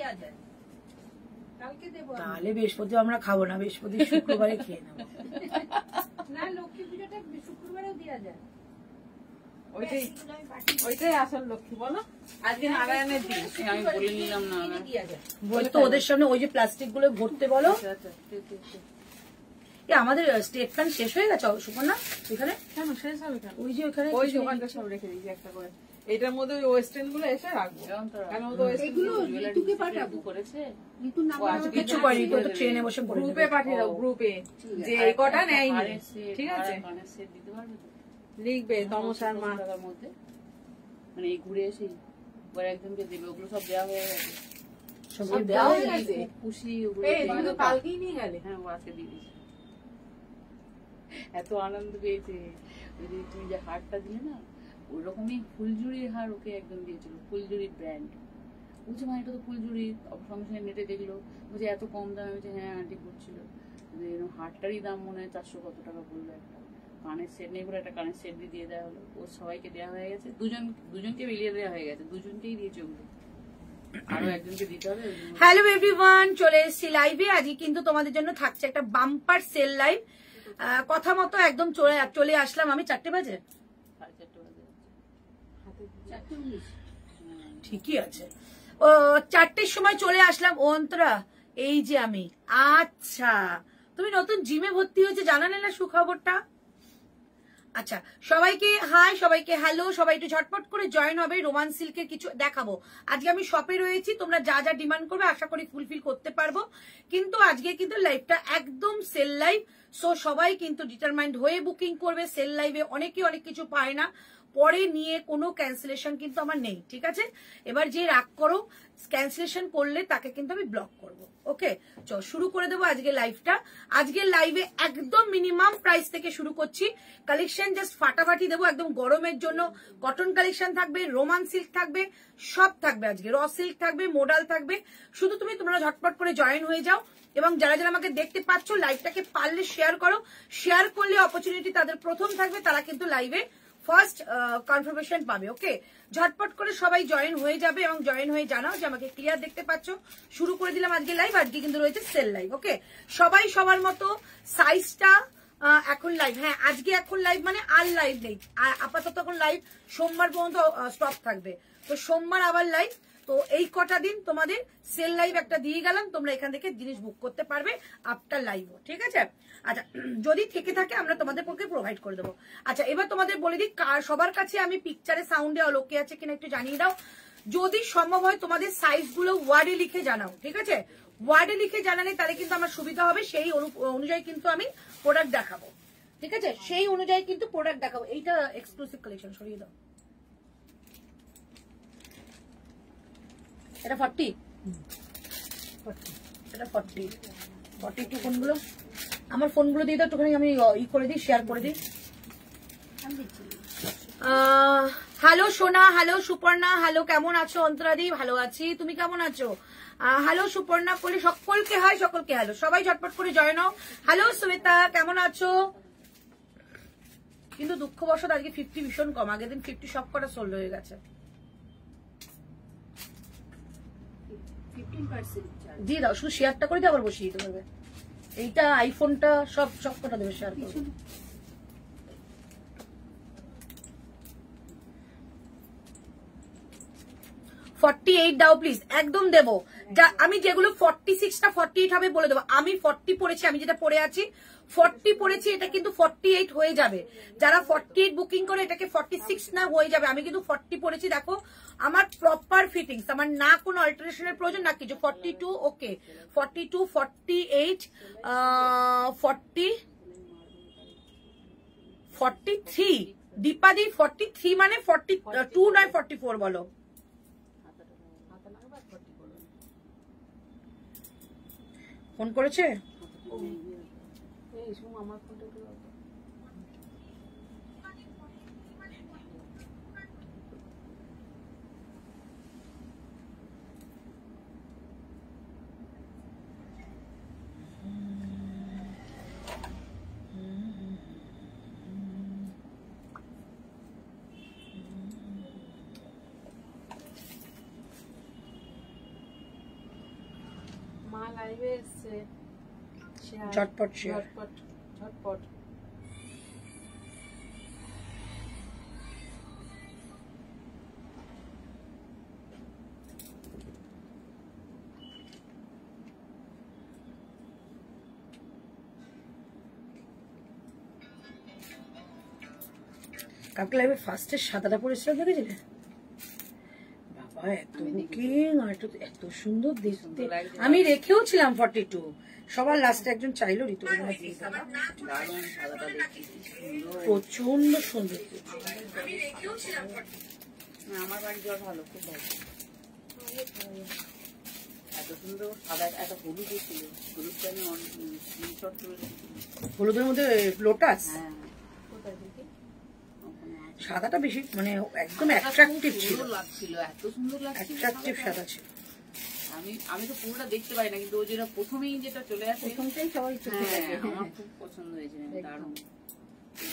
দেওয়া যায়, কালকে দেবো। তাহলে বৃহস্পতি আমরা খাবো না, বৃহস্পতি শুক্রবারে খেয়ে নেবো। না, লক্ষ্মী পুজোটা শুক্রবারেও দেওয়া যায়। ওইটাই আসল লক্ষ্মী বলো। আজকে নারায়ণের দিন, আমি বলে নিলাম না। বল তো ওদের সামনে ওই যে প্লাস্টিক গুলো ভরতে বলো। আমাদের স্টেট ফান্ড শেষ হয়ে গেছে সুপর্ণা এখানে? কেন শেষ হবে কেন? ওই যে ওখানে ওই দোকানটা সব রেখে দিয়েছি একটা করে। এটার মধ্যে ওই ওয়েস্টার্ন গুলো এসে রাখবো। কিছু করেনি তো, ট্রেনে বসে গ্রুপে পাঠিয়ে দাও, গ্রুপে যে এই কটা নেয়নি। ঠিক আছে, লিখবে তমসার মা মধ্যে, মানে এই ঘুরে এসে একজনকে দেবে। ওগুলো সব দেওয়া হয়ে গেছে, সব দেওয়া হয়ে গেছে। খুশি কালকেই নিয়ে গেলে। হ্যাঁ, ও আজকে দিয়ে দিয়েছে। এত আনন্দ পেয়েছে। ওই যে তুমি যে হারটা দিলে না, ওরকমই ফুলঝুরির হার ওকে একদম দিয়েছিল, ফুলঝুরির ব্র্যান্ড। বলছে মা এটা তো ফুলঝুরির। সঙ্গে সঙ্গে নেটে দেখলো, বলছে এত কম দামে। বলছে হ্যাঁ আন্টি করছিল। হারটারই দাম মনে হয় 400 কত টাকা বললো। একটা কানের সেট নেই বলে একটা কানের সেট দিয়ে দেওয়া হলো। ও সবাইকে দেওয়া হয়ে গেছে, দুজনকে মিলিয়ে দেওয়া হয়ে গেছে, দুজনকেই দিয়েছে ওগুলো, আরো একজনকে দিতে হবে। হ্যালো এভরিওয়ান, চলে এসেছি লাইভে। আজকে কিন্তু তোমাদের জন্য থাকছে একটা বাম্পার সেল লাইভ। কথা মতো একদম চলে আসলাম আমি। 4টে বাজে, ঠিকই আছে। ও 4টের সময় চলে আসলাম। ও অন্তরা, এই যে আমি। আচ্ছা, তুমি নতুন জিমে ভর্তি হয়েছে, জানালে না সুখবরটা? আচ্ছা, সবাইকে হাই, সবাইকে হ্যালো। সবাই একটু ঝটপট করে জয়েন হবে। রোমান সিল্কের কিছু দেখাবো। আজকে আমি শপে রয়েছি, তোমরা যা যা ডিমান্ড করবে আশা করি ফুলফিল করতে পারবো। কিন্তু আজকে কিন্তু লাইভটা একদম সেল লাইভ। সো সবাই কিন্তু ডিটারমাইন্ড হয়ে বুকিং করবে। সেল লাইভে অনেকে অনেক কিছু পায় না, পরে নিয়ে কোনো ক্যান্সেলেশন কিন্তু আমার নেই, ঠিক আছে? এবার যে রাগ করো, ক্যান্সেলেশন করলে তাকে কিন্তু আমি ব্লক করব। ওকে, চল শুরু করে দেবো আজকে লাইভটা। আজকের লাইভে একদম মিনিমাম প্রাইস থেকে শুরু করছি। কালেকশন জাস্ট ফাটাফাটি দেবো, একদম গরমের জন্য। কটন কালেকশন থাকবে, রোমান সিল্ক থাকবে, সব থাকবে আজকে। র সিল্ক থাকবে, মোডাল থাকবে। শুধু তোমরা ঝটপট করে জয়েন হয়ে যাও। এবং যারা যারা আমাকে দেখতে পাচ্ছ, লাইভটাকে পারলে শেয়ার করো। শেয়ার করলে অপরচুনিটি তাদের প্রথম থাকবে, তারা কিন্তু লাইভে ফার্স্ট কনফার্মেশন পাবে। ওকে, ঝটপট করে সবাই জয়েন হয়ে যাবে এবং জয়েন হয়ে জানাও যে আমাকে ক্লিয়ার দেখতে পাচ্ছ। শুরু করে দিলাম আজকে লাইভ। আজকে কিন্তু রয়েছে সেল লাইভ। ওকে, সবাই সবার মতো সাইজটা এখন লাইভ। হ্যাঁ, আজকে এখন লাইভ মানে আর লাইভ নেই আপাতত। এখন লাইভ সোমবার পর্যন্ত স্টপ থাকবে, তো সোমবার আবার লাইভ। তো এই কটা দিন তোমাদের সেল লাইভ একটা দিয়ে গেলাম, তোমরা এখান থেকে জিনিস বুক করতে পারবে আফটার লাইভও, ঠিক আছে? আচ্ছা, যদি থেকে থাকে আমরা তোমাদের পক্ষে প্রোভাইড করে দেবো। আচ্ছা, এবার তোমাদের বলে দিই, সবার কাছে আমি পিকচারে সাউন্ডে ওকে আছে কিনা একটু জানিয়ে দাও। যদি সম্ভব হয় তোমাদের সাইজ গুলো ওয়ার্ডে লিখে জানাও, ঠিক আছে? ওয়ার্ডে লিখে জানালে তাহলে কিন্তু আমার সুবিধা হবে। সেই অনুযায়ী কিন্তু আমি প্রোডাক্ট দেখাবো, ঠিক আছে? সেই অনুযায়ী কিন্তু প্রোডাক্ট দেখাবো। এইটা এক্সক্লুসিভ কালেকশন, সরিয়ে দাও। এটা 40, এটা 42 ফোনগুলো, আমার ফোনগুলো দিয়ে দাও একটুখানি, আমি করে দিই, শেয়ার করে দিই। হ্যালো সোনা, হ্যালো সুপর্ণা, হ্যালো কেমন আছো? অন্তরাদি, ভালো আছি, তুমি কেমন আছো? হ্যালো সুপর্ণা বলে সকলকে হাই, সকলকে হ্যালো। সবাই ঝটপট করে জয়েন হও। হ্যালো সুমিতা, কেমন আছো? কিন্তু দুঃখবশত আজকে 50 ভীষণ কম, আগের দিন 50 সব কটা সোল্ড হয়ে গেছে। দিয়ে দাও, শুধু শেয়ারটা করে দিয়ে আবার বসিয়ে দিতে পারবে। এইটা আইফোনটা সব কটা দেবে শেয়ার করবে। $48 দাও প্লিজ, একদম দেবো। আমি যেগুলো 46 না 48 হবে বলে দেবো। আমি 40 পড়েছি, আমি যেটা পড়ে আছি 40 পড়েছি, এটা কিন্তু 48 হয়ে যাবে। যারা 48 বুকিং করে এটাকে 46 না হয়ে যাবে। আমি কিন্তু 40 পড়েছি, দেখো আমার প্রপার ফিটিংস, আমার না কোনো অল্টারেশনের প্রয়োজন না কিছু। 42 ওকে, 42, 48, 40, 43 দীপাদি। 43 মানে 42 নয় 44 বলো। ফোন করেছে? আমার ফোনটা মা লাইভে এসছে ঝটপট শেয়ার। ঝটপট ঝটপট। কালকে লাইভে ফার্স্টে সাদাটা পরেছিলাম দেখেছিলে? বাবা এত বুকিং আর এত সুন্দর দেখতে। আমি রেখেও ছিলাম 42। সবার লাস্টে একজন চাইলো ঋতুপর্ণা দিয়ে দাও। প্রচন্ড সুন্দর। আমি রেখেও ছিলাম 42। আমার বাড়ি জ্বর ভালো, খুব ভালো। এত সুন্দর সাদা, এত হলুদ ছিল, হলুদটা আমি স্ক্রিনশট করে রেখেছিলাম। হলুদের মধ্যে লোটাস। হ্যাঁ, সাদাটা বেশি মানে একদম অ্যাট্রাকটিভ ছিল, লাগছিল, এত সুন্দর লাগছিল, অ্যাট্রাকটিভ সাদা ছিল। আমি তো পুরোটা দেখতে পাই না, কিন্তু ও যেটা প্রথমেই যেটা চলে আসে, প্রথমটাই সবাই চলে যাবে। আমার খুব পছন্দ হয়েছে, দারুণ।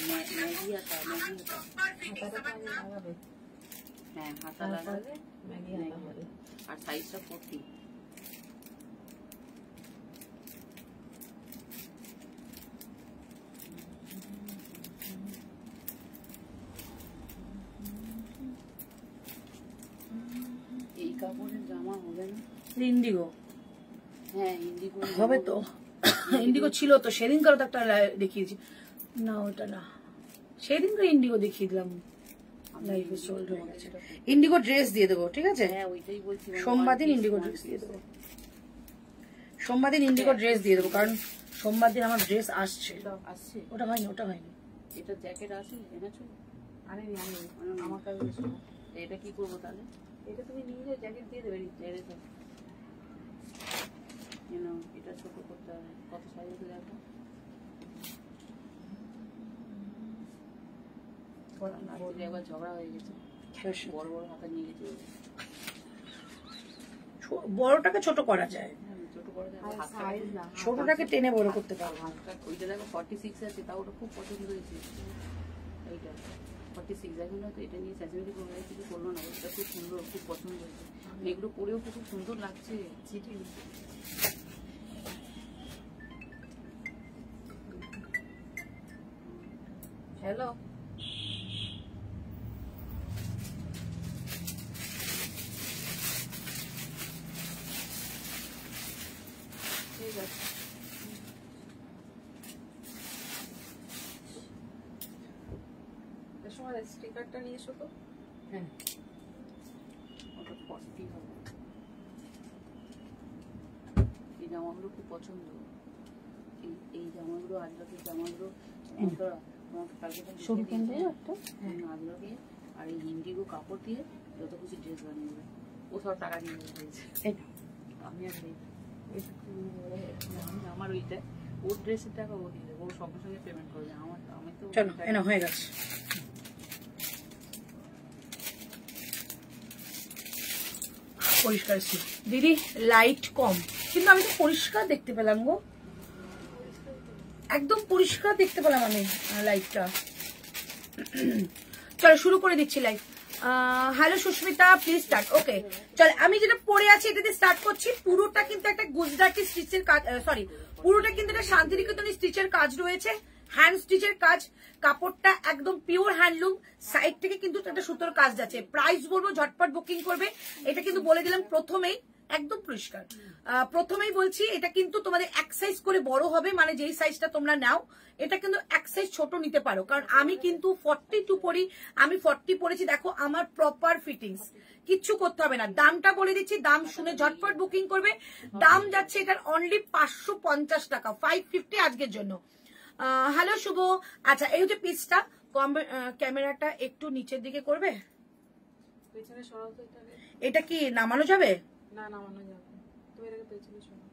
ম্যাগি হাতা, হাতাটা তো আগে লাগাবে, হ্যাঁ হাতা লাগাবে, ম্যাগি হাতা হবে। আর সাইজটা 40। এই কাপড়ের জামা হবে না? ইন্ডিগো হ্যাঁ ইন্ডিগো হবে তো। ইন্ডিগো ছিল তো, সেদিনকার তো একটা দেখিয়েছি না, ওটা না, সেদিনকার ইন্ডিগো দেখিয়ে দিলাম, লাইফে সোল্ড হয়ে গেছে। ইন্ডিগো ড্রেস দিয়ে দেবো, ঠিক আছে? হ্যাঁ ওইটাই বলছি, সোমবার দিন ইন্ডিগো ড্রেস দিয়ে দেবো, সোমবার দিন ইন্ডিগো ড্রেস দিয়ে দেবো, কারণ সোমবার দিন আমার ড্রেস আসছে। আসছে? ওটা হয়নি, ওটা হয়নি। এটা জ্যাকেট আছে, এনেছো? আনেনি আমার কাছে এসছে। এটা কি করবো তাহলে? এটা তুমি নিয়ে যাও, জ্যাকেট দিয়ে দেবে। এটা ছোট করতে হবে, কত সাইজ দেখো। একবার ঝগড়া হয়ে গেছে, বড় বড় হাতা নিয়ে গেছে। বড়টাকে ছোট করা যায়, ছোট করা যায়, ছোটটাকে টেনে বড় করতে পারবো। ওইটা দেখো 46 আছে, তাও ওটা খুব পছন্দ হয়েছে। এইটা 46, এখন হয়তো এটা নিয়ে স্যাচুরিটি করবো, কিছু করলো না, ওটা খুব সুন্দর, খুব পছন্দ হয়েছে। এগুলো পরেও খুব সুন্দর লাগছে। হ্যালো, ঠিক আছে। সময় স্টিকারটা নিয়ে এসো তো। হ্যাঁ ওটা 40 হবে। এই জামাগুলো খুব পছন্দ, এই জামাগুলো, আজরাকের জামাগুলো তোমাকে কালকে আজরাকে আর এই ইন্ডিগো কাপড় দিয়ে যত কিছু ড্রেস বানিয়ে দেবে। ও সব টাকা দিয়ে দিয়েছে, আমি আর আমার ওইটা, ওর ড্রেসের টাকা ও দিয়ে দেবে, ও সঙ্গে সঙ্গে পেমেন্ট করবে। আমি তো চলো এনা হয়ে গেছে। পরিষ্কার ছিল দিদি, লাইট কম, কিন্তু আমি তো পরিষ্কার দেখতে পেলাম গো, একদম পরিষ্কার দেখতে পেলাম আমি লাইটটা। চলো শুরু করে দিচ্ছি live. Hello Susmita, please start. Okay চল, আমি যেটা পরে আছি এটা দিয়ে স্টার্ট করছি। পুরোটা কিন্তু একটা গুজরাটি স্টিচের কাজ, সরি পুরোটা কিন্তু একটা শান্তিনিকেতনী স্টিচের কাজ রয়েছে, হ্যান্ড স্টিচের কাজ। কাপড়টা একদম পিওর হ্যান্ডলুম, সাইড থেকে কিন্তু একটা সুতোর কাজ যাচ্ছে। প্রাইস বলবো, ঝটপট বুকিং করবে। এটা কিন্তু বলে দিলাম প্রথমেই, একদম পরিষ্কার প্রথমেই বলছি, এটা কিন্তু তোমাদের এক সাইজ করে বড় হবে, মানে যেই সাইজটা তোমরা নাও, এটা কিন্তু এক সাইজ ছোট নিতে পারো, কারণ আমি কিন্তু 42 পরি, আমি 40 পরেছি, দেখো আমার প্রপার ফিটিংস, কিচ্ছু করতে হবে না। দামটা বলে দিচ্ছি, দাম শুনে ঝটপট বুকিং করবে। দাম যাচ্ছে এটার অনলি 550 টাকা, 550 আজকের জন্য। হ্যালো শুভ, আচ্ছা এই হচ্ছে পিসটা। ক্যামেরাটা একটু নিচের দিকে করবে, পেছনে সরাও তো। এটা কি নামানো যাবে? না, নামানো যাবে, তুমি এটাকে পেছনে সরাও।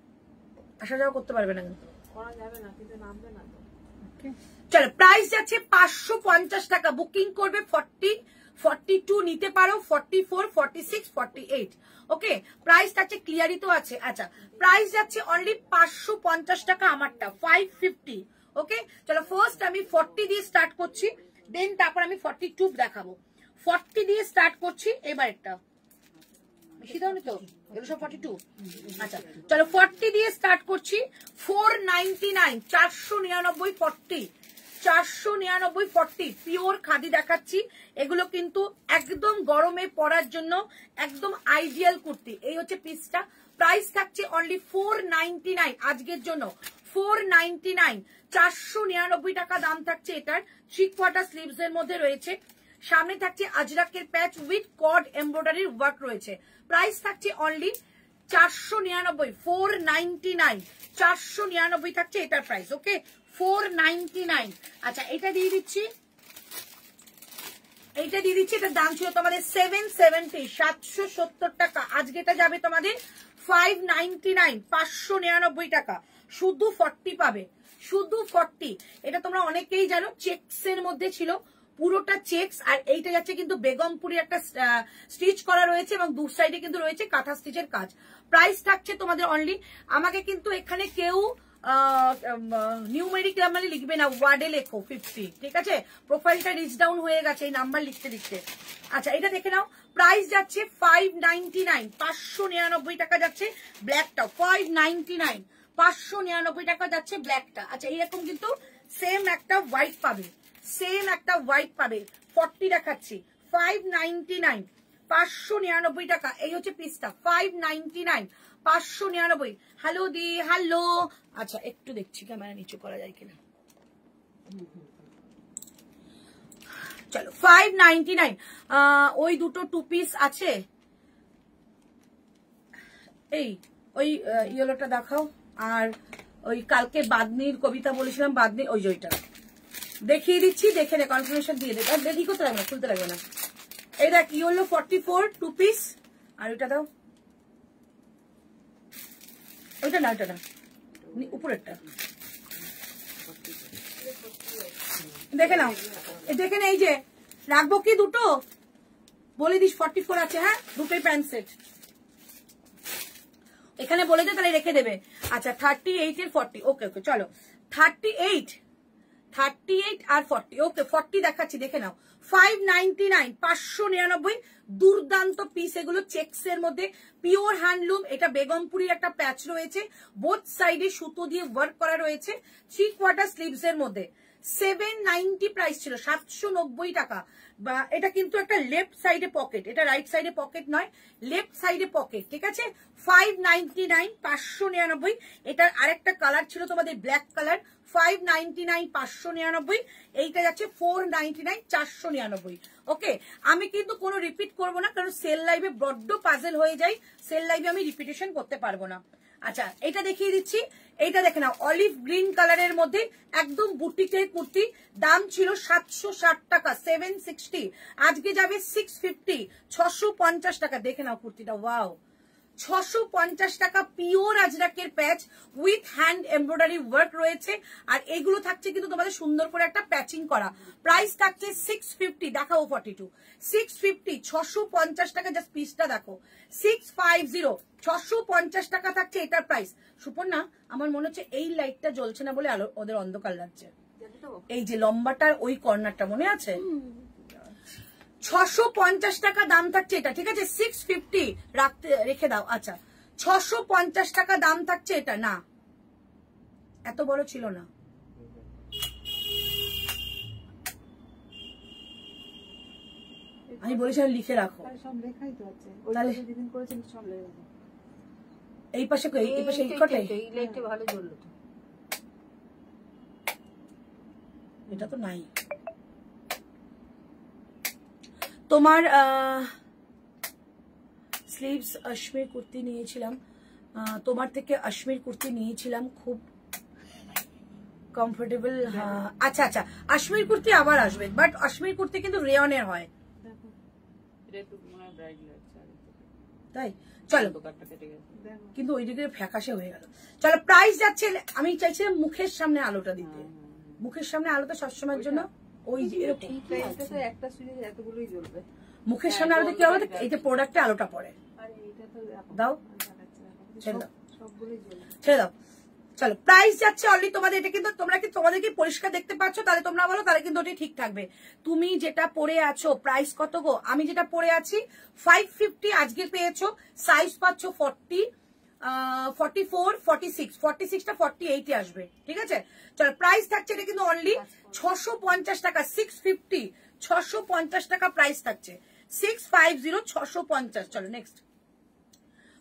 আসা যাওয়া করতে পারবে না কিন্তু, করা যাবে না, কিন্তু নামবে না তো। চলো প্রাইস যাচ্ছে 550 টাকা। বুকিং করবে 40, 42 নিতে পারো, 44, 46, 48। ওকে, প্রাইস যাচ্ছে, ক্লিয়ারই তো আছে। আচ্ছা প্রাইস যাচ্ছে অনলি 550 টাকা, আমারটা 550। ওকে চলো, ফার্স্ট আমি 40 দিয়ে স্টার্ট করছি, দেন তারপর আমি 42 দেখাবো। 40 দিয়ে স্টার্ট করছি, এবার একটা বেশি দাও তো, এগুলো সব 42। আচ্ছা চলো 40 দিয়ে স্টার্ট করছি। 499, 499, 40, 499, 40 পিওর খাদি দেখাচ্ছি। এগুলো কিন্তু একদম গরমে পরার জন্য একদম আইডিয়াল কুর্তি। এই হচ্ছে পিসটা। প্রাইস থাকছে অনলি 499 আজকের জন্য, 499, 499 টাকা দাম থাকছে এটার। 3/4 স্লিভস এর মধ্যে রয়েছে, সামনে থাকছে আজরাকের প্যাচ উইথ কর্ড এমব্রয়ডারির ওয়ার্ক রয়েছে। প্রাইস থাকছে অনলি 499, 499, 499 থাকছে এটার প্রাইস। ওকে 499। আচ্ছা এটা দিয়ে দিচ্ছি, এইটা দিয়ে দিচ্ছি। এটার দাম ছিল তোমাদের 770, 770 টাকা। আজকে এটা যাবে তোমাদের 599, 599 টাকা। শুধু 40 পাবে, শুধু 40। এটা তোমরা অনেকেই জানো চেকস এর মধ্যে ছিল, পুরোটা চেকস। আর এইটা যাচ্ছে কিন্তু বেগমপুরি একটা স্টিচ করা রয়েছে এবং দু সাইডে কিন্তু রয়েছে কাঁথা স্টিচের কাজ। প্রাইস থাকছে তোমাদের অনলি, আমাকে কিন্তু এখানে কেউ নিউমেরিক নাম্বার লিখবে না, ওয়ার্ডে লেখো 50, ঠিক আছে? প্রোফাইলটা রিচ ডাউন হয়ে গেছে এই নাম্বার লিখতে লিখতে। আচ্ছা এটা দেখে নাও, প্রাইস যাচ্ছে 599, 599 টাকা যাচ্ছে ব্ল্যাকটা। 599, 599 টাকা যাচ্ছে ব্ল্যাকটা। আচ্ছা এইরকম কিন্তু সেম একটা হোয়াইট পাবে, সেম একটা হোয়াইট পাবে। 40 দেখাচ্ছি, 599, 599 টাকা। এই হচ্ছে পিসটা, 599, 599। হ্যালো দি, হ্যালো। আচ্ছা একটু দেখছি ক্যামেরা নিচু করা যায় কিনা। চলো 599। ওই দুটো 2 পিস আছে, এই ওই ইয়েলোটা দেখাও। আর ওই কালকে বাদনির কবিতা বলেছিলাম, বাদনি ওই জয়টা দেখিয়ে দিচ্ছি, দেখে নে, কনফার্মেশন দিয়ে দেবে। আর দেখি করতে লাগবে না, খুলতে লাগবে না। এই দেখ ইয়েলো 44 2 পিস। আর ওইটা দাও, ওইটা না, ওইটা না, উপরেরটা দেখে নাও, দেখে না। এই যে রাখবো কি দুটো বলে দিস, 44 আছে। হ্যাঁ দুটোই প্যান্ট সেট এখানে বলে দে, তাহলে রেখে দেবে। আচ্ছা 38 এর 40। ওকে ওকে চলো 38 আর 40। ওকে 40 দেখাচ্ছি, দেখে নাও। 599, 599। দুর্দান্ত পিস এগুলো, চেকস এর মধ্যে পিওর হ্যান্ডলুম। এটা বেগমপুরির একটা প্যাচ রয়েছে, বোথ সাইডে সুতো দিয়ে ওয়ার্ক করা রয়েছে। 3/4 স্লিভস এর মধ্যে 790 প্রাইস ছিল, 790 টাকা। বা এটা কিন্তু একটা লেফট সাইডে পকেট, এটা রাইট সাইডে পকেট নয়, লেফট সাইডে পকেট, ঠিক আছে? 599, 599। এটার আরেকটা কালার ছিল তোমাদের ব্ল্যাক কালার। 599, 599। এইটা যাচ্ছে 499, 499। ওকে আমি কিন্তু কোনো রিপিট করবো না, কারণ সেল লাইভে বড্ড পাজেল হয়ে যায়, সেল লাইভে আমি রিপিটেশন করতে পারবো না। আচ্ছা এটা দেখিয়ে দিচ্ছি, এইটা দেখে নাও, অলিভ গ্রিন কালারের মধ্যে একদম বুটিকের কুর্তি। দাম ছিল 760 টাকা, 760। আজকে যাবে 650, 650 টাকা। দেখে নাও কুর্তিটা, ওয়াও, 650 টাকা। পিওর আজরাকের patch with hand embroidery work রয়েছে। আর এগুলো থাকছে কিন্তু তোমাদের সুন্দর করে একটা প্যাচিং করা। প্রাইস থাকছে 650। দেখাও 42, 650, 650 টাকা। জাস্ট পিসটা দেখো, 650, 650 টাকা থাকছে এটার প্রাইস। সুপর্ণা আমার মনে হচ্ছে এই লাইটটা জ্বলছে না বলে আলো ওদের অন্ধকার লাগছে। এই যে লম্বাটার ওই কর্নারটা মনে আছে, 650 টাকা দাম থাকছে এটা, ঠিক আছে? 650 রাখতে রেখে দাও। আচ্ছা 650 টাকা দাম থাকছে এটা। না এত বড় ছিল না, আমি বলেছিলাম লিখে রাখো। এই পাশে এই পাশে ভালো জ্বললো তো, এটা তো নাই। তোমার স্লিভস আশমির কুর্তি নিয়েছিলাম, তোমার থেকে আশমির কুর্তি নিয়েছিলাম, খুব কমফোর্টেবল। আচ্ছা আচ্ছা আশমির কুর্তি আবার আসবে, বাট আশমির কুর্তি কিন্তু রেয়নের হয়, তাই চলো। কিন্তু ওই দিকে ফ্যাকাশে হয়ে গেল। চলো প্রাইস যাচ্ছে, আমি চাইছিলাম মুখের সামনে আলোটা দিতে, মুখের সামনে আলোটা সবসময়ের জন্য ওই যে এরকম একটা সুইচ এতগুলোই জ্বলবে। মুখের সামনে আলোটা কি হবে, এই যে প্রোডাক্টে আলোটা পড়ে। দাও ছেড়ে দাও, ছেড়ে দাও। চলো প্রাইস যাচ্ছে অলরেডি তোমাদের, এটা কিন্তু তোমরা কি তোমাদের কি পরিষ্কার দেখতে পাচ্ছ? তাহলে তোমরা বলো, তাহলে কিন্তু ওটা ঠিক থাকবে। তুমি যেটা পরে আছো প্রাইস কত গো? আমি যেটা পরে আছি 550 আজকে পেয়েছো, সাইজ পাচ্ছ 40, 44, 46, 46টা 48 এ আসবে, ঠিক আছে? চলো প্রাইস থাকছে এটা কিন্তু অনলি 650 টাকা, 650, 650 টাকা প্রাইস থাকছে, 650, 650। চলো নেক্সট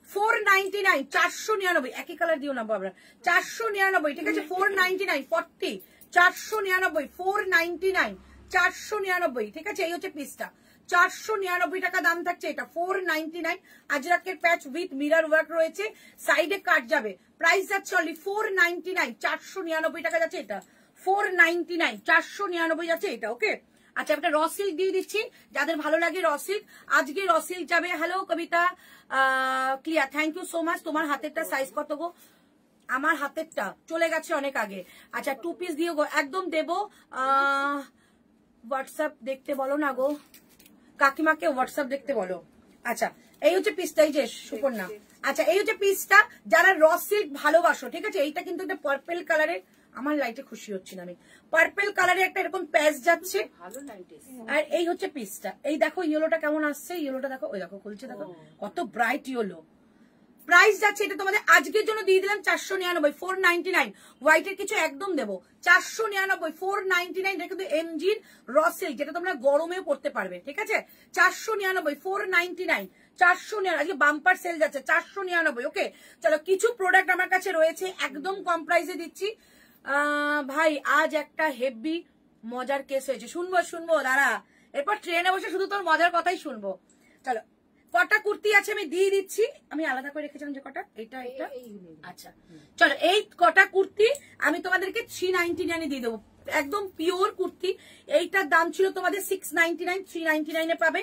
499, 499, একই কালার দিও না বাবা, 499, ঠিক আছে? 499, 40, 499, 499, 499, ঠিক আছে? এই হচ্ছে পিসটা, 499 টাকা দাম থাকছে এটা, 499। আজরাকের প্যাচ উইথ মিরর ওয়ার্ক রয়েছে, সাইডে কাট যাবে, প্রাইস যাচ্ছে অনলি 499, 499 টাকা যাচ্ছে এটা, 499, 499 যাচ্ছে এটা, ওকে? আচ্ছা একটা র সিল্ক দিয়ে দিচ্ছি, যাদের ভালো লাগে র সিল্ক, আজকে র সিল্ক যাবে। Hello Kabita clear, thank you so much. তোমার হাতেরটা সাইজ কত গো? আমার হাতেরটা চলে গেছে অনেক আগে। আচ্ছা 2 পিস দিয়ে গো, একদম দেবো। হোয়াটসঅ্যাপ দেখতে বলো না গো, কাকিমাকে হোয়াটসঅ্যাপ দেখতে বলো। আচ্ছা এই হচ্ছে পিসটা, এই যে সুপর্ণা। আচ্ছা এই হচ্ছে পিসটা, যারা র সিল্ক ভালোবাসো, ঠিক আছে? এইটা কিন্তু একটা পার্পেল কালারের, আমার লাইটে খুশি হচ্ছে না আমি, পার্পেল কালারের একটা এরকম প্যাচ যাচ্ছে, ভালো লাইটে। আর এই হচ্ছে পিসটা। এই দেখো ইয়েলোটা কেমন আসছে, ইয়েলোটা দেখো, ওই দেখো খুলছে, দেখো কত ব্রাইট ইয়েলো। প্রাইস যাচ্ছে এটা তোমাদের আজকের জন্য দিয়ে দিলাম 499, 499। হোয়াইটের কিছু একদম দেবো 499, 499। এটা কিন্তু এমজির র সিল্ক, যেটা তোমরা গরমেও পড়তে পারবে, ঠিক আছে? 499, 499, 499। আজকে বাম্পার সেল যাচ্ছে 499, ওকে? চলো কিছু প্রোডাক্ট আমার কাছে রয়েছে, একদম কম প্রাইসে দিচ্ছি। ভাই আজ একটা হেভি মজার কেস হয়েছে, শুনবো শুনবো, দাঁড়া, এরপর ট্রেনে বসে শুধু তোর মজার কথাই শুনবো। চলো কটা কুর্তি আছে আমি দিয়ে দিচ্ছি, আমি আলাদা করে রেখেছিলাম যে কটা, এটা এটা। আচ্ছা চলো এই কটা কুর্তি আমি তোমাদেরকে 399 দিয়ে দেবো, একদম পিওর কুর্তি। এইটার দাম ছিল তোমাদের 699, 399 এ পাবে।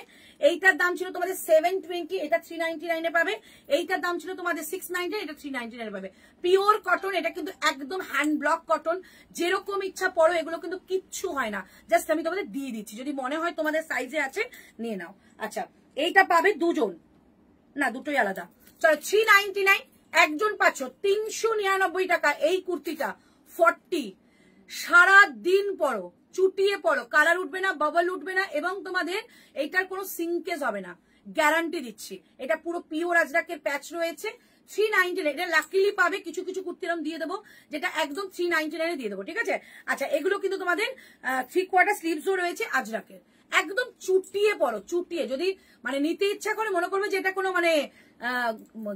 এইটার দাম ছিল তোমাদের 720, এটা 399 এ পাবে। এইটার দাম ছিল তোমাদের 699, এটা 399 এ পাবে। পিওর কটন, এটা কিন্তু একদম হ্যান্ড ব্লক কটন, যেরকম ইচ্ছা পড়ো, এগুলো কিন্তু কিচ্ছু হয় না। জাস্ট আমি তোমাদের দিয়ে দিচ্ছি, যদি মনে হয় তোমাদের সাইজে আছে নিয়ে নাও। আচ্ছা এইটা পাবে দুজন, না দুটোই আলাদা। চলো 399, একজন পাচ্ছ 399 টাকা এই কুর্তিটা, 40। সারা দিন পরো, চুটিয়ে পরো, কালার উঠবে না, বাবল উঠবে না, এবং তোমাদের এইটার কোনো সিঙ্কেজ হবে না, গ্যারান্টি দিচ্ছি। এটা পুরো পিওর আজরাকের প্যাচ রয়েছে, 399। এটা লাকিলি পাবে, কিছু কিছু কুর্তি এরকম দিয়ে দেবো যেটা একদম 399 দিয়ে দেবো, ঠিক আছে? আচ্ছা এগুলো কিন্তু তোমাদের 3/4 স্লিভসও রয়েছে আজরাকের, একদম চুটিয়ে পড়ো, চুটিয়ে যদি মানে নিতে ইচ্ছা করে, মনে করবে যে এটা কোনো মানে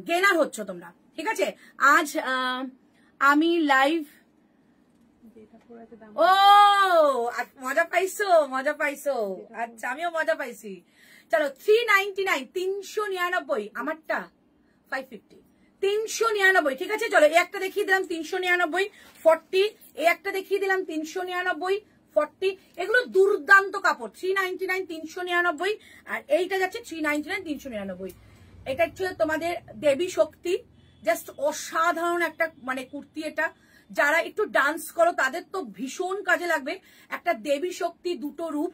গেনার হচ্ছে তোমরা, ঠিক আছে? আজ আমি লাইভ, ও মজা পাইছো, মজা পাইছো, আচ্ছা আমিও মজা পাইছি। চলো 399, 399, আমারটা 550, 399, ঠিক আছে? চলো এই একটা দেখিয়ে দিলাম 399, 40, এই একটা দেখিয়ে দিলাম 399, 40। এগুলো দুর্দান্ত কাপড়, 399, 399, আর এইটা যাচ্ছে 399, 399। এটা হচ্ছে তোমাদের দেবী শক্তি, জাস্ট অসাধারণ একটা মানে কুর্তি। এটা যারা একটু ডান্স করো তাদের তো ভীষণ কাজে লাগবে। একটা দেবী শক্তি, দুটো রূপ,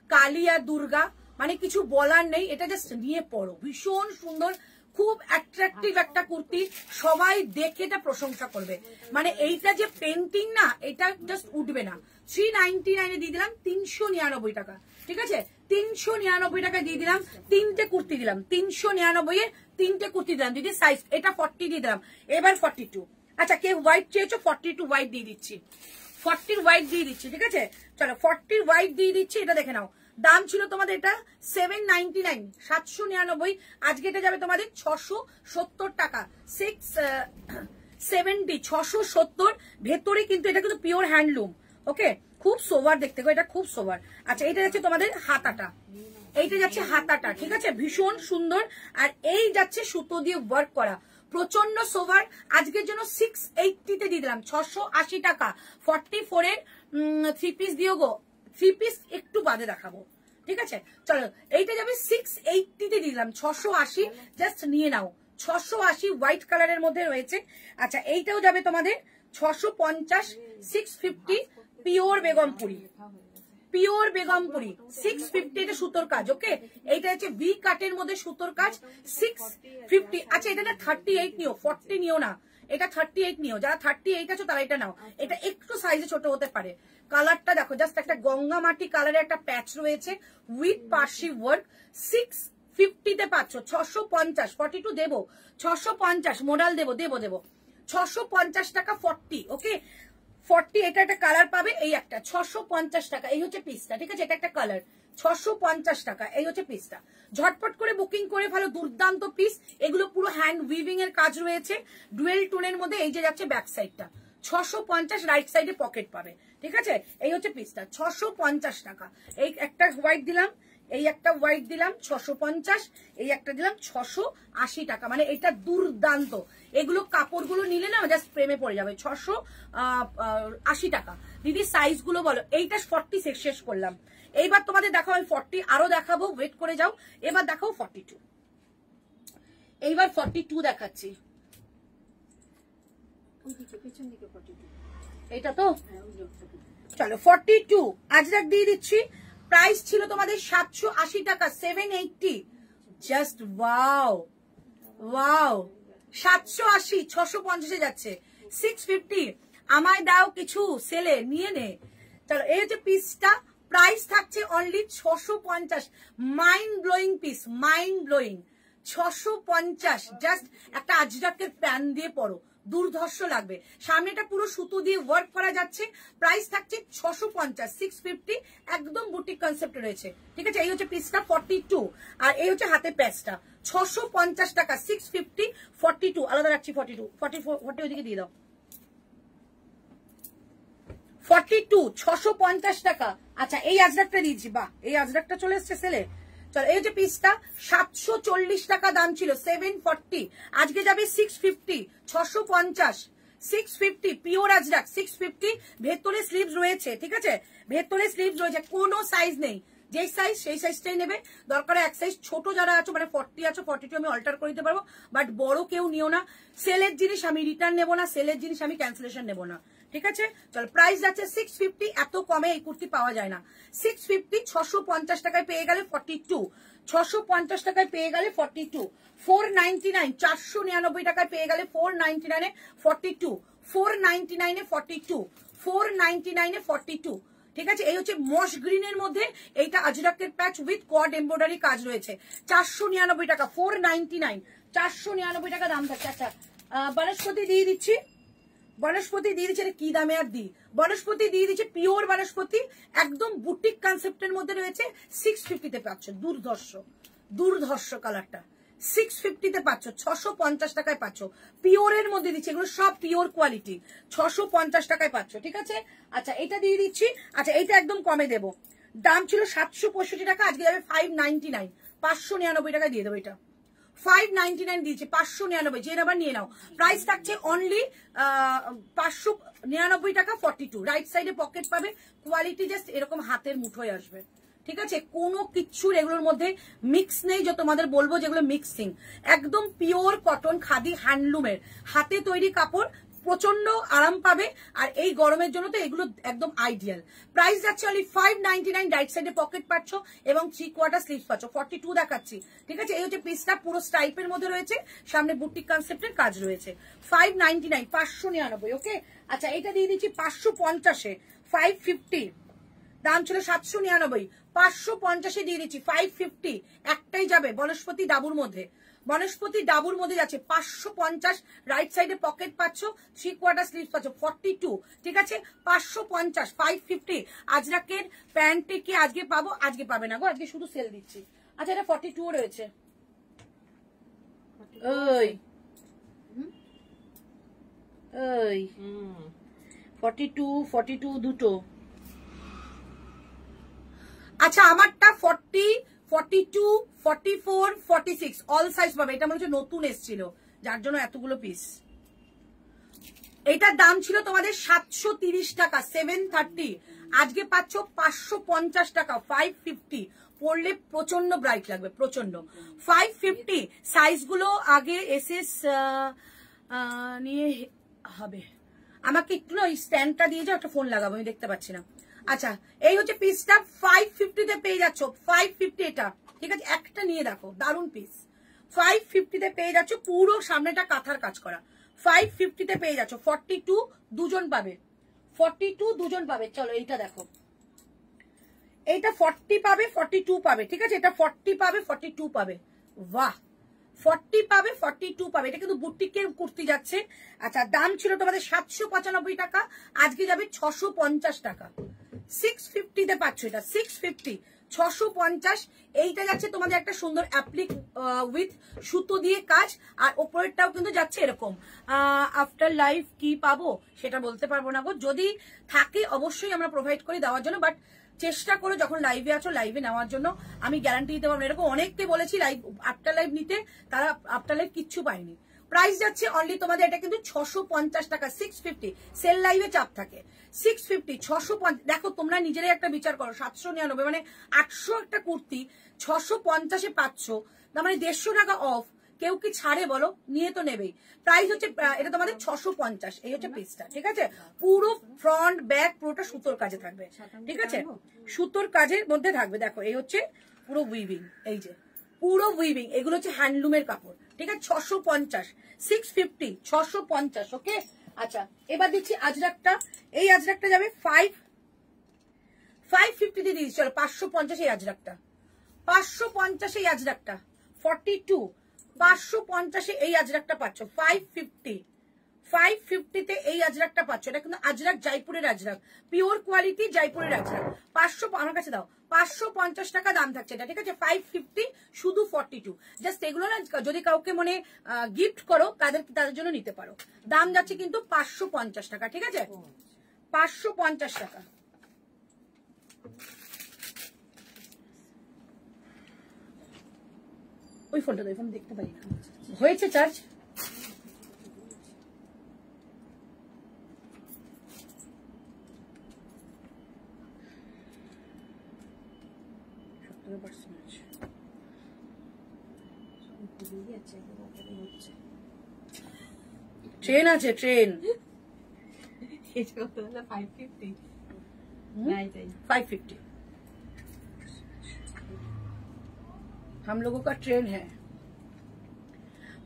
কালী আর দুর্গা, মানে কিছু বলার নেই। এটা জাস্ট নিয়ে পড়ো, ভীষণ সুন্দর, খুব অ্যাট্রাকটিভ একটা কুর্তি, সবাই দেখে এটা প্রশংসা করবে। মানে এইটা যে পেন্টিং না, এটা জাস্ট উঠবে না। 399 দিয়ে দিলাম 399 টাকা, ঠিক আছে? 399 টাকা দিয়ে দিলাম, তিনটে কুর্তি দিলাম 399 এ, তিনটে কুর্তি দিলাম দিদি। সাইজ এটা 40 দিয়ে দিলাম, এবার 42। আচ্ছা কে হোয়াইট চেয়েছো, 42 হোয়াইট দিয়ে দিচ্ছি, 40 হোয়াইট দিয়ে দিচ্ছি, ঠিক আছে? চলো 40 হোয়াইট দিয়ে দিচ্ছি। এটা দেখে নাও, দাম ছিল তোমাদের এটা 799, 799, আজকে এটা যাবে তোমাদের 670 টাকা, 670, 670। ভেতরে কিন্তু এটা কিন্তু পিওর হ্যান্ডলুম, ওকে? খুব সোভার দেখতে গো, এটা খুব সোভার। আচ্ছা এটা যাচ্ছে তোমাদের হাতাটা, এইটা যাচ্ছে হাতাটা, ঠিক আছে? ভীষণ সুন্দর। আর এই যাচ্ছে সুতো দিয়ে ওয়ার্ক করা, প্রচন্ড সোভার। আজকের জন্য 680 তে দিয়ে দিলাম, 680 টাকা। 44 এর 3 পিস দিও গো, 3 পিস একটু বাদে দেখাবো, ঠিক আছে? চলো এইটা যাবে 680 তে দিয়ে দিলাম, 680, জাস্ট নিয়ে নাও। 680 হোয়াইট কালারের মধ্যে রয়েছে। আচ্ছা এইটাও যাবে তোমাদের 650, 650, পিওর বেগমপুরি, পিওর বেগমপুরি, 650। এটা সুতোর কাজ, ওকে? এইটা হচ্ছে ভি কাটের মধ্যে সুতোর কাজ, 650। আচ্ছা এটা 38 নিও, 40 নিও না, এটা 38 নিও, যারা 38 আছো তারা এটা নাও। এটা একটু সাইজে ছোট হতে পারে। কালারটা দেখো, জাস্ট একটা গঙ্গা মাটি কালারের একটা প্যাচ রয়েছে উইথ পার্সি ওয়ার্ক। 650 তে পাচ্ছ, 650, 42 দেবো, 650 মোডাল দেবো 650 টাকা 40। ওকে 40, এটা একটা কালার পাবে, এই একটা 650 টাকা, এই হচ্ছে পিসটা, ঠিক আছে? এটা একটা কালার, 650 টাকা, এই হচ্ছে পিসটা। ঝটপট করে বুকিং করে ভালো, দুর্দান্ত পিস এগুলো। পুরো হ্যান্ড উইভিং এর কাজ রয়েছে, ডুয়েল টোনের মধ্যে। এই যে যাচ্ছে ব্যাক সাইডটা 650, রাইট সাইডে পকেট পাবে, ঠিক আছে? এই হচ্ছে পিসটা 650 টাকা। এই একটা হোয়াইট দিলাম, এই একটা হোয়াইট দিলাম 650, এই একটা দিলাম 680 টাকা। মানে এটা দুর্দান্ত। এগুলো কাপড়গুলো নিলে না জাস্ট প্রেমে পড়ে যাবে। 680 টাকা। দিদি সাইজ গুলো বলো। এইটা 40 শেষ করলাম। এইবার তোমাদের দেখাবো আমি 40, আরো দেখাবো, ওয়েট করে যাও। এবার দেখাও 42। এইবার 42 দেখাচ্ছি। এটা তো চলো 42 আজরাক দিয়ে দিচ্ছি। প্রাইস ছিল তোমাদের 780 টাকা, 780। জাস্ট ওয়াও ওয়াও, 780, 650 যাচ্ছে, 650। আমায় দাও কিছু সেলে, নিয়ে নে। চলো এই হচ্ছে পিসটা, প্রাইস থাকছে only 650। Mind blowing piece, mind blowing. 650, just একটা আজরাকের প্যান দিয়ে পরো, দুর্ধর্ষ লাগবে। সামনেটা পুরো সুতো দিয়ে ওয়ার্ক করা যাচ্ছে। প্রাইস থাকছে 650, 650, একদম বুটিক কনসেপ্ট রয়েছে, ঠিক আছে? এই হচ্ছে পিসটা 42, আর এই হচ্ছে হাতে প্যাচটা 650 টাকা, 650, 42 আলাদা রাখছি। 42, 44, 40 ওইদিকে দিয়ে দাও। 42, 650 টাকা। আচ্ছা এই আজরাকটা দিয়েছি, বাহ, এই আজরাকটা চলে এসছে সেলে। চলো এই হচ্ছে পিসটা, 740 টাকা দাম ছিল, 740, আজকে যাবে 650, 650, 650 পিওর আজরাক, 650। ভেতরে স্লিভস রয়েছে, ঠিক আছে? ভেতরে স্লিভস রয়েছে, কোনো সাইজ নেই, যেই সাইজ সেই সাইজটাই নেবে। দরকার এক সাইজ ছোট যারা আছো, মানে 40 আছো, 42 আমি অল্টার করে দিতে পারবো, বাট বড় কেউ নিও না। সেলের জিনিস আমি রিটার্ন নেবো না, সেলের জিনিস আমি ক্যান্সেলেশন নেবো না, ঠিক আছে? চলো প্রাইস যাচ্ছে 650, এত কমে এই কুর্তি পাওয়া যায় না। 650, 650 টাকায় পেয়ে গেলে 42, 650 টাকায় পেয়ে গেলে 42, 499, 499 টাকায় পেয়ে গেলে 499 এ 42, 499 এ 42, 499 এ 42, ঠিক আছে? এই হচ্ছে মশ গ্রিনের মধ্যে, এইটা আজরাকের প্যাচ উইথ কোয়াড এমব্রয়ডারি কাজ রয়েছে, 499 টাকা, 499, 499 টাকা দাম থাকছে। আচ্ছা বনস্পতি দিয়ে দিচ্ছি, বনস্পতি দিয়ে দিচ্ছে, কি দামে আর দিই, বনস্পতি দিয়ে দিচ্ছে, পিওর বনস্পতি, একদম বুটিক কনসেপ্টের মধ্যে রয়েছে। 650 তে পাচ্ছ, দুর্ধর্ষ দুর্ধর্ষ কালারটা, 650 তে পাচ্ছ, 650 টাকায় পাচ্ছ। পিওরের মধ্যে দিচ্ছে, এগুলো সব পিওর কোয়ালিটি, 650 টাকায় পাচ্ছ, ঠিক আছে? আচ্ছা এটা দিয়ে দিচ্ছি। আচ্ছা এইটা একদম কমে দেবো, দাম ছিল 765 টাকা, আজকে যাবে 599, 599 টাকায় দিয়ে দেবো। এটা 599 দিয়েছে, 599, যে আবার নিয়ে নাও। প্রাইস থাকছে অনলি 599 টাকা, 42, রাইট সাইডে পকেট পাবে। কোয়ালিটি জাস্ট এরকম হাতের মুঠোয় আসবে, ঠিক আছে? কোনো কিচ্ছুর এগুলোর মধ্যে মিক্স নেই, যে তোমাদের বলবো যেগুলো মিক্সিং। একদম পিওর কটন খাদি হ্যান্ডলুমের হাতে তৈরি কাপড়, প্রচন্ড আরাম পাবে। আর এই গরমের জন্য তো এগুলো একদম আইডিয়াল। প্রাইস যাচ্ছে অনলি 599, রাইট সাইডে পকেট পাচ্ছ এবং 3/4 স্লিভস পাচ্ছ। 42 দেখাচ্ছি, ঠিক আছে? এই হচ্ছে পিসটা, পুরো স্টাইপের মধ্যে রয়েছে, সামনে বুটিক কনসেপ্টের কাজ রয়েছে। 599, 599, ওকে? আচ্ছা এটা দিয়ে দিচ্ছি 550-এ, 550, দাম ছিল 799, 550-এ দিয়ে দিচ্ছি, 550, একটাই যাবে বনস্পতি ডাবুর মধ্যে, বনস্পতি ডাবুর মধ্যে যাচ্ছে 550, রাইট সাইডে পকেট পাচ্ছ, 3/4 স্লিভস পাচ্ছ, 42, ঠিক আছে? 550, 550। আজরাকের প্যান্টে কি আজকে পাবো? আজকে পাবে না গো, আজকে শুধু সেল দিচ্ছি। আচ্ছা এটা 42 রয়েছে, ওই ওই 42, 42 দুটো। আচ্ছা আমারটা 40, 42, 44, 46 অল সাইজ পাবে। এটা মনে হচ্ছে নতুন এসেছিল, যার জন্য এতগুলো পিস। এটার দাম ছিল তোমাদের 730 টাকা, 730, আজকে পাচ্ছ 550 টাকা, 550। পরলে প্রচন্ড ব্রাইট লাগবে, প্রচন্ড। 550, সাইজগুলো আগে এসএস নিয়ে হবে। আমাকে একটু না ওই স্ট্যান্ডটা দিয়ে যাও, একটা ফোন লাগাবো, আমি দেখতে পাচ্ছি না। আচ্ছা এই হচ্ছে পিসটা, 550 তে পেয়ে যাচ্ছ, 550 এটা, ঠিক আছে? একটা নিয়ে দেখো, দারুন পিস, 550 তে পেয়ে যাচ্ছ। পুরো সামনেটা কাঁথার কাজ করা, 550 তে পেয়ে যাচ্ছ। 42 দুজন পাবে, 42 দুজন পাবে। চলো এইটা দেখো, এইটা 40 পাবে, 42 পাবে, ঠিক আছে? এটা 40 পাবে, 42 পাবে। বাহ, 40 পাবে, 42 পাবে। এটা কিন্তু বুটিকের কুর্তি যাচ্ছে। আচ্ছা, দাম ছিল তোমাদের 795 টাকা, আজকে যাবে 650 টাকা। 650 তে পাচ্ছ এটা, 650, 650। এইটা যাচ্ছে তোমাদের একটা সুন্দর অ্যাপ্লিক উইথ সুতো দিয়ে কাজ, আর ওপরেরটাও কিন্তু যাচ্ছে এরকম। আফটার লাইফ কি পাবো সেটা বলতে পারবো না গো, যদি থাকে অবশ্যই আমরা প্রোভাইড করি দেওয়ার জন্য, বাট চেষ্টা করো যখন লাইভে আছো লাইভে নেওয়ার জন্য। আমি গ্যারান্টি দিতে পারবো না। এরকম অনেককে বলেছি লাইভ আফটার লাইভ নিতে, তারা আফটার লাইভ কিচ্ছু পায়নি। প্রাইস যাচ্ছে অনলি তোমাদের এটা কিন্তু 650 টাকা, 650। সেল লাইভে চাপ থাকে 650, 650। দেখো তোমরা নিজেরাই একটা বিচার করো, 799 মানে 800 একটা কুর্তি 650-এ পাচ্ছ, তার মানে 150 টাকা অফ। কেউ কি ছাড়ে বলো? নিয়ে তো নেবেই। প্রাইস হচ্ছে এটা তোমাদের 650। এই হচ্ছে পিসটা, ঠিক আছে? পুরো ফ্রন্ট ব্যাক পুরোটা সুতোর কাজে থাকবে, ঠিক আছে? সুতোর কাজের মধ্যে থাকবে। দেখো এই হচ্ছে পুরো উইভিং, এই যে পুরো উইভিং, এগুলো হচ্ছে হ্যান্ডলুমের কাপড়, ঠিক আছে? 650, 650, 650। ওকে, আচ্ছা এবার দিচ্ছি আজরাকটা। এই আজরাকটা যাবে 550 দিয়ে দিচ্ছি। চলো 550 এই আজরাকটা, 550 এই আজরাকটা, 42, 550 এই আজরাকটা পাচ্ছ। 550, 550 তে এই আজরাকটা পাচ্ছ। এটা কিন্তু আজরাক, জয়পুরের আজরাক, পিওর কোয়ালিটি জয়পুরের আজরাক। 500, আমার কাছে দাও, 550 টাকা দাম থাকছে এটা, ঠিক আছে? 550 শুধু 42। জাস্ট এগুলো না যদি কাউকে মানে গিফট করো তাদের জন্য নিতে পারো। দাম যাচ্ছে কিন্তু 550 টাকা, ঠিক আছে? 550 টাকা। ওই ফোনটা ওই ফোন দেখতে পারি না, হয়েছে চার্জ? ট্রেন আছে, ট্রেন। 550 हम लोगों का ट्रेन है।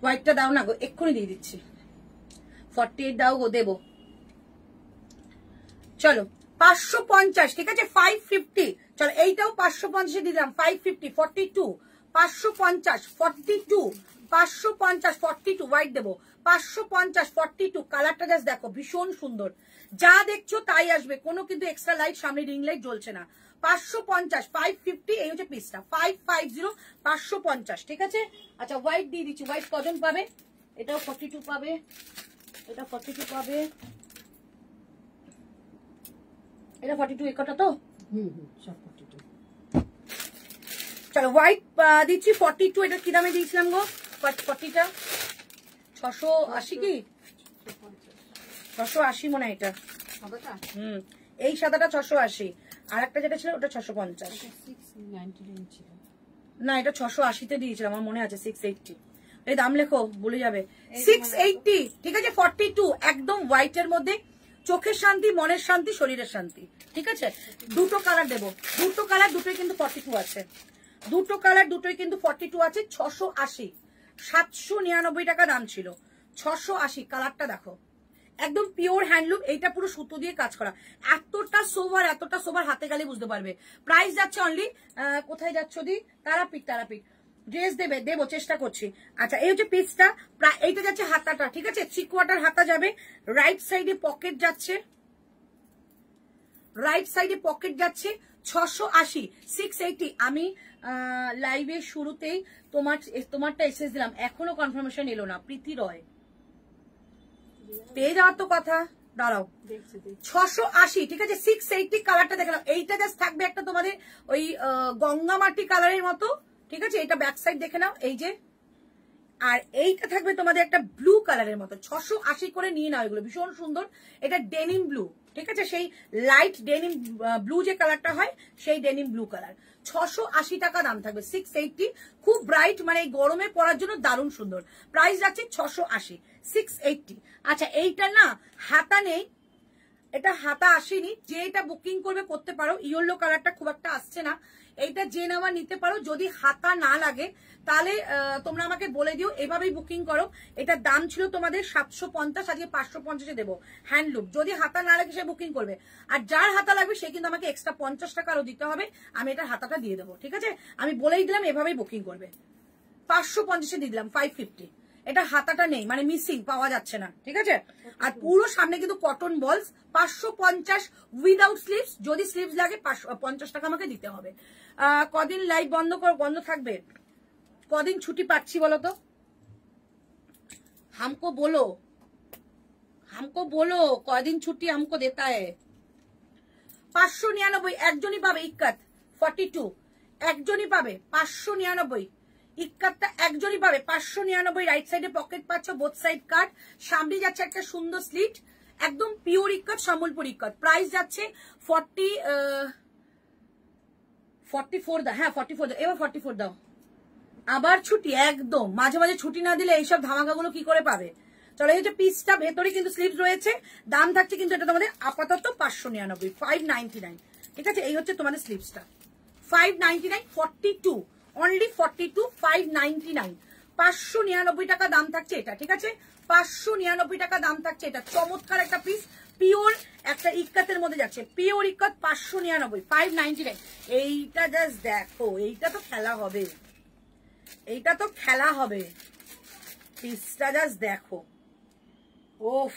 হোয়াইটটা দাও না গো, এক্ষুনি দিয়ে দিচ্ছি। 48 দাও গো, দেবো। চলো 550, ঠিক আছে? 550। চলো এইটাও 550 দিয়ে দিলাম, 550, 42, 550, 42, 550, 42। হোয়াইট দেবো 550, 42। কালারটা জাস্ট দেখো, ভীষণ সুন্দর। যা দেখছো তাই আসবে, কোনো কিন্তু এক্সট্রা লাইট, সামনে রিং লাইট জ্বলছে না। 550, 550 এই হচ্ছে পিসটা, 550, 550, ঠিক আছে? আচ্ছা হোয়াইট দিয়ে দিচ্ছি। হোয়াইট কজন পাবে? এটাও 42 পাবে, এটা 42 পাবে, এটা 42। একটা তো সব 42। চলো হোয়াইট দিচ্ছি 42। এটা কি দামে দিয়েছিলাম গো? 40টা 680 কি 680 মনে হয় এটা। এই সাদাটা 680, আর একটা যেটা ছিল ওটা 650। না এটা 680-তে দিয়েছিলাম, আমার মনে আছে 680। এই দাম লেখো, ভুলে যাবে। 680, ঠিক আছে? 42 একদম হোয়াইটের মধ্যে, চোখের শান্তি, মনের শান্তি, শরীরের শান্তি, ঠিক আছে? দুটো কালার দেবো, দুটো কালার, দুটোই কিন্তু 42 আছে। দুটো কালার দুটোই কিন্তু 42 আছে। 680, 799 টাকা দাম ছিল, 680। কালারটা দেখো, একদম পিওর হ্যান্ডলুম। এইটা পুরো সুতো দিয়ে কাজ করা, এতটা সোবার হাতে গেলে বুঝতে পারবে। প্রাইস যাচ্ছে অনলি, কোথায় যাচ্ছ দি? তারাপীঠ, তারাপীঠ। ড্রেস দেবো চেষ্টা করছি। আচ্ছা এই হচ্ছে পিসটা, এইটা যাচ্ছে হাতাটা, ঠিক আছে? 3/4 হাতা যাবে। রাইট সাইডে পকেট যাচ্ছে, রাইট সাইডে পকেট যাচ্ছে। 680, 680। আমি লাইভের শুরুতেই তোমারটা এসেস দিলাম, এখনো কনফার্মেশন এলো না। প্রীতি রয় পেয়ে যাওয়ার তো কথা, দাঁড়াও। 680, ঠিক আছে? 680। কালারটা দেখে নাও, এইটা জাস্ট থাকবে একটা তোমাদের ওই গঙ্গামাটি কালারের মতো, ঠিক আছে? এটা ব্যাক সাইড দেখে নাও, এই যে। আর এইটা থাকবে তোমাদের একটা ব্লু কালারের মতো। 680 করে নিয়ে নাও, এগুলো ভীষণ সুন্দর। এটা ডেনিম ব্লু, ঠিক আছে? সেই লাইট ডেনিম ব্লু যে কালারটা হয়, সেই ডেনিম ব্লু কালার। 680 টাকা দাম থাকবে। 680, খুব ব্রাইট, মানে এই গরমে পরার জন্য দারুণ সুন্দর। প্রাইস যাচ্ছে 680, 680। আচ্ছা এইটা না হাতা নেই, এটা হাতা আসেনি, যে এটা বুকিং করবে করতে পারো। ইয়েলো কালারটা খুব একটা আসছে না, এইটা যে নেওয়া নিতে পারো। যদি হাতা না লাগে তাহলে তোমরা আমাকে বলে দিও, এভাবেই বুকিং করো। এটার দাম ছিল তোমাদের 750, আজকে 550-এ দেবো হ্যান্ডলুম। যদি হাতা না লাগে সে বুকিং করবে, আর যার হাতা লাগবে সে কিন্তু আমাকে এক্সট্রা 50 টাকা আরো দিতে হবে, আমি এটার হাতাটা দিয়ে দেবো। ঠিক আছে, আমি বলেই দিলাম এভাবেই বুকিং করবে। 550-এ দিয়ে দিলাম 550। এটা হাতাটা নেই, মানে মিসিং, পাওয়া যাচ্ছে না। ঠিক আছে, আর পুরো সামনে কিন্তু কটন বলস। 550 উইদাউট স্লিভস। যদি স্লিভস লাগে 50 টাকা আমাকে দিতে হবে। কদিন লাইভ বন্ধ থাকবে, কদিন ছুটি পাচ্ছি বলো তো? हमको बोलो কদিন ছুটি हमको देता है। 599 একজনই পাবে। ইক্কাত 42 একজনই পাবে। 599 ইক্কাতটা একজনই পাবে। 599 রাইট সাইডে পকেট পাচ্ছ, বোথ সাইড কাট, সামনে যাচ্ছে একটা সুন্দর স্লিট, একদম পিওর ইক্কাত, সম্বলপুর ইক্কাত। প্রাইস যাচ্ছে 44 দাও। হ্যাঁ 44 দাও, এবার 44 দাও। আবার ছুটি, একদম মাঝে মাঝে ছুটি না দিলে এইসব ধামাকাগুলো কি করে পাবে? চলো, এই যে পিসটা ভেতরে কিন্তু স্লিভস রয়েছে, দাম থাকছে কিন্তু এটা তোমাদের আপাতত 599, 599। ঠিক আছে, এই হচ্ছে তোমাদের স্লিভসটা 599, 42 অনলি 42, 599, 599 টাকা দাম থাকছে এটা। ঠিক আছে, 599 টাকা দাম থাকছে এটা। চমৎকার একটা পিস, পিওর একটা ইক্কাতের মধ্যে যাচ্ছে, পিওর ইক্কাত 599, 599। এইটা জাস্ট দেখো, এইটা তো খেলা হবে, এইটা তো খেলা হবে। পিসটা জাস্ট দেখো, ওফ।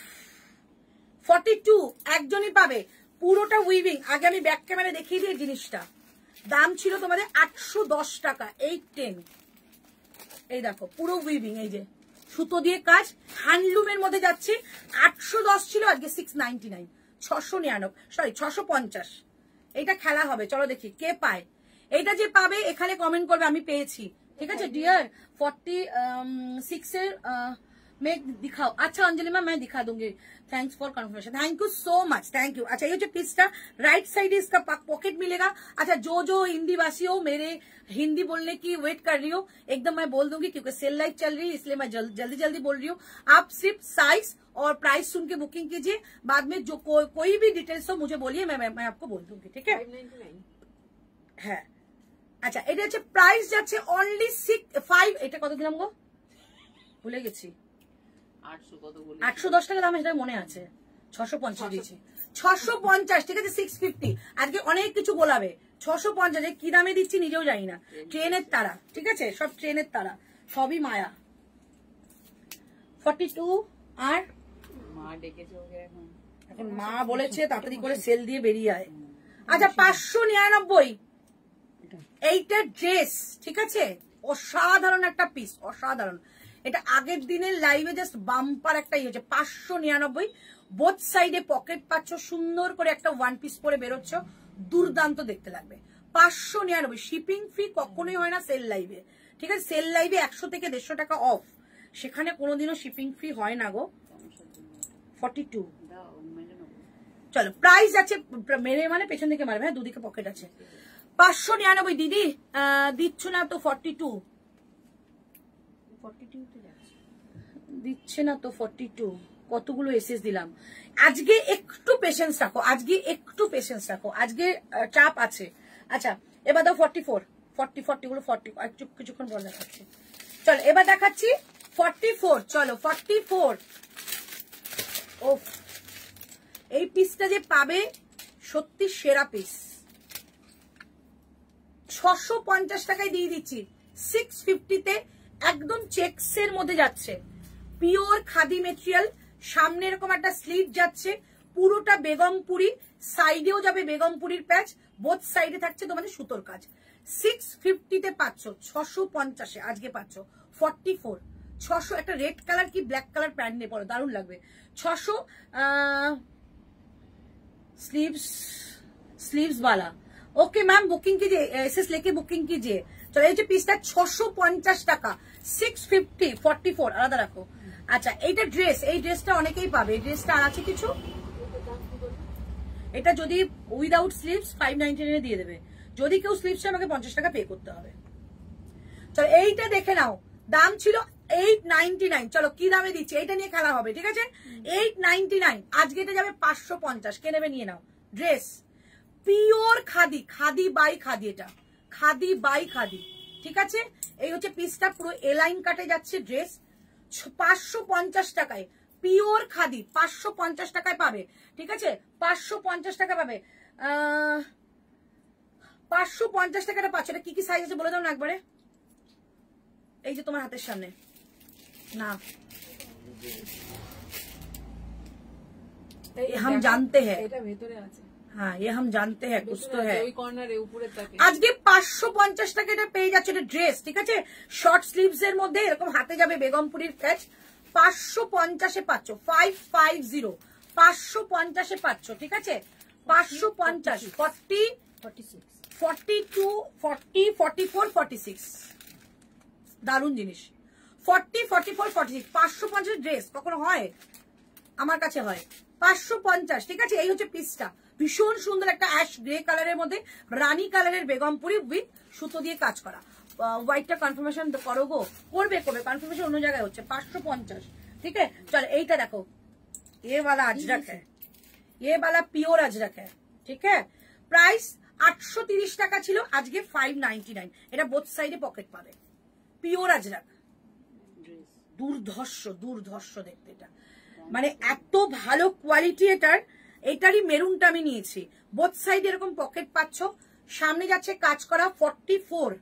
42 একজনই পাবে, পুরোটা উইভিং। আগে আমি ব্যাক ক্যামেরা দেখিয়ে দিই জিনিসটা। দাম ছিল তোমাদের 810 টাকা, 810। এই দেখো পুরো উইভিং, এই যে সুতো দিয়ে কাজ, হ্যান্ডলুমের মধ্যে যাচ্ছে। 810 ছিল, আজকে 699, 699, সরি 650। এইটা খেলা হবে। চলো দেখি কে পায়। এইটা যে পাবে এখানে কমেন্ট করবে আমি পেয়েছি। ঠিক আছে ডিয়ার, 46 में दिखाओ। अच्छा अंजलि मैम मैं दिखा दूंगी, thanks for conformation, thank you so much, thank you. अच्छा ये जो पिस्टा राइट साइड इसका पॉकेट मिलेगा। अच्छा जो हिंदी वासी हो, मेरे हिंदी बोलने की वेट कर रही हो, एकदम मैं बोल दूंगी क्योंकि सेल लाइव चल रही है, इसलिए मैं जल्दी बोल रही हूँ। आप सिर्फ साइज और प्राइस सुन के बुकिंग कीजिए, बाद में जो कोई भी डिटेल्स हो मुझे बोलिए, मैं आपको बोल दूंगी। ठीक है, 599 হ্যাঁ। আচ্ছা এটা হচ্ছে প্রাইস যাচ্ছে অনলি 5। এটা কত দিলাম গো, ভুলে গেছি। 810 টাকা দাম, এটা মনে আছে। 650 দিয়েছি, 650। ঠিক আছে, 650। আজকে অনেক কিছু বলাবে। 650 কি দামে দিচ্ছি নিজেও জানি না। ট্রেনের তারা, ঠিক আছে, সব ট্রেনের তারা, সবই মায়া। 42 আর মা ডেকেছে ওকে, এখন মা বলেছে তাড়াতাড়ি করে সেল দিয়ে বেরিয়ে আয়। আচ্ছা 599 এইটা ড্রেস। ঠিক আছে, অসাধারণ একটা পিস, অসাধারণ। এটা আগের দিনের লাইভে জাস্ট বাম্পার একটা ইয়ে হচ্ছে। 599, বোথ সাইডে পকেট পাচ্ছ, সুন্দর করে একটা ওয়ান পিস পরে বেরোচ্ছ, দুর্দান্ত দেখতে লাগবে। 599, শিপিং ফি কখনোই হয় না সেল লাইভে। ঠিক আছে, সেল লাইভে 100 থেকে 150 টাকা অফ, সেখানে কোনোদিনও শিপিং ফি হয় না গো। 42 চলো, প্রাইস আছে মেরে মানে পেছন দিকে মারবে। হ্যাঁ দুদিকে পকেট আছে। 599 দিদি দিচ্ছ না তো। 42 দিচ্ছে না তো। 42 কতগুলো এসএস দিলাম। আজকে একটু পেশেন্স রাখো, আজকে চাপ আছে। আচ্ছা এবার দাও 40 গুলো 40 কিছুক্ষণ বল দেখাচ্ছি। চলো এবার দেখাচ্ছি 44। চলো 44। ও এই পিসটা যে পাবে সত্যি সেরা পিস। 650 টাকায় দিয়ে দিচ্ছি, 650-তে একদম চেক্সের মধ্যে যাচ্ছে, পিওর খাদি মেটেরিয়াল। সামনে এরকম একটা স্লিট যাচ্ছে, পুরোটা বেগমপুরি, সাইডেও যাবে বেগমপুরির প্যাচ, বোথ সাইডে থাকছে তোমাদের সুতোর কাজ। 650-তে পাচ্ছ, 650-এ আজকে পাচ্ছ। 44 600। একটা রেড কালার কি ব্ল্যাক কালার প্যান্ট নিয়ে পড়ো, দারুণ লাগবে। 600 स्लीव्स वाला। ओके मैम बुकिंग कीजिए, एसएस लेके बुकिंग कीजिए। चलो ये पिसটা 650 টাকা, 650, 44 আলাদা রাখো। আচ্ছা এইটা ড্রেস, এই ড্রেসটা অনেকেই পাবে। এই ড্রেসটা আর আছে কিছু, এটা যদি উইদাউট স্লিভস 599 দিয়ে দেবে, যদি কেউ স্লিভস আমাকে 50 টাকা পে করতে হবে। চলো এইটা দেখে নাও, দাম ছিল 899। চলো কি দামে দিচ্ছি এটা নিয়ে খেলা হবে, ঠিক আছে? 899। আজকে এটা যাবে 550। কে নেবে নিয়ে নাও। Dress pure khadi, khadi by khadi, এটা খাদি বাই খাদি, ঠিক আছে? এই হচ্ছে পিসটা, পুরো এলাইন কাটে যাচ্ছে ড্রেস। 550 টাকায় পিওর খাদি, 550 টাকায় পাবে, ঠিক আছে? 550 টাকা পাবে। 550 টাকাটা পাচ্ছে। এটা কি কি সাইজ আছে বলে দাও না একবারে। এই যে তোমার হাতের সামনে না, हम जानते हैं, এটা ভেতরে আছে। হ্যাঁ ये हम जानते हैं, कुछ तो है। ওই কর্নারে উপরে থাকে। আজকে 550 টাকা এটা পেয়ে যাচ্ছে। এটা ড্রেস, ঠিক আছে? শর্ট স্লিভস এর মধ্যে এরকম হাতে যাবে বেগমপুরীর কাজ। 550 এ পাচ্ছ, 550, 550 এ পাচ্ছ, ঠিক আছে? 550, 40, 46 42, 40, 44, 46, দারুণ জিনিস। 40, 44, 46, 550 ড্রেস কখনো হয়? আমার কাছে হয়। 550, ঠিক আছে? এই হচ্ছে পিসটা, ভীষণ সুন্দর একটা অ্যাশ গ্রে কালারের মধ্যে রানী কালারের বেগমপুরি উইথ সুতো দিয়ে কাজ করা। হোয়াইটটা কনফার্মেশন করো গো, করবে কনফার্মেশন অন্য জায়গায় হচ্ছে। 550, ঠিক আছে? চলো এইটা দেখো, ये वाला अजरक है, ये वाला प्योर अजरक है, ठीक है? प्राइस 830 টাকা ছিল, আজকে 599। এটা বোথ সাইডে পকেট পাবে। পিওর আজরাক, দুর্ধর্ষ দুর্ধর্ষ দেখতে এটা, মানে এত ভালো কোয়ালিটি এটার। এটারই মেরুনটা আমি নিয়েছি। বোথ সাইড এরকম পকেট পাচ্ছ, সামনে যাচ্ছে কাজ করা 44,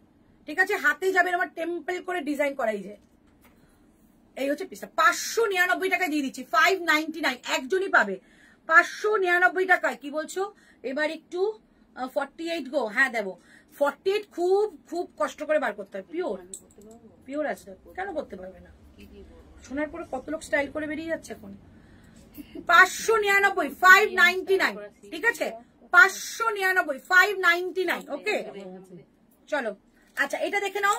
ঠিক আছে? হাতে যাবে আমার টেম্পল করে ডিজাইন করাই যে। এই হচ্ছে পিসটা, 599 টাকায় দিয়ে দিচ্ছি। 599 একজনই পাবে, 599 টাকায়। কি বলছো? এবার একটু 48 গো, হ্যাঁ দেবো। 48 খুব খুব কষ্ট করে বার করতে হয়। পিওর পিওর আছে, কেন করতে পারবে না? শোনার পরে কত লোক স্টাইল করে বেরিয়ে যাচ্ছে এখন। 599, 599, ঠিক আছে? 599, 599, ওকে? চলো আচ্ছা এটা দেখে নাও।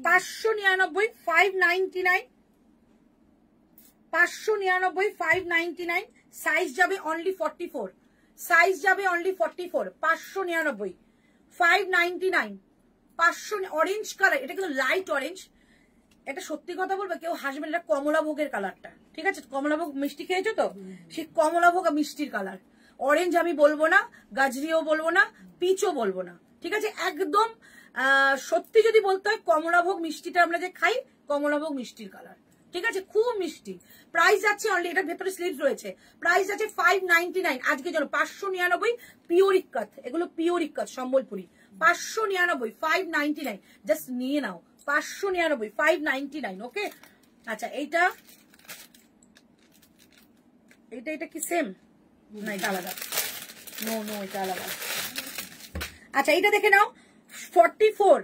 599, 599, 599, 599। সাইজ যাবে অনলি 44, সাইজ যাবে অনলি 44। 599, 599, 500। অরেঞ্জ কালার, এটা কিন্তু লাইট অরেঞ্জ। এটা সত্যি কথা বলবে, কেউ হাসবেন, এটা কমলাভোগের কালারটা, ঠিক আছে? কমলাভোগ মিষ্টি খেয়েছো তো, সেই কমলাভোগ মিষ্টির কালার। অরেঞ্জ আমি বলবো না, গাজরিও বলবো না, পিচও বলবো না, ঠিক আছে? একদম সত্যি যদি বলতে হয়, কমলাভোগ মিষ্টিটা আমরা যে খাই, কমলাভোগ মিষ্টির কালার, ঠিক আছে? খুব মিষ্টি। প্রাইস আছে অনলি, এটার ভেতরে স্লিভস রয়েছে। প্রাইস আছে 599 আজকে জন্য। 599 পিওর ইক্কাত, এগুলো পিওর ইক্কাত সম্বলপুরি। 599, 599, জাস্ট নিয়ে নাও। 599, 599, ওকে? আচ্ছা এইটা এটা এটা কি সেম না? এটা আলাদা। নো নো, এটা আলাদা। আচ্ছা এইটা দেখে নাও, 44,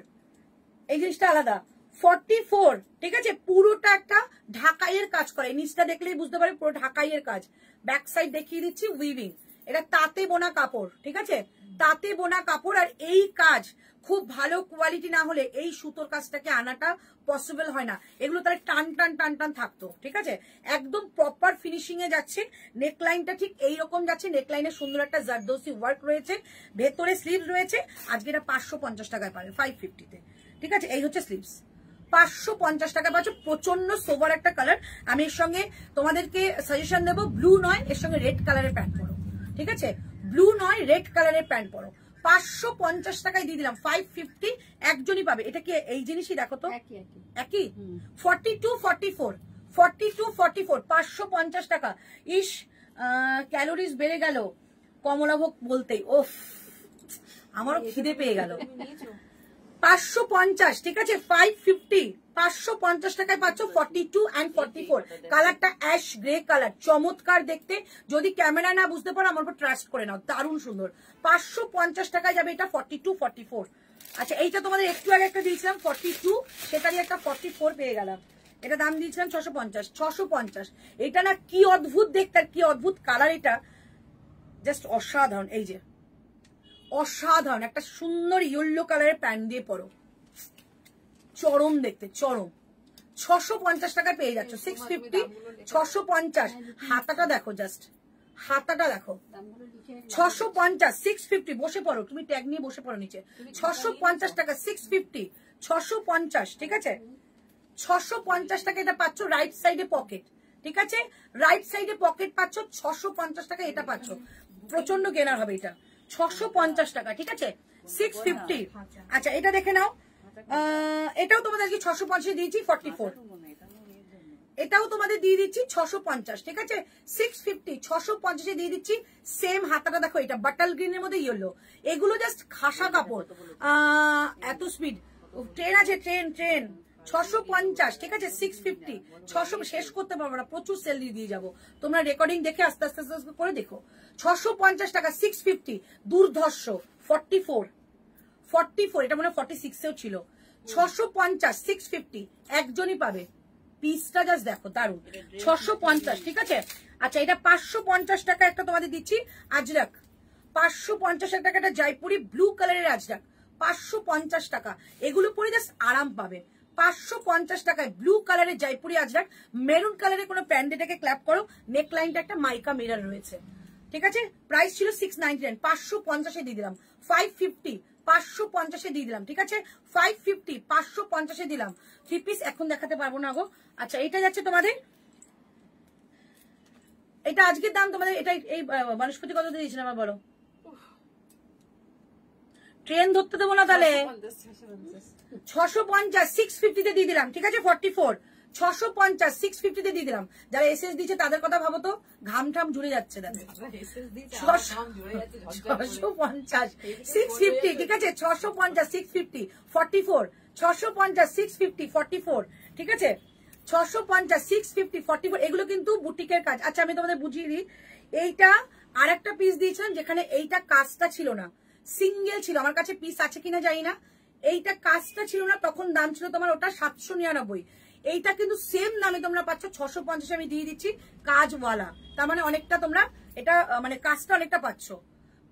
এই জিনিসটা আলাদা। 44, ঠিক আছে? পুরোটা একটা ঢাকাইয়ের কাজ করে, নিচটা দেখলেই বুঝতে পারে পুরো ঢাকাইয়ের কাজ। ব্যাক সাইড দেখিয়ে দিচ্ছি, উইভিং। এটা তাঁতে বোনা কাপড়, ঠিক আছে? তাঁতে বোনা কাপড়। আর এই কাজ খুব ভালো কোয়ালিটি না হলে এই সুতোর কাজটাকে আনাটা পসিবল হয় না। এগুলো তাহলে টান টান টান টান থাকতো, ঠিক আছে? একদম প্রপার ফিনিশিং এ যাচ্ছে। নেকলাইনটা ঠিক এইরকম যাচ্ছে, নেকলাইনে সুন্দর একটা জারদৌসি ওয়ার্ক রয়েছে, ভেতরে স্লিভ রয়েছে। আজকে এটা 550 টাকায় পাবে, 550-তে, ঠিক আছে? এই হচ্ছে স্লিভস, 550 টাকা পাচ্ছ। প্রচন্ড সোবার একটা কালার। আমি এর সঙ্গে তোমাদেরকে সাজেশন দেবো, ব্লু নয়, এর সঙ্গে রেড কালারের প্যান্ট পরো, ঠিক আছে? ব্লু নয়, রেড কালারের প্যান্ট পরো। 550 টাকায় দিয়ে দিলাম, 550 একজনই পাবে। এটা কি এই জিনিসই? দেখো তো একই। 42, 44, 42, 44, 550 টাকা। ইস, ক্যালোরিজ বেড়ে গেল কমলাভোগ বলতেই। ওফ, আমারও খিদে পেয়ে গেল। 550, ঠিক আছে? 550, 550 টাকায় পাচ্ছ 42 and 44। কালারটা অ্যাশ গ্রে কালার, চমৎকার দেখতে। যদি ক্যামেরা না বুঝতে পারো, আমার উপর ট্রাস্ট করে নাও, দারুণ সুন্দর। 550 টাকায় যাবে এটা, 42, 44। আচ্ছা এইটা তোমাদের একটু আগে একটা দিয়েছিলাম 42, সেটারই একটা 44 পেয়ে গেলাম। এটা দাম দিয়েছিলাম 650, 650। এটা না কি অদ্ভুত দেখতে, আর কি অদ্ভুত কালার, এটা জাস্ট অসাধারণ। এই যে অসাধারণ একটা সুন্দর ইয়েলো কালারের প্যান্ট দিয়ে পরো, চরম দেখতে, চরম। 650 টাকায় পেয়ে যাচ্ছ, 650, 650। হাতাটা দেখো, জাস্ট হাতাটা দেখো, 650, 650। বসে পড়ো, তুমি ট্যাগ নিয়ে বসে পড়ো নিচে। 650 টাকা, 650, 650, ঠিক আছে? 650 টাকা এটা পাচ্ছ, রাইট সাইডে পকেট, ঠিক আছে, রাইট সাইডে পকেট পাচ্ছ 650 টাকা এটা পাচ্ছ, প্রচন্ড গেনার হবে এটা, 650 টাকা, ঠিক আছে, 650। আচ্ছা এটা দেখে নাও, এটাও তোমাদেরকে 650 দিয়েছি 44, এটাও তোমাদের দিয়ে দিচ্ছি 650, ঠিক আছে, 650 650 দিয়ে দিচ্ছি। সেম হাতাটা দেখো, এটা বাটাল গ্রিনের মধ্যে ইয়েলো, এগুলো জাস্ট খাসা কাপড়। এত স্পিড ট্রেন আছে, ট্রেন 650, ঠিক আছে, 650 600 শেষ করতে পারবো না, প্রচুর সেল দিয়ে যাবো, তোমরা রেকর্ডিং দেখে আস্তে আস্তে আস্তে করে দেখো। 650 টাকা 650, দুর্ধর্ষ 44, এটা মনে হয় 46 এও ছিল। 650 650 একজনই পাবে, পিসটা জাস্ট দেখো দারুন, 650, ঠিক আছে। আচ্ছা এটা 550 টাকা একটা তোমাদের দিচ্ছি আজরাক, 550 টাকা একটা জয়পুরি ব্লু কালারের আজরাক, 550 টাকা, এগুলো পরে জাস্ট আরাম পাবে। 550 টাকায় ব্লু কালারের জয়পুরি আজরাক, মেরুন কালারের কোনো প্যান্ডেটাকে ক্ল্যাপ করো, নেক লাইনটা একটা মাইকা মিরর রয়েছে, ঠিক আছে, প্রাইস ছিল 699, 550 দিয়ে দিলাম, 550 550 দিয়ে দিলাম, ঠিক আছে, 550 550 দিলাম। 3 পিস এখন দেখাতে পারবো না গো। আচ্ছা এটা যাচ্ছে তোমাদের, এটা আজকের দাম তোমাদের, এটা এই বনস্পতি কত দিয়েছিলাম আমার, বলো, ট্রেন ধরতে দেবো না তাহলে, 650 650 দিয়ে দিলাম, ঠিক আছে, 44 650 650 দিয়ে দিলাম। যারা এসএস দিচ্ছে তাদের কথা ভাবো তো, ঘাম ঠাম জুড়ে যাচ্ছে তাদের। 650 650, ঠিক আছে, 650 650 44, 650 650 44, ঠিক আছে, 650 650 44, এগুলো কিন্তু বুটিকের কাজ। আচ্ছা আমি তোমাদের বুঝিয়ে দিই, এইটা আর একটা পিস দিয়েছিলাম যেখানে এইটা কাজটা ছিল না, সিঙ্গেল ছিল, আমার কাছে পিস আছে কিনা জানি না, এইটা কাজটা ছিল না, তখন দাম ছিল তোমার ওটা 799, এইটা কিন্তু সেম দামে তোমরা পাচ্ছ 650, আমি দিয়ে দিচ্ছি কাজওয়ালা, তার মানে অনেকটা তোমরা এটা মানে কাজটা অনেকটা পাচ্ছ।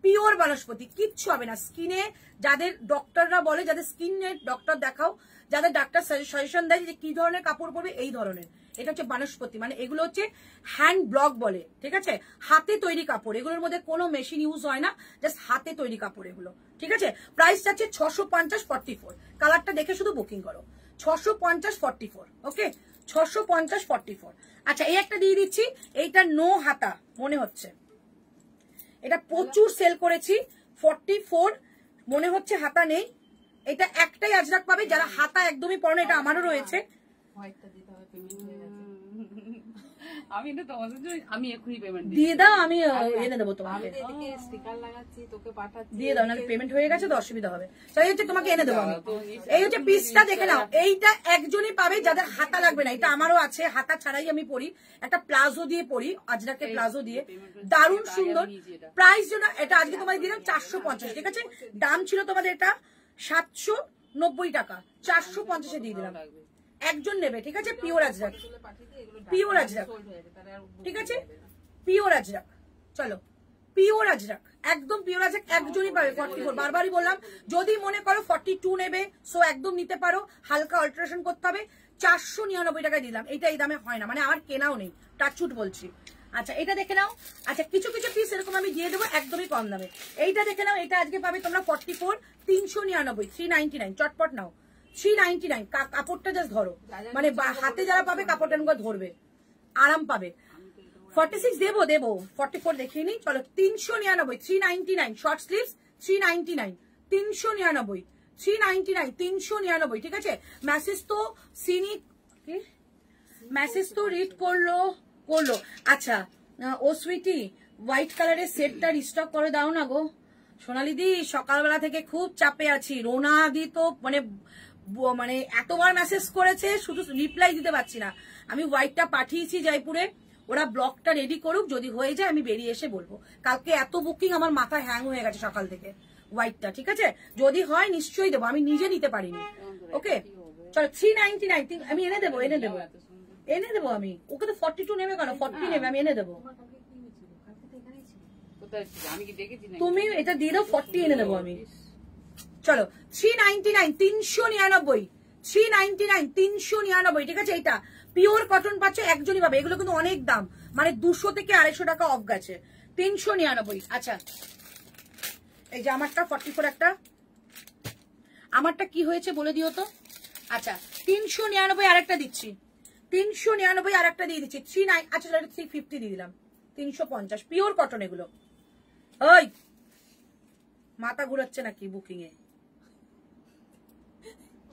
পিওর বনস্পতি, কিচ্ছু হবে না স্কিনে, যাদের ডক্টররা বলে, যাদের স্কিনের ডক্টর দেখাও, যাদের ডাক্তার সাজেশন দেয় যে কি ধরনের কাপড় পরবে, এই ধরনের, এটা হচ্ছে বনস্পতি, মানে এগুলো হচ্ছে হ্যান্ড ব্লক বলে, ঠিক আছে, হাতে তৈরি কাপড়, এগুলোর মধ্যে কোনো মেশিন ইউজ হয় না, জাস্ট হাতে তৈরি কাপড় এগুলো, ঠিক আছে। প্রাইস যাচ্ছে 650 44, কালারটা দেখে শুধু বুকিং করো, 650 44, ওকে, 650 44। আচ্ছা এই একটা দিয়ে দিচ্ছি, এইটা নো হাতা মনে হচ্ছে, এটা প্রচুর সেল করেছি, 44 মনে হচ্ছে হাতা নেই, এটা একটাই আজরাক পাবে, যারা হাতা একদমই পরে না, এটা আমারও রয়েছে। আমি এটা তোমাদের জন্য আমি এখনই পেমেন্ট দিয়ে দাও, আমি এনে দেবো তোমাকে, স্টিকার লাগাচ্ছি, তোকে পাঠাচ্ছি, দিয়ে দাও, নাকি পেমেন্ট হয়ে গেছে তো অসুবিধা হবে, তাই হচ্ছে তোমাকে এনে দেবো আমি। এই হচ্ছে পিসটা দেখে নাও, এইটা একজনই পাবে যাদের হাতা লাগবে না, এটা আমারও আছে, হাতা ছাড়াই আমি পরি, একটা প্লাজো দিয়ে পরি, আজরাকে প্লাজো দিয়ে, দারুণ সুন্দর। প্রাইস জন্য এটা আজকে তোমাদের দিলাম 450, ঠিক আছে, দাম ছিল তোমাদের এটা 790 টাকা, 450 দিয়ে দিলাম, একজন নেবে, ঠিক আছে, পিওর আজরাক, পিওর আজরাক, ঠিক আছে, পিওর আজরাক, চলো পিওর আজরাক, একদম পিওর আজরাক, একজনই পাবে 44, বারবারই বললাম, যদি মনে করো 42 নেবে সো একদম নিতে পারো, হালকা অল্টারেশন করতে হবে, 499 টাকায় দিলাম, এটা এই দামে হয় না, মানে আমার কেনাও নেই, টাচুট বলছি। আচ্ছা এটা দেখে নাও, আচ্ছা কিছু কিছু পিস এরকম আমি দিয়ে দেবো একদমই কম দামে, এইটা দেখে নাও, এটা আজকে পাবে তোমরা 44 399 399, চটপট নাও 399, কাপড়টা জাস্ট ধরো, মানে হাতে যারা পাবে কাপড়টা ধরবে, আরাম পাবে। 46 দেবো 44 দেখিয়ে নি, চলো 399 399, শর্ট স্লিভস 399 399 399 399, ঠিক আছে। মেসেজ তো সিনি, মেসেজ তো রিড করলো। আচ্ছা ও সুইটি, হোয়াইট কালারের সেটটা রিস্টক করে দাও না গো। সোনালি দি সকালবেলা থেকে খুব চাপে আছি, রোনা দি তো মানে এতবার মেসেজ করেছে, শুধু রিপ্লাই দিতে পারছি না। আমি হোয়াইটটা পাঠিয়েছি জয়পুরে, ওরা ব্লগটা রেডি করুক, যদি হয়ে যায় আমি বেরিয়ে এসে বলবো। কালকে এত বুকিং আমার মাথা হ্যাং হয়ে গেছে সকাল থেকে, হোয়াইটটা, ঠিক আছে, যদি হয় নিশ্চয়ই দেবো, আমি নিজে নিতে পারিনি। ওকে চলো 399, আমি এনে দেবো আমি, ওকে তো 42 নেবে কেন, 40 নেবে, আমি এনে দেবো, তুমি এটা দিয়ে দাও, 40 এনে দেবো আমি। চলো 399 399 399 399, ঠিক আছে, এটা পিওর কটন পাচ্ছে, একজনই পাবে, এগুলো কিন্তু অনেক দাম, মানে 200 থেকে 250 টাকা অফ গেছে, 399। আচ্ছা এই যে আমারটা 44, একটা আমারটা কি হয়েছে বলে দিও তো, আচ্ছা 399 আরেকটা দিচ্ছি, 399 আরেকটা দিয়ে দিচ্ছি, 39, আচ্ছা 350 দিয়ে দিলাম, 350 পিওর কটন এগুলো। ওই মাথা ঘুরাচ্ছে নাকি বুকিং এ?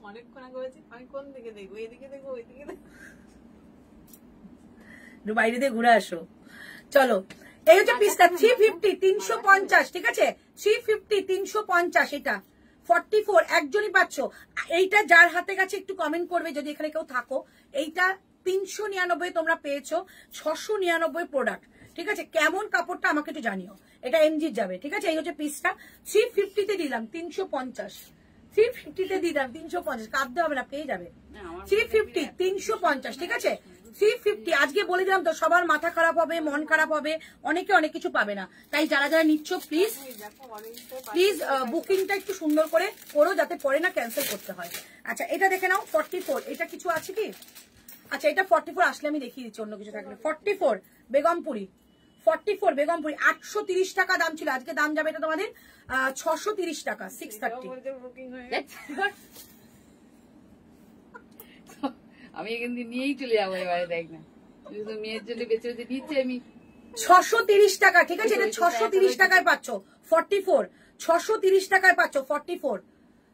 অনেকক্ষণ আগে বলছি আমি কোন দিকে দেখবো, এদিকে দেখবো ওইদিকে দেখবো। বাইরে দিয়ে ঘুরে আসো। চলো এই হচ্ছে পিসটা 350 350, ঠিক আছে 350 350, এটা 44 একজনই পাচ্ছ। এইটা যার হাতে কাছে একটু কমেন্ট করবে যদি এখানে কেউ থাকো। এইটা 399 তোমরা পেয়েছো, 699 প্রোডাক্ট, ঠিক আছে। কেমন কাপড়টা আমাকে একটু জানিও, এটা এমজি যাবে, ঠিক আছে। এই হচ্ছে পিসটা 350 তে দিলাম 350, 350 তে দিলাম 350, কাঁদতে হবে না, পেয়ে যাবে 350 350, ঠিক আছে 350। আজকে বলে দিলাম তো সবার মাথা খারাপ হবে, মন খারাপ হবে, অনেকে অনেক কিছু পাবে না, তাই যারা যারা নিচ্ছ প্লিজ প্লিজ বুকিংটা একটু সুন্দর করে করো যাতে পরে না ক্যান্সেল করতে হয়। আচ্ছা এটা দেখে নাও 44, এটা কিছু আছে কি? আচ্ছা এটা 44 আসলে আমি দেখিয়ে দিচ্ছি, অন্য কিছু থাকলে। 44 বেগমপুরি, 44 বেগমপুরি 830 টাকা দাম ছিল, আজকে দাম যাবে এটা তোমাদের 630 টাকা, 630। আমি এখান থেকে নিয়েই চলে যাবো এবারে, দেখ না মেয়ের জন্য বেঁচে বেঁচে নিচ্ছে আমি। 630 টাকা, ঠিক আছে এটা 630 টাকায় পাচ্ছ 44, 630 টাকায় পাচ্ছ 44,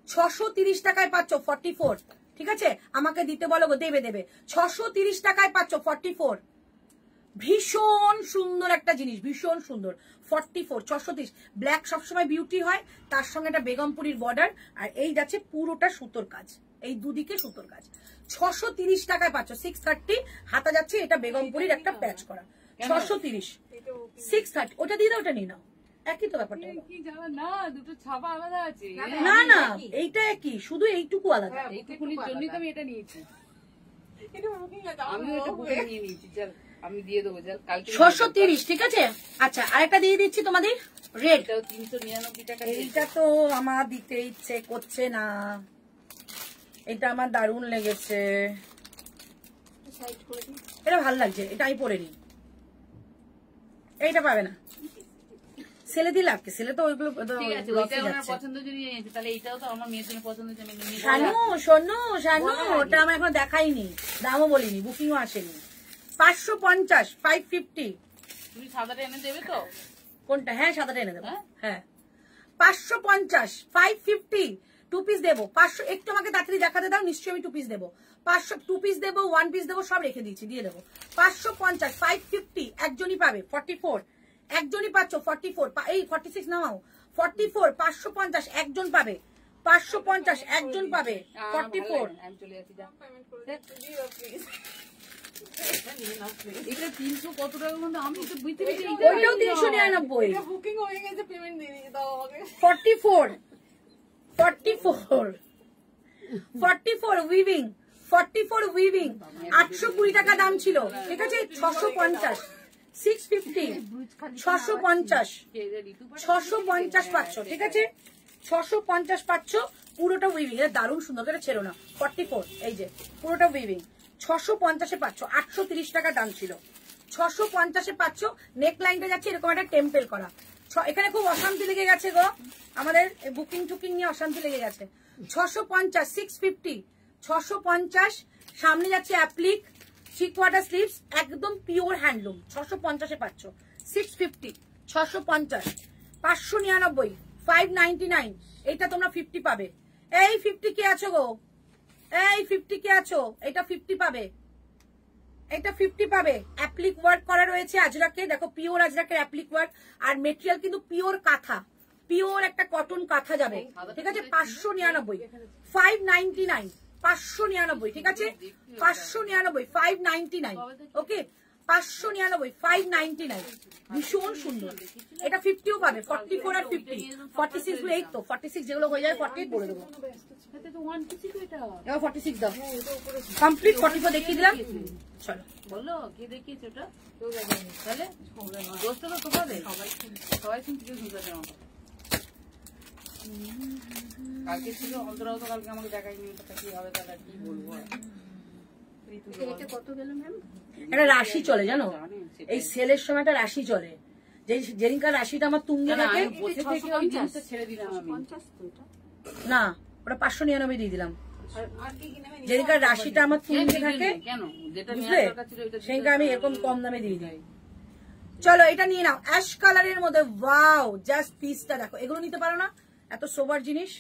630 টাকায় পাচ্ছ 44, ঠিক আছে। আমাকে দিতে বলো গো, দেবে দেবে। 630 টাকায় পাচ্ছ 44, ভীষণ সুন্দর একটা জিনিস, ভীষণ সুন্দর 44 630। ব্ল্যাক সবসময় বিউটি হয়, তার সঙ্গে একটা বেগমপুরির বর্ডার, আর এই যাচ্ছে পুরোটা সুতোর কাজ, এই দুদিকে সুতোর কাজ। 630 টাকায় পাচ্ছ 630, হাতা যাচ্ছে এটা বেগমপুরির একটা প্যাচ করা 630 630। ওটা দিয়ে দাও, ওটা নিয়ে নাও, একই তো ব্যাপারটা। না দুটো ছাপা আলাদা আছে। না না এইটা একই, শুধু এইটুকু আলাদা। এইটুকুনির জন্যই তো আমি এটা নিয়েছি, আমি এটা বুকিং নিয়ে নিয়েছি। চল আমি দিয়ে দেবো, চল কালকে 630, ঠিক আছে। আচ্ছা আরেকটা দিয়ে দিচ্ছি তোমাদের রেড, 399 টাকা। এইটা তো আমার দিতে ইচ্ছে করছে না, এটা আমার দারুণ লেগেছে, এটা ভালো লাগছে, এটা আমি পরে নি। এইটা পাবে না, সেলে দিলে আপকে, সেলে তো ওইগুলো শানু শোনো শানু, ওটা আমার এখন দেখাইনি, দামও বলিনি, বুকিংও আসেনি। 550 550। তুমি সাদাটা এনে দেবে তো? কোনটা? হ্যাঁ সাদাটা এনে দেবো। হ্যাঁ 550 550 2 পিস দেবো। 500 একটু আমাকে তাড়াতাড়ি দেখাতে দাও, নিশ্চয়ই আমি 2 পিস দেবো। 500 2 পিস দেবো, 1 পিস দেবো, সব রেখে দিয়েছি, দিয়ে দেবো। 550 550 একজনই পাবে 44, একজনই পাচ্ছ 44, এই 46 নামাও 44 550 একজন পাবে, 550 একজন পাবে 44। আমি চলে যাচ্ছি, যা এটা 300 কত টাকা মধ্যে আমি তো বুঝতে পেরেছি। ওইটাও 399, বুকিং হয়ে গেছে, পেমেন্ট দিয়ে দিই দাও আমাকে। 44 44 44 উইভিং, 44 উইভিং 820 টাকা দাম ছিল, ঠিক আছে 650 650 650 650 পাচ্ছ, ঠিক আছে 650 পাচ্ছ পুরোটা উইভিং। এটা দারুণ সুন্দর, এটা ছেড়ো না। 44 এই যে পুরোটা উইভিং 650 পাচ্ছ, 830 টাকা দাম ছিল, 650 পাচ্ছ। নেক লাইনটা যাচ্ছে এরকম একটা টেম্পেল করা। এখানে খুব অশান্তি লেগে গেছে গো, আমাদের বুকিং টুকিং নিয়ে অশান্তি লেগে গেছে। 650 650 650, সামনে যাচ্ছে অ্যাপ্লিক 3 কোয়ার্টার স্লিভস, একদম পিওর হ্যান্ডলুম। 650 পাচ্ছ 650 650 599 599। এইটা তোমরা 50 পাবে। এই 50 কে আছো গো, এই 50 কে আছো, এটা 50 পাবে, এটা 50 পাবে। অ্যাপ্লিক ওয়ার্ক করা রয়েছে আজরাকে, দেখো পিওর আজরাকের অ্যাপ্লিক ওয়ার্ক, আর মেটেরিয়াল কিন্তু পিওর কাঁথা, পিওর একটা কটন কাঁথা যাবে, ঠিক আছে 599 599 599, ঠিক আছে 599 599, ওকে 599 599। ভীষণ সুন্দর, এটা 50ও পাবে, 44 আর 50 46 গুলো, এই তো 46 যেগুলো হয়ে যায় 48 বলে দেবো। 46 দাও কমপ্লিট, 44 দেখিয়ে দিলাম। চলো বলো কে দেখিয়েছে ওটা? তাহলে দোস্ত তো তোমাদের সবাই কিন্তু কেউ শুনতে আমার কালকে ছিল অন্তরাও তো কালকে আমাকে দেখায়নি, ওটা কি হবে তাহলে কি বলবো। এটা কত গেল ম্যাম? একটা রাশি চলে জানো, এই সেলের সময় একটা রাশি চলে, যেদিনকার রাশিটা আমার তুঙ্গে থাকে। ছেড়ে দিলাম আমি, না ওটা 599 দিয়ে দিলাম। যেদিনকার রাশিটা আমার তুলতে থাকে কেন যেটা বুঝলে নেওয়ার দরকার ছিল ওইটা সেদিনকার আমি এরকম কম দামে দিয়ে দিই। চলো এটা নিয়ে নাও, অ্যাশ কালারের মধ্যে। ওয়াও, জাস্ট পিসটা দেখো, এগুলো নিতে পারো না? এত সোবার জিনিস।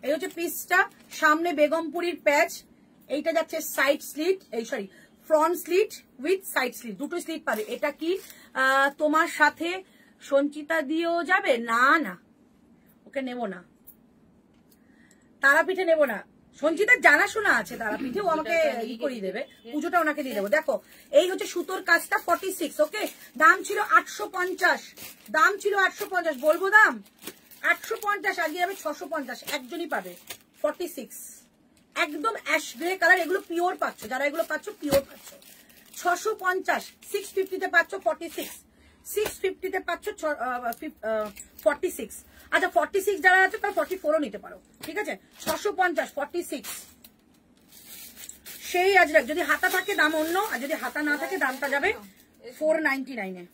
এই হচ্ছে পিসটা, সামনে বেগমপুরীর প্যাচ, এইটা যাচ্ছে সাইড স্লিট, এই sorry front slit with side slit, দুটো স্লিট পাবে। এটা কি তোমার সাথে সঞ্চিতা দিয়েও যাবে? না না, ওকে নেব না, তারাপীঠে নেব না। সঞ্চিতার জানাশোনা আছে তারাপীঠে, ও আমাকে ই করিয়ে দেবে, পুজোটা ওনাকে দিয়ে দেবো। দেখো এই হচ্ছে সুতোর কাজটা 46, ওকে। দাম ছিল 850, দাম ছিল 850, বলবো দাম 850, আগে যাবে 650, একজনই পাবে। 46 একদম অ্যাশ গ্রে কালার, এগুলো পিওর পাচ্ছ, যারা এগুলো পাচ্ছ পিওর পাচ্ছ। 650, 650 তে পাচ্ছ 46, 650 তে পাচ্ছ 46। আচ্ছা 46 যারা আছে তারা 44ও নিতে পারো, ঠিক আছে। 650, 46 সেই আজরাক। যদি হাতা থাকে দাম অন্য, আর যদি হাতা না থাকে দামটা যাবে 499 এ।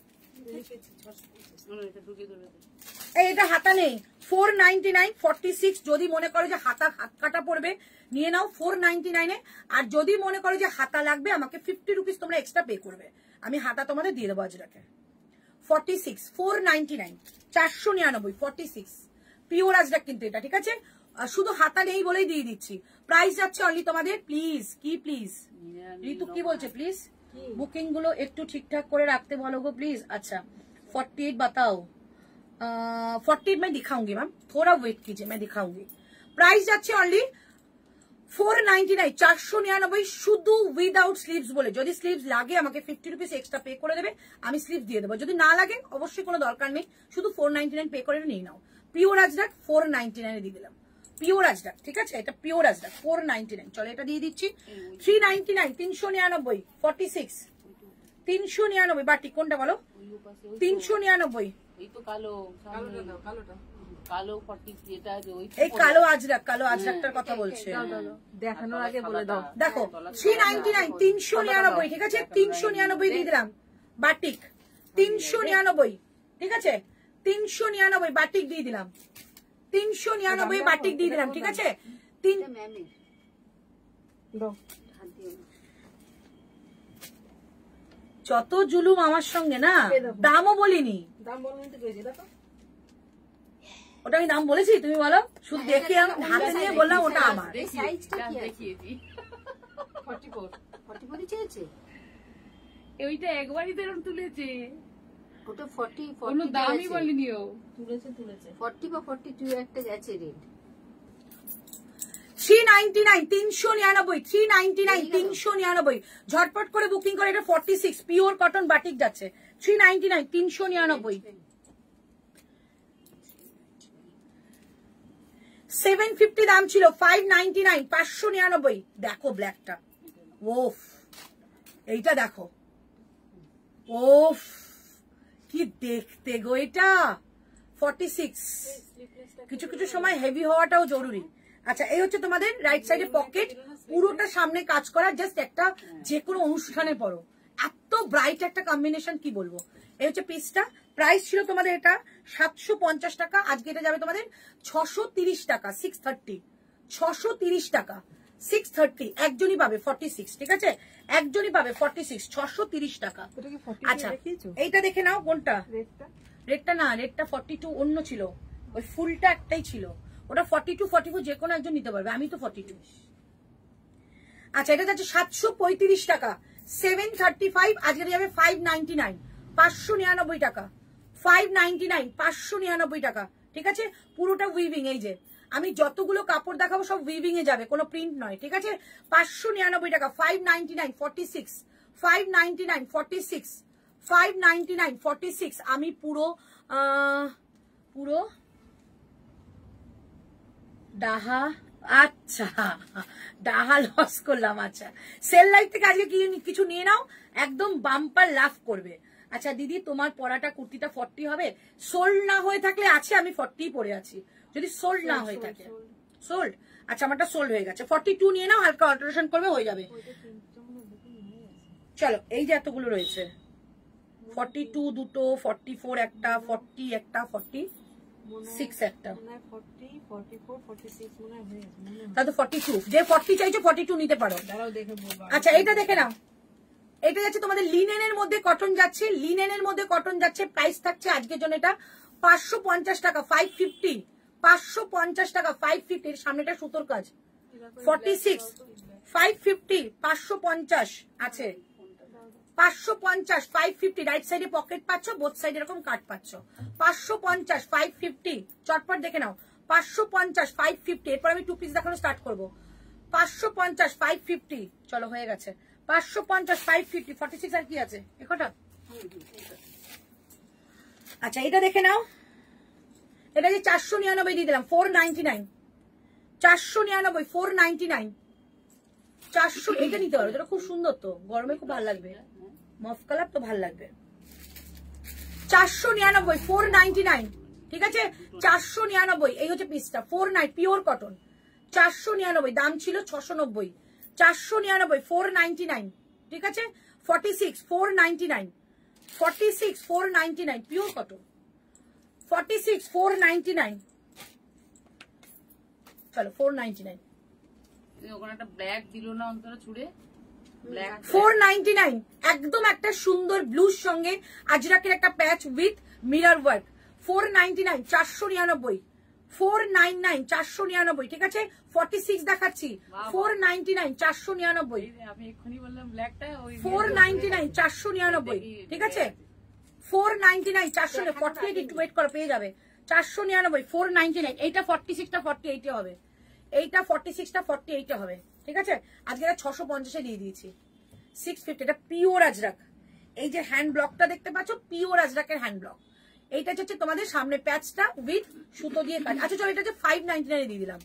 এই এটা হাতা নেই, 499, 46। যদি মনে করো যে হাত কাটা পড়বে নিয়ে নাও 499 এ। আর যদি মনে করো যে হাতা লাগবে আমাকে 50 রুপিস তোমরা এক্সট্রা পে করবে, আমি হাতা তোমাদের দিয়ে দেবো আজরাকে। 46, 499, 499, 46 পিওর আজরাক কিন্তু এটা, ঠিক আছে। শুধু হাতা নেই বলেই দিয়ে দিচ্ছি। প্রাইস যাচ্ছে অনলি তোমাদের, প্লিজ কি প্লিজ ঋতু কি বলছে, প্লিজ বুকিং গুলো একটু ঠিকঠাক করে রাখতে বলো গো প্লিজ। अच्छा 48 बताओ, 48 मैं दिखाऊंगी मैम, थोड़ा वेट कीजिए, मैं दिखाऊंगी। प्राइस যাচ্ছে অনলি 499, 499 শুধু উইদাউট স্লিভস বলে। যদি স্লিভস লাগে আমাকে 50 রুপিস এক্সট্রা পে করে দেবে, আমি স্লিভ দিয়ে দেবো। যদি না লাগে অবশ্যই কোনো দরকার নেই, শুধু 499 পে করে নিয়ে নাও। পিওর আজরাক 499 দিয়ে দিলাম, পিওর আজরাক, ঠিক আছে। এটা পিওর আজরাক 499। চলো এটা দিয়ে দিচ্ছি 399, 399, 46, 399 বাটি কোনটা বলো? 399। এই তো কালো, কালো 40 যেটা আছে ওই এই কালো আজরাক, কালো আজরাকটার কথা বলছে। দেখানোর আগে বলে দাও। দেখো 399, 399, ঠিক আছে। 399 দিয়ে দিলাম বাটিক, 399, ঠিক আছে। 399 বাটিক দিয়ে দিলাম, 399 বাটিক দিয়ে দিলাম, ঠিক আছে। যত জুলুম আমার সঙ্গে না, দামও বলিনি। দাম বলবেন তো কইছি দেখো, ওটা আমি দাম বলেছি? তুমি বলো, শুধু দেখে হাতে নিয়ে বললাম ওটা আমার। সাইজটা কি আছে? দেখিয়েছি 44, 44 চেয়েছে। ওইটা একবারই তো এরকম তুলেছে, ওটা 40, কোনো 40 দামই বলেনি ও। 40 বা 42 একটা গেছে রেট। 399, 399, 399, 399, ঝটপট করে বুকিং করে। এটা 46 পিওর কটন বাটিক যাচ্ছে, 399, 399। 750 দাম ছিল, 599, 599। দেখো ব্ল্যাকটা, ওফ এইটা দেখো, ওফ কি দেখতে গো এটা। 46, কিছু কিছু সময় হেভি হওয়াটাও জরুরি। আচ্ছা এই হচ্ছে তোমাদের রাইট সাইডে পকেট, পুরোটা সামনে কাজ করা, জাস্ট একটা যে কোনো অনুষ্ঠানে পরো, এত ব্রাইট একটা কম্বিনেশন কি বলবো। এই হচ্ছে পিসটা। প্রাইস ছিল তোমাদের এটা 750 টাকা, আজকে এটা যাবে তোমাদের 630 টাকা, 630, 630 টাকা, 630। একজনই পাবে 46, ঠিক আছে, একজনই পাবে 46, 630 টাকা। আচ্ছা এইটা দেখে নাও কোনটা রেটটা, না রেটটা 42 অন্য ছিল, ওই ফুলটা একটাই ছিল, ওটা 42, 44 যে কোনো একজন নিতে পারবে, আমি তো 42। আচ্ছা এটা যাচ্ছে 735 টাকা, 735, আজকে যাবে 599, 599 টাকা, 599, 599 টাকা, ঠিক আছে। পুরোটা উইভিং, এই যে আমি যতগুলো কাপড় দেখাবো সব উইভিং এ যাবে, কোনো প্রিন্ট নয়, ঠিক আছে। 599 টাকা, 599, 46, 599, 46, 599, 46। আমি পুরো পুরো ডাহা, আচ্ছা ডাহা লস করলাম। আচ্ছা সেল লাইফ থেকে আজকে কিছু নিয়ে নাও, একদম বাম্পার লাভ করবে। আচ্ছা দিদি তোমার পরাটা কুর্তিটা 40 হবে? সোল্ড না হয়ে থাকলে আছে, আমি 40 পরে আছি, যদি সোল্ড না হয়ে থাকে। সোল্ড, আচ্ছা আমারটা সোল্ড হয়ে গেছে। 42 নিয়ে নাও, হালকা অল্টারেশন করবে, হয়ে যাবে। চলো এই যে এতগুলো রয়েছে, 42 দুটো, 44 একটা, 40 একটা, 40 6 একটা, 40, 44, 46 মনে হয় হয়ে গেছে, মনে হয়। তাহলে 42, যে 40 চাইছো 42 নিতে পারো। দাঁড়াও দেখে বলবো। আচ্ছা এটা দেখে নাও, এটা যাচ্ছে তোমাদের লিনেনের মধ্যে কটন যাচ্ছে, লিনেনের মধ্যে কটন যাচ্ছে। প্রাইস থাকছে আজকের জন্য এটা 550 টাকা, 550, 550 টাকা, 550। এর সামনেটা সুতোর কাজ, 46, 550, 550 আছে, 550, 550। রাইট সাইডে পকেট পাচ্ছ, বোথ সাইডে এরকম কাট পাচ্ছ। 550, 550, চটপট দেখে নাও। 550, 550। এরপর আমি 2 পিস দেখানো স্টার্ট করবো। 550, 550, চলো হয়ে গেছে। 550, 550, 46 আর কি আছে একটা। আচ্ছা এটা দেখে নাও, এটা যে 499 দিয়ে দিলাম, 499, 499, 499, 400। এটা নিতে পারো, এটা খুব সুন্দর, তো গরমে খুব ভালো লাগবে, মফ কালার তো ভালো লাগবে। 499, 499, ঠিক আছে। 499 এই হচ্ছে পিসটা, 49 পিওর কটন, 499। দাম ছিল 690, 499, 499, ঠিক আছে। 46, 499, 46, 499 পিওর কটন, 46, 499, চলো 499। ওখানে একটা ব্ল্যাক দিল না অন্তরা ছুড়ে, 499 একদম একটা সুন্দর ব্লুর সঙ্গে আজরাকের একটা প্যাচ উইথ মিরর ওয়ার্ক। 499, 499, 499, 499, ঠিক আছে। 46 দেখাচ্ছি, 499, 499, আমি এক্ষুনি বললাম ব্ল্যাকটা, ওই 499, 499, ঠিক আছে। 499, 400, 48 একটু ওয়েট করো, পেয়ে যাবে। 499, 499। এইটা 46টা 48 হবে, এইটা 46টা 48 হবে, ঠিক আছে। আজকে এটা 650 দিয়ে দিয়েছি, 650। এটা পিওর আজরাক, এই যে হ্যান্ড ব্লকটা দেখতে পাচ্ছ, পিওর আজরাকের হ্যান্ড ব্লক। এইটা হচ্ছে তোমাদের সামনে প্যাচটা উইথ সুতো দিয়ে কাজ। আচ্ছা চলো এটা হচ্ছে 599 দিয়ে দিলাম,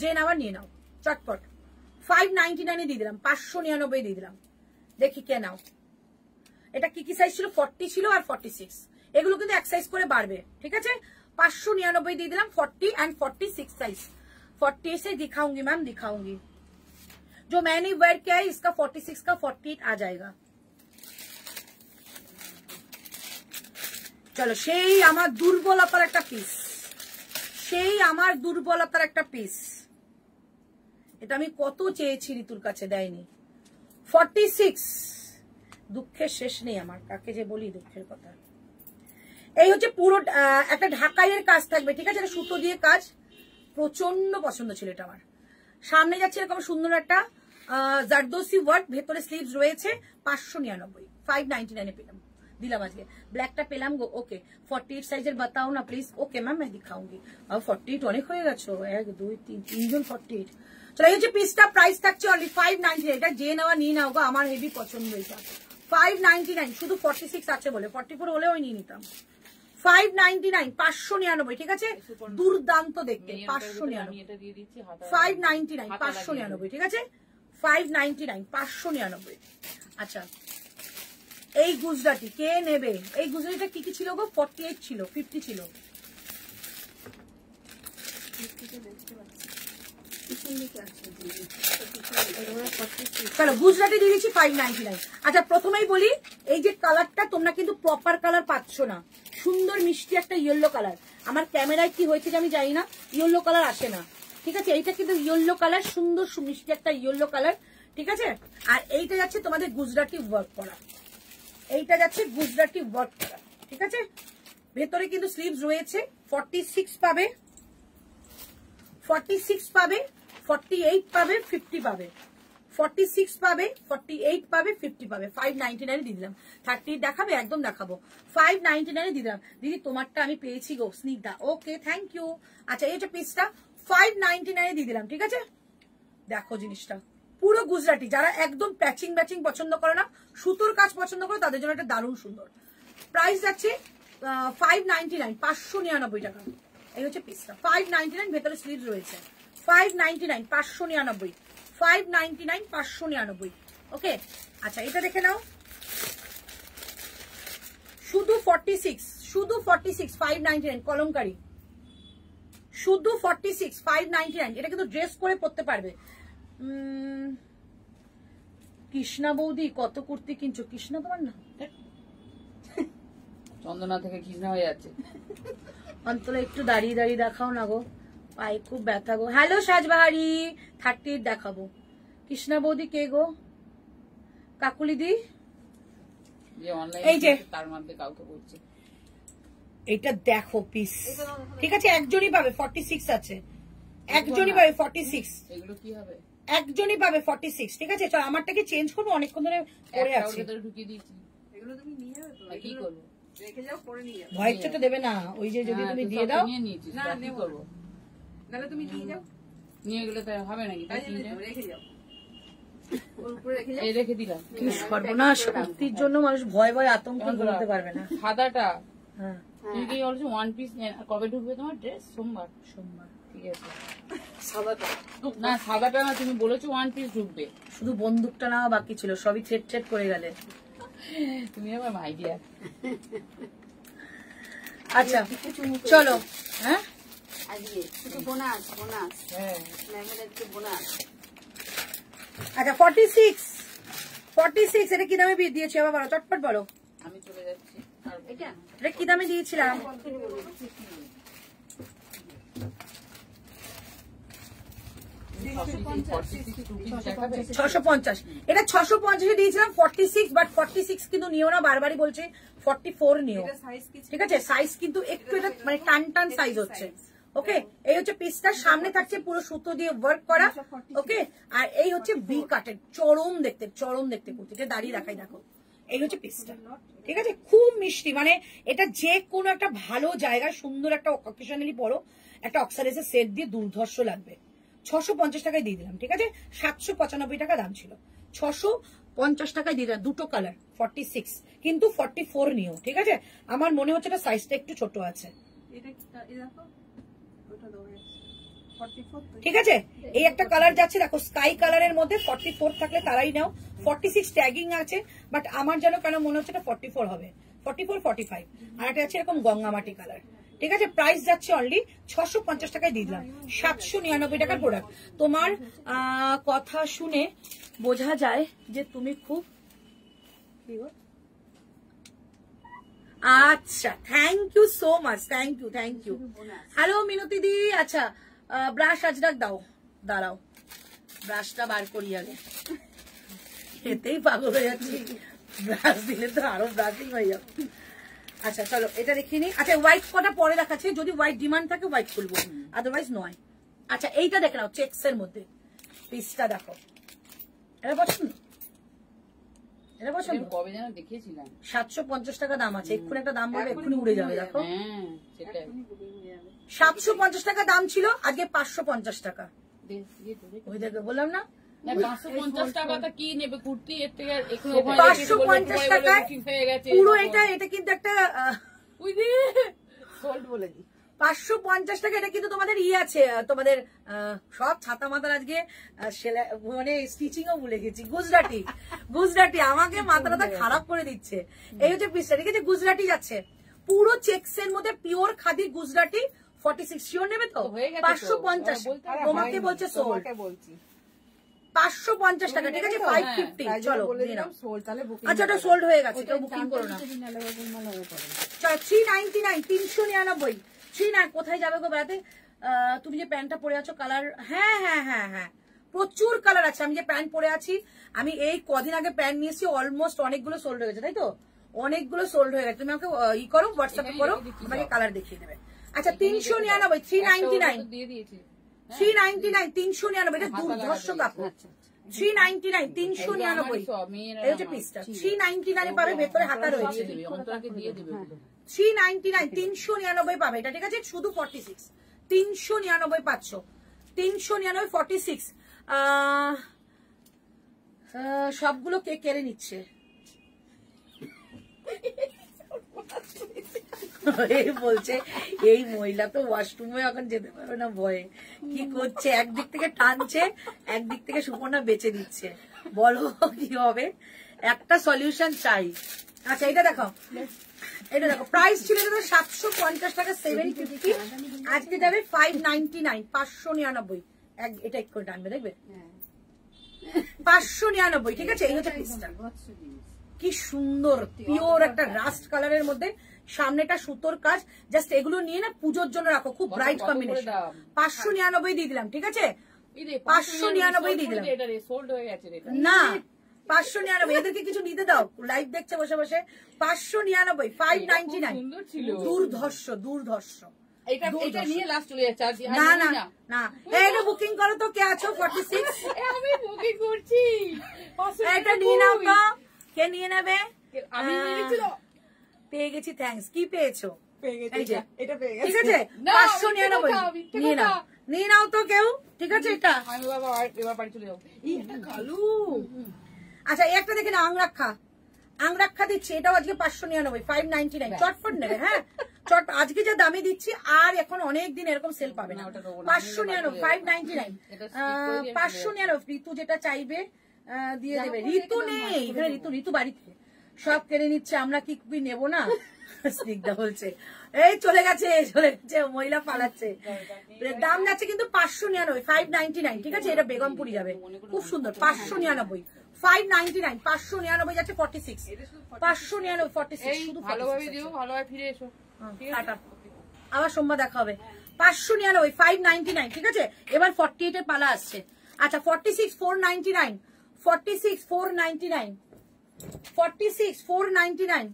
যে নাও নিয়ে নাও চটপট। 599 দিয়ে দিলাম, 599 দিয়ে দিলাম, দেখি কে নাও। এটা কি কি সাইজ ছিল, 40 ছিল আর 46, এগুলো কিন্তু এক সাইজ করে বাড়বে, ঠিক আছে। 599 দিয়ে দিলাম, 40 एंड 46 साइज। 40 से दिखाऊंगी मैम, दिखाऊंगी। जो मैंने वेयर किया है इसका 46 का 48 आ जाएगा। চলো সেই আমার দুর্বলতার একটা পিস, সেই আমার দুর্বলতার একটা পিস। এটা আমি কত চেয়েছি, ঋতুর কাছে দেয়নি। 46, দুঃখের শেষ নেই আমার, কাকে যে বলি দুঃখের কথা। এই হচ্ছে পুরো একটা ঢাকাইয়ের কাজ থাকবে, ঠিক আছে। সুতো দিয়ে কাজ, প্রচন্ড পছন্দ ছিল এটা আমার। সামনে যাচ্ছে এরকম সুন্দর একটা জারদোসি ওয়ার্ক, ভেতরে স্লিভস রয়েছে। 599, 599 পেলাম, দিলাম আজকে। ব্ল্যাকটা পেলাম গো, ওকে। 48 সাইজের বাতাও না প্লিজ। ওকে ম্যাম मैं दिखाऊंगी। अब 48 অনেক হয়ে গেছে, 1 2 3 তিনজন 48। চলো এই হচ্ছে পিসটা, প্রাইস থাকছে অনলি 599। এটা যে নেওয়া নিয়ে নাও গো, আমার হেভি পছন্দ এটা। 599, শুধু 46 আছে বলে, 44 হলেও নিয়ে নিতাম। 599, 599, ঠিক আছে। দুর্দান্ত দেখতে, 599, 599, 599, ঠিক আছে। 599, 599। আচ্ছা এই গুজরাটি কে নেবে? এই গুজরাটিটা কি কি ছিল গো? 48 ছিল, 50 ছিল। চলো গুজরাটি দিয়ে দিচ্ছি 599। আচ্ছা প্রথমেই বলি, এই যে কালারটা তোমরা কিন্তু প্রপার কালার পাচ্ছ না, সুন্দর মিষ্টি একটা ইয়েলো কালার। আমার ক্যামেরায় কি হয়েছে আমি জানি না, ইয়েলো কালার আসে না, ঠিক আছে। এইটা কিন্তু ইয়েলো কালার, সুন্দর মিষ্টি একটা ইয়েলো কালার, ঠিক আছে। আর এইটা যাচ্ছে তোমাদের গুজরাটি ওয়ার্ক করা, এইটা যাচ্ছে গুজরাটি ওয়ার্ক করা, ঠিক আছে। ভেতরে কিন্তু স্লিভস রয়েছে। 46 পাবে, 46 পাবে, 48 পাবে, 50 পাবে, 46 পাবে, 48 পাবে, 50 পাবে। 599 দিয়ে দিলাম। 30 দেখাবে? একদম দেখাবো। 599 দিয়ে দিলাম। দিদি তোমারটা আমি পেয়েছি গো, স্নিগ্ধা, ওকে থ্যাংক ইউ। আচ্ছা এই হচ্ছে পিসটা, 599 দিয়ে দিলাম, ঠিক আছে। দেখো জিনিসটা পুরো গুজরাটি, যারা একদম প্যাচিং ব্যাচিং পছন্দ করে না, সুতোর কাজ পছন্দ করে, তাদের জন্য এটা দারুণ সুন্দর। প্রাইস যাচ্ছে 599, 599 টাকা। এই হচ্ছে পিসটা, 599, ভেতরে স্লিভস রয়েছে। 599, 599, 599, 599, ওকে। আচ্ছা এটা দেখে নাও, শুধু 46, শুধু 46, 599 কলমকারি, শুধু 46, 599। এটা কিন্তু ড্রেস করে পরতে পারবে। কৃষ্ণা বৌদি কত কুর্তি কিনছো? কৃষ্ণা তোমার না, চন্দনা থেকে কৃষ্ণা হয়ে যাচ্ছে। অন্তরে একটু দাঁড়িয়ে দাঁড়িয়ে দেখাও না গো, পায়ে খুব ব্যথা গো। হ্যালো সাজবাহারি, 38 দেখাবো। কৃষ্ণা বৌদি কে গো? কাকুলি দি, যে অনলাইন এই যে। তার মধ্যে কাউকে বলছে এটা দেখো পিস, ঠিক আছে? একজনই পাবে, 46 আছে, একজনই পাবে 46, এগুলো কি হবে? একজনই পাবে 46, ঠিক আছে? চল আমারটাকে চেঞ্জ করবো, অনেকক্ষণ ধরে পড়ে একটা আছে। ওর ভেতরে ঢুকিয়ে দিয়েছি। এগুলো তুমি নিয়ে যাবে তো? না, কি করবো? রেখে যাও, পরে নিয়ে যাবে। ভয়েসটা তো দেবে না, ওই যে যদি হ্যাঁ, তুমি তুই দিয়ে সব দাও। নিয়ে নিয়েছিস, না, তা কি নেবো না। করবো? তাহলে তুমি নিয়ে যাও, নিয়ে গেলে তো হবে নাকি? তুই কাজে কিনে নেই যা। তো, রেখে যাও, ওর উপরে রেখে যাও। এই রেখে দিলাম। কি সর্বনাশ, কুর্তির জন্য মানুষ ভয় ভয় আতঙ্কে ঘুমাতে পারবে না। সাদাটা হ্যাঁ, তুমি কি বলছো ওয়ান পিস? কবে ঢুকবে তোমার ড্রেস? সোমবার। সোমবার। ঠিক আছে। সাদাটা না সাদাটা না, তুমি বলেছো ওয়ান পিস ঢুকবে। শুধু বন্দুকটা নেওয়া বাকি ছিল, সবই ছেট ছেট করে গেলে। তুমি আমার আইডিয়া। আচ্ছা চলো। হ্যাঁ, আজকে শুধু বোনাস বোনাস, হ্যাঁ ম্যামের একটু বোনাস। আচ্ছা 46 এটা কি দামে দিয়েছি আবার বলো, চটপট বলো। আমি চলে যাচ্ছি। আর এটা এটা কি দামে দিয়েছিলাম? তুমি 46 rupees দেখাবে? 650, এটা 650 দিয়েছিলাম 46, বাট 46 কিন্তু নিও না, বারবারই বলছে 44 নিও, এটা সাইজ কি ছিল? ঠিক আছে? সাইজ কিন্তু একটু এটা মানে টান টান সাইজ হচ্ছে। ওকে, এই হচ্ছে পিসটার সামনে থাকছে পুরো সুতো দিয়ে ওয়ার্ক করা। ওকে, আর এই হচ্ছে ভি কাটের, চরম দেখতে কুর্তিটা, দাঁড়িয়ে দেখাই দেখো। এই হচ্ছে পিসটা, ঠিক আছে? খুব মিষ্টি, মানে এটা যে কোনো একটা ভালো জায়গায় সুন্দর একটা অকেশনালি পরো, একটা অক্সারাইজের সেট দিয়ে দুর্ধর্ষ লাগবে। 650 টাকায় দিয়ে দিলাম, ঠিক আছে? 795 টাকা দাম ছিল, 650 টাকায় দিয়ে দিলাম। দুটো কালার, 46 কিন্তু 44 নিও, ঠিক আছে? আমার মনে হচ্ছে এটা সাইজটা একটু ছোট আছে, এটা কি এই দেখো, ওটা দাও 44 তো। ঠিক আছে? এই একটা কালার যাচ্ছে দেখো, স্কাই কালারের মধ্যে 44 থাকলে তারাই নাও। 46 ট্যাগিং আছে, বাট আমার যেন কেন মনে হচ্ছে এটা 44 হবে, 44 45। আর একটা আছে এরকম গঙ্গামাটি কালার, ঠিক আছে? প্রাইস যাচ্ছে অনলি 650 টাকায় দিয়ে দিলাম, 799 টাকার প্রোডাক্ট। তোমার কথা শুনে বোঝা যায় যে তুমি খুব, আচ্ছা thank you so much, thank you. Hello Minati দি, আচ্ছা ব্রাশ আজরাক দাও, দাঁড়াও ব্রাশটা বার করি আগে, এতেই পাগল হয়ে যাচ্ছি, ব্রাশ দিলে তো আরো ব্রাশিং হয়ে যাবে। আচ্ছা চলো এটা দেখিয়ে নি। আচ্ছা হোয়াইট কটা পরে দেখাচ্ছে, যদি হোয়াইট ডিমান্ড থাকে হোয়াইট খুলবো, আদারওয়াইজ নয়। আচ্ছা এইটা দেখে নাও, চেক্স এর মধ্যে পিসটা দেখো, এটা পছন্দ? এটা পছন্দ? কবে যেন দেখিয়েছিলাম। 750 টাকা দাম আছে, এক্ষুনি একটা দাম বলবে এক্ষুনি উড়ে যাবে, দেখো। হ্যাঁ সেটাই। 750 টাকা দাম ছিল, আজকে 550 টাকা। ওই দেখো বললাম না, 550 টাকাটা কি নেবে কুর্তি? এর থেকে একটু 550 টাকায় হয়ে গেছে পুরো এটা কিন্তু একটা ওই যে সল্ট বলে দিই। 550 টাকা, এটা কিন্তু তোমাদের আছে, তোমাদের সব ছাতা মাথার আজকে মানে স্টিচিং ও ভুলে গেছি। গুজরাটি আমাকে মাথাটা খারাপ করে দিচ্ছে। এই হচ্ছে পিসটা, ঠিক আছে? গুজরাটি যাচ্ছে পুরো চেক্স এর মধ্যে, পিওর খাদি গুজরাটি, 46 শিওর নেবে তো? 550 তোমাকে বলছে সোল্ড, বলছি 550 টাকা, ঠিক আছে? 550 চলো বলে নিয়ে নাও। দিলাম সোল্ড, তাহলে বুকিং। আচ্ছা ওটা সোল্ড হয়ে গেছে, কেউ বুকিং করো না। চলো 399, 399। 39 কোথায় যাবে গো বেড়াতে? তুমি যে প্যান্টটা পরে আছো কালার, হ্যাঁ প্রচুর কালার আছে। আমি যে প্যান্ট পরে আছি, আমি এই কদিন আগে প্যান্ট নিয়েছি, অলমোস্ট অনেকগুলো সোল্ড হয়ে গেছে, তাই তো? অনেকগুলো সোল্ড হয়ে গেছে। তুমি আমাকে করো, হোয়াটসঅ্যাপে করো, আমাকে কালার দেখিয়ে দেবে। আচ্ছা 399, 399, দিয়ে দিয়েছি। 399, 399, এটা দুর্ধর্ষ কাপড়। 399, 399, এই হচ্ছে পিসটা। 399 পাবে, ভেতরে হাতা রয়েছে। অন্তরাকে দিয়ে দেবে। 399, 399 পাবে এটা, ঠিক আছে? শুধু 46, 399 পাচ্ছ, 399, 46। সবগুলো কে কেড়ে নিচ্ছে? এই বলছে এই মহিলা তো ওয়াশরুমে এখন যেতে পারবে না ভয়ে, কি করছে? একদিক থেকে টানছে, একদিক থেকে সুপর্ণা বেঁচে দিচ্ছে। বলো কি হবে? একটা সলিউশন চাই। আচ্ছা এটা দেখো, এটা দেখো, প্রাইস ছিল 750 টাকা, 750, আজকে যাবে 599, 599। এটা এক করে টানবে, দেখবে 599, ঠিক আছে? এই হচ্ছে পিসটা, কি সুন্দর পিওর একটা রাস্ট কালারের মধ্যে, সামনেটা সুতোর কাজ। জাস্ট এগুলো নিয়ে না পুজোর জন্য রাখো, খুব ব্রাইট কম্বিনেশন। 599 দিয়ে দিলাম, ঠিক আছে? 599 দিয়ে দিলাম। না 599, এদেরকে কিছু নিতে দাও, লাইভ দেখছে বসে বসে। 599, 599। দুর্ধর্ষ দুর্ধর্ষ। না না না, এটা বুকিং করো তো। কে আছো? 46 আমি বুকিং করছি। এটা নিয়ে নাও তো। কে নিয়ে নেবে? পেয়ে গেছি, থ্যাঙ্কস। কি পেয়েছো? এটা পেয়ে ঠিক গেছে। আছে, 599 নিয়ে নাও, নিয়ে নাও তো কেউ, ঠিক আছে? এটা আমি বাবা এবার বাড়ি চলে যাবো। এটা কালু। আচ্ছা, একটা দেখে না, আংরাক্ষা। আংরাক্ষা দিচ্ছি, এটাও আজকে 599, 599। চটপট নেবে, হ্যাঁ চট। আজকে যা দামে দিচ্ছি আর এখন অনেক দিন এরকম সেল পাবে না। 599, 599, 599। ঋতু যেটা চাইবে দিয়ে দেবে। ঋতু নেই এখানে, ঋতু বাড়িতে সব কেড়ে নিচ্ছে, আমরা কি নেবো না? স্নিগ্ধা বলছে এই চলে গেছে, মহিলা পালাচ্ছে। দাম যাচ্ছে কিন্তু 599, 599, ঠিক আছে? এটা বেগমপুরি যাবে, খুব সুন্দর। 599, 599, 599 যাচ্ছে 46, 599, 46। শুধু ভালোভাবে দিও, ভালোভাবে ফিরে এসো। আবার সোমবার দেখা হবে। 599, 599, ঠিক আছে? এবার 48 এর পালা আসছে। আচ্ছা 46, 499, 46, 499, 46, 499,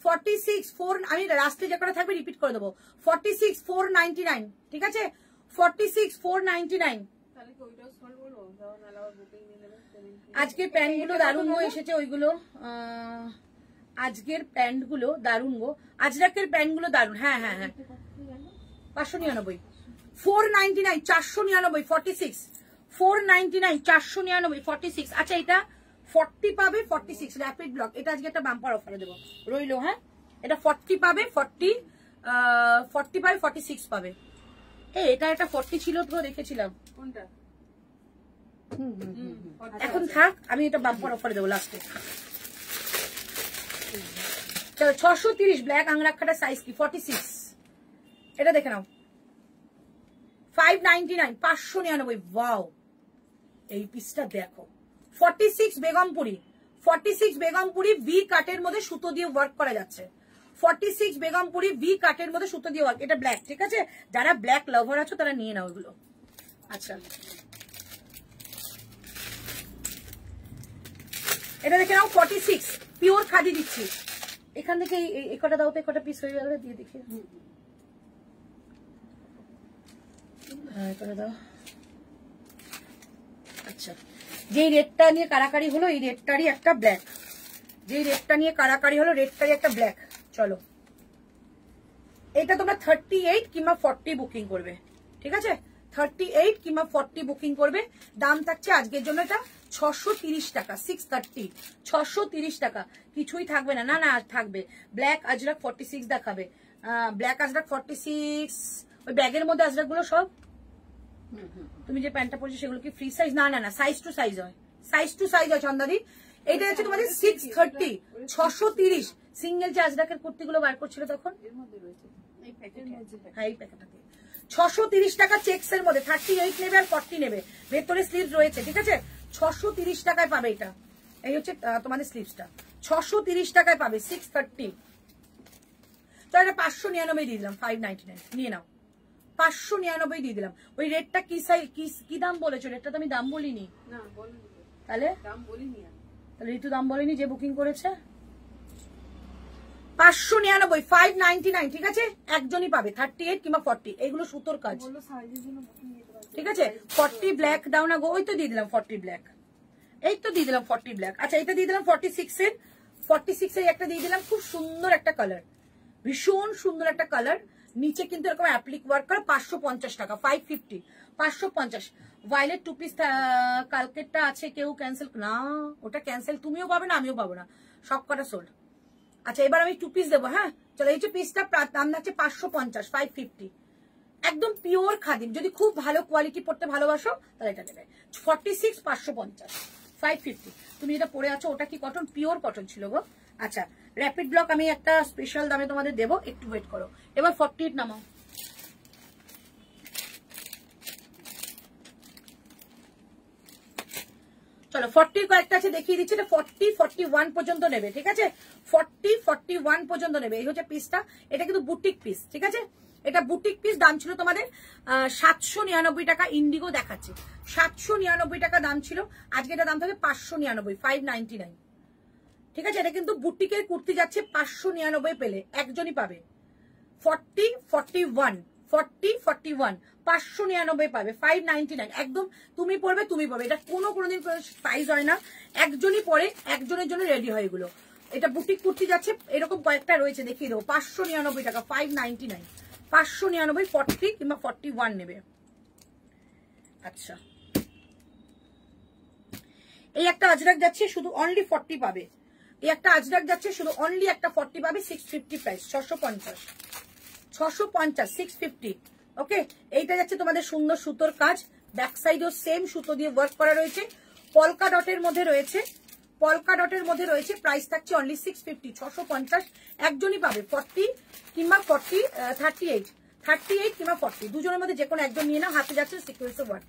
46, 4। আমি লাস্টে যে কটা থাকবে রিপিট করে দেবো। 46, 499, ঠিক আছে? 46, 499। আজকের প্যান্ট গুলো দারুণ গো এসেছে, ওইগুলো আজকের প্যান্ট গুলো দারুণ গো, আজরাকের প্যান্ট গুলো দারুণ। হ্যাঁ হ্যাঁ হ্যাঁ, 599, 499, 499, 46, 499, 499, 46। আচ্ছা এটা 40 পাবে, 46 র্যাপিড ব্লক। এটা আজকে একটা বাম্পার অফারে দেবো, রইলো। হ্যাঁ এটা 40 পাবে, 40 পাবে, 46 পাবে। এটা একটা 40 ছিল তো, দেখেছিলাম কোনটা? এখন থাক, আমি এটা বাম্পার অফারে দেবো লাস্টে। চলো 630 ব্ল্যাক আংরাক্ষাটা সাইজ কি? 46। এটা দেখে নাও, 599, 599। ওয়াও, এই পিসটা দেখো। 46 বেগমপুরি, 46 বেগমপুরি ভি কাটের মধ্যে সুতো দিয়ে ওয়ার্ক করা যাচ্ছে। 46 বেগমপুরি ভি কাটের মধ্যে সুতো দিয়ে ওয়ার্ক। এটা ব্ল্যাক, ঠিক আছে? যারা ব্ল্যাক লাভার আছো তারা নিয়ে নাও এগুলো। আচ্ছা এটা দেখে নাও, 46 পিওর খাদি দিচ্ছি। এখান থেকে এই কটা দাও তো, কটা পিস হয়ে গেলে দিয়ে দেখি। হ্যাঁ কটা দাও। আচ্ছা, যে রেডটা নিয়ে কারাকারি হলো, এই রেডটারই একটা ব্ল্যাক। যে রেডটা নিয়ে কারাকারি হলো, রেডটারই একটা ব্ল্যাক। চলো এটা তোমরা 38 কিংবা 40 বুকিং করবে, ঠিক আছে? 38 কিংবা 40 বুকিং করবে। দাম থাকছে আজকের জন্য এটা 630 টাকা, 630, 630 টাকা। কিছুই থাকবে না, না না থাকবে। ব্ল্যাক আজরাক 46 দেখাবে, ব্ল্যাক আজরাক 46। ওই ব্যাগের মধ্যে আজরাক গুলো সব, তুমি যে প্যান্টটা পরেছো সেগুলো কি ফ্রি সাইজ? না না না, সাইজ টু সাইজ হয়, সাইজ টু সাইজ হয় চন্দাদি। এইটা হচ্ছে তোমাদের 630, 630। সিঙ্গেল যে আজরাকের কুর্তিগুলো বার করছিল তখন, হ্যাঁ এই প্যাকেটটাতে 630 টাকা চেক্স এর মধ্যে। 38 নেবে আর 40 নেবে, ভেতরে স্লিভ রয়েছে, ঠিক আছে? 630 টাকায় পাবে এটা। এই হচ্ছে তোমাদের স্লিভসটা, 630 টাকায় পাবে, 630। তো এটা 599 দিয়ে দিলাম, 599 নিয়ে নাও। 599 দিয়ে দিলাম। ওই রেটটা কি দাম বলেছো? রেটটা তো আমি দাম বলিনি। না বলিনি, তাহলে দাম বলিনি। তাহলে ঋতু দাম বলেনি যে বুকিং করেছে। 599, 599, ঠিক আছে? একজনই পাবে, 38 কিংবা 40। এগুলো সুতোর কাজ, ঠিক আছে? 40 ব্ল্যাক দাও না গো। ওই তো দিয়ে দিলাম 40 ব্ল্যাক, এই তো দিয়ে দিলাম 40 ব্ল্যাক। আচ্ছা এটা দিয়ে দিলাম 46 এর, 46 এর একটা দিয়ে দিলাম। খুব সুন্দর একটা কালার, ভীষণ সুন্দর একটা কালার। নিচে কিন্তু এরকম অ্যাপ্লিক ওয়ার্ক করা। 550 টাকা, 550, 550। ভায়োলেট 2 পিস কালকেরটা আছে, কেউ ক্যান্সেল না, ওটা ক্যান্সেল তুমিও পাবে না আমিও পাবো না, সব কটা সোল্ড। আচ্ছা এবার আমি 2 পিস দেবো। হ্যাঁ চলো, এই যে পিসটা দাম যাচ্ছে 550, 550। একদম পিওর খাদিম। যদি খুব ভালো কোয়ালিটি পড়তে ভালোবাসো তাহলে এটা নেবে। 46, 550, 550। তুমি যেটা পরে আছো ওটা কি কটন? পিওর কটন ছিল গো। আচ্ছা র্যাপিড ব্লক আমি একটা স্পেশাল দামে তোমাদের দেবো, একটু ওয়েট করো। এবার 48 নামাও। চলো 40 কয়েকটা আছে দেখিয়ে দিচ্ছি। এটা 40, 41 পর্যন্ত নেবে, ঠিক আছে? 40, 41 পর্যন্ত নেবে। এই হচ্ছে পিসটা, এটা কিন্তু বুটিক পিস, ঠিক আছে? এটা বুটিক পিস, দাম ছিল তোমাদের 799 টাকা। ইন্ডিগো দেখাচ্ছে 799 টাকা দাম ছিল, আজকে এটা দাম থাকবে 599, 599, ঠিক আছে? এটা কিন্তু বুটিকের কুর্তি যাচ্ছে 599 পেলে একজনই পাবে। 40, 41, 40, 41, 599 পাবে, 599 একদম। তুমি পড়বে, তুমি পড়বে, এটা কোনোদিন প্রাইস হয় না, একজনই পরে, একজনের জন্য রেডি হয় এগুলো। এটা বুটিক কুর্তি যাচ্ছে, এরকম কয়েকটা রয়েছে, দেখিয়ে দেবো। 599 টাকা, 599, 599, 40 কিংবা 41 নেবে। আচ্ছা, এই একটা আজরাক যাচ্ছে শুধু অনলি 40 পাবে। এই একটা আজরাক যাচ্ছে শুধু অনলি একটা 40 পাবে, 650 প্রাইস, 650, 650, 650। ওকে, এইটা যাচ্ছে তোমাদের সুন্দর সুতোর কাজ, ব্যাক সাইডও সেম সুতো দিয়ে ওয়ার্ক করা রয়েছে, পলকা ডটের মধ্যে রয়েছে, পলকা ডটের মধ্যে রয়েছে। প্রাইস থাকছে অনলি 650, 650 একজনই পাবে। 40 কিংবা 40, 38, 38 কিংবা 40 দুজনের মধ্যে যে কোনো একজন নিয়ে নাও। হাতে যাচ্ছে সিকোয়েন্স ওয়ার্ক,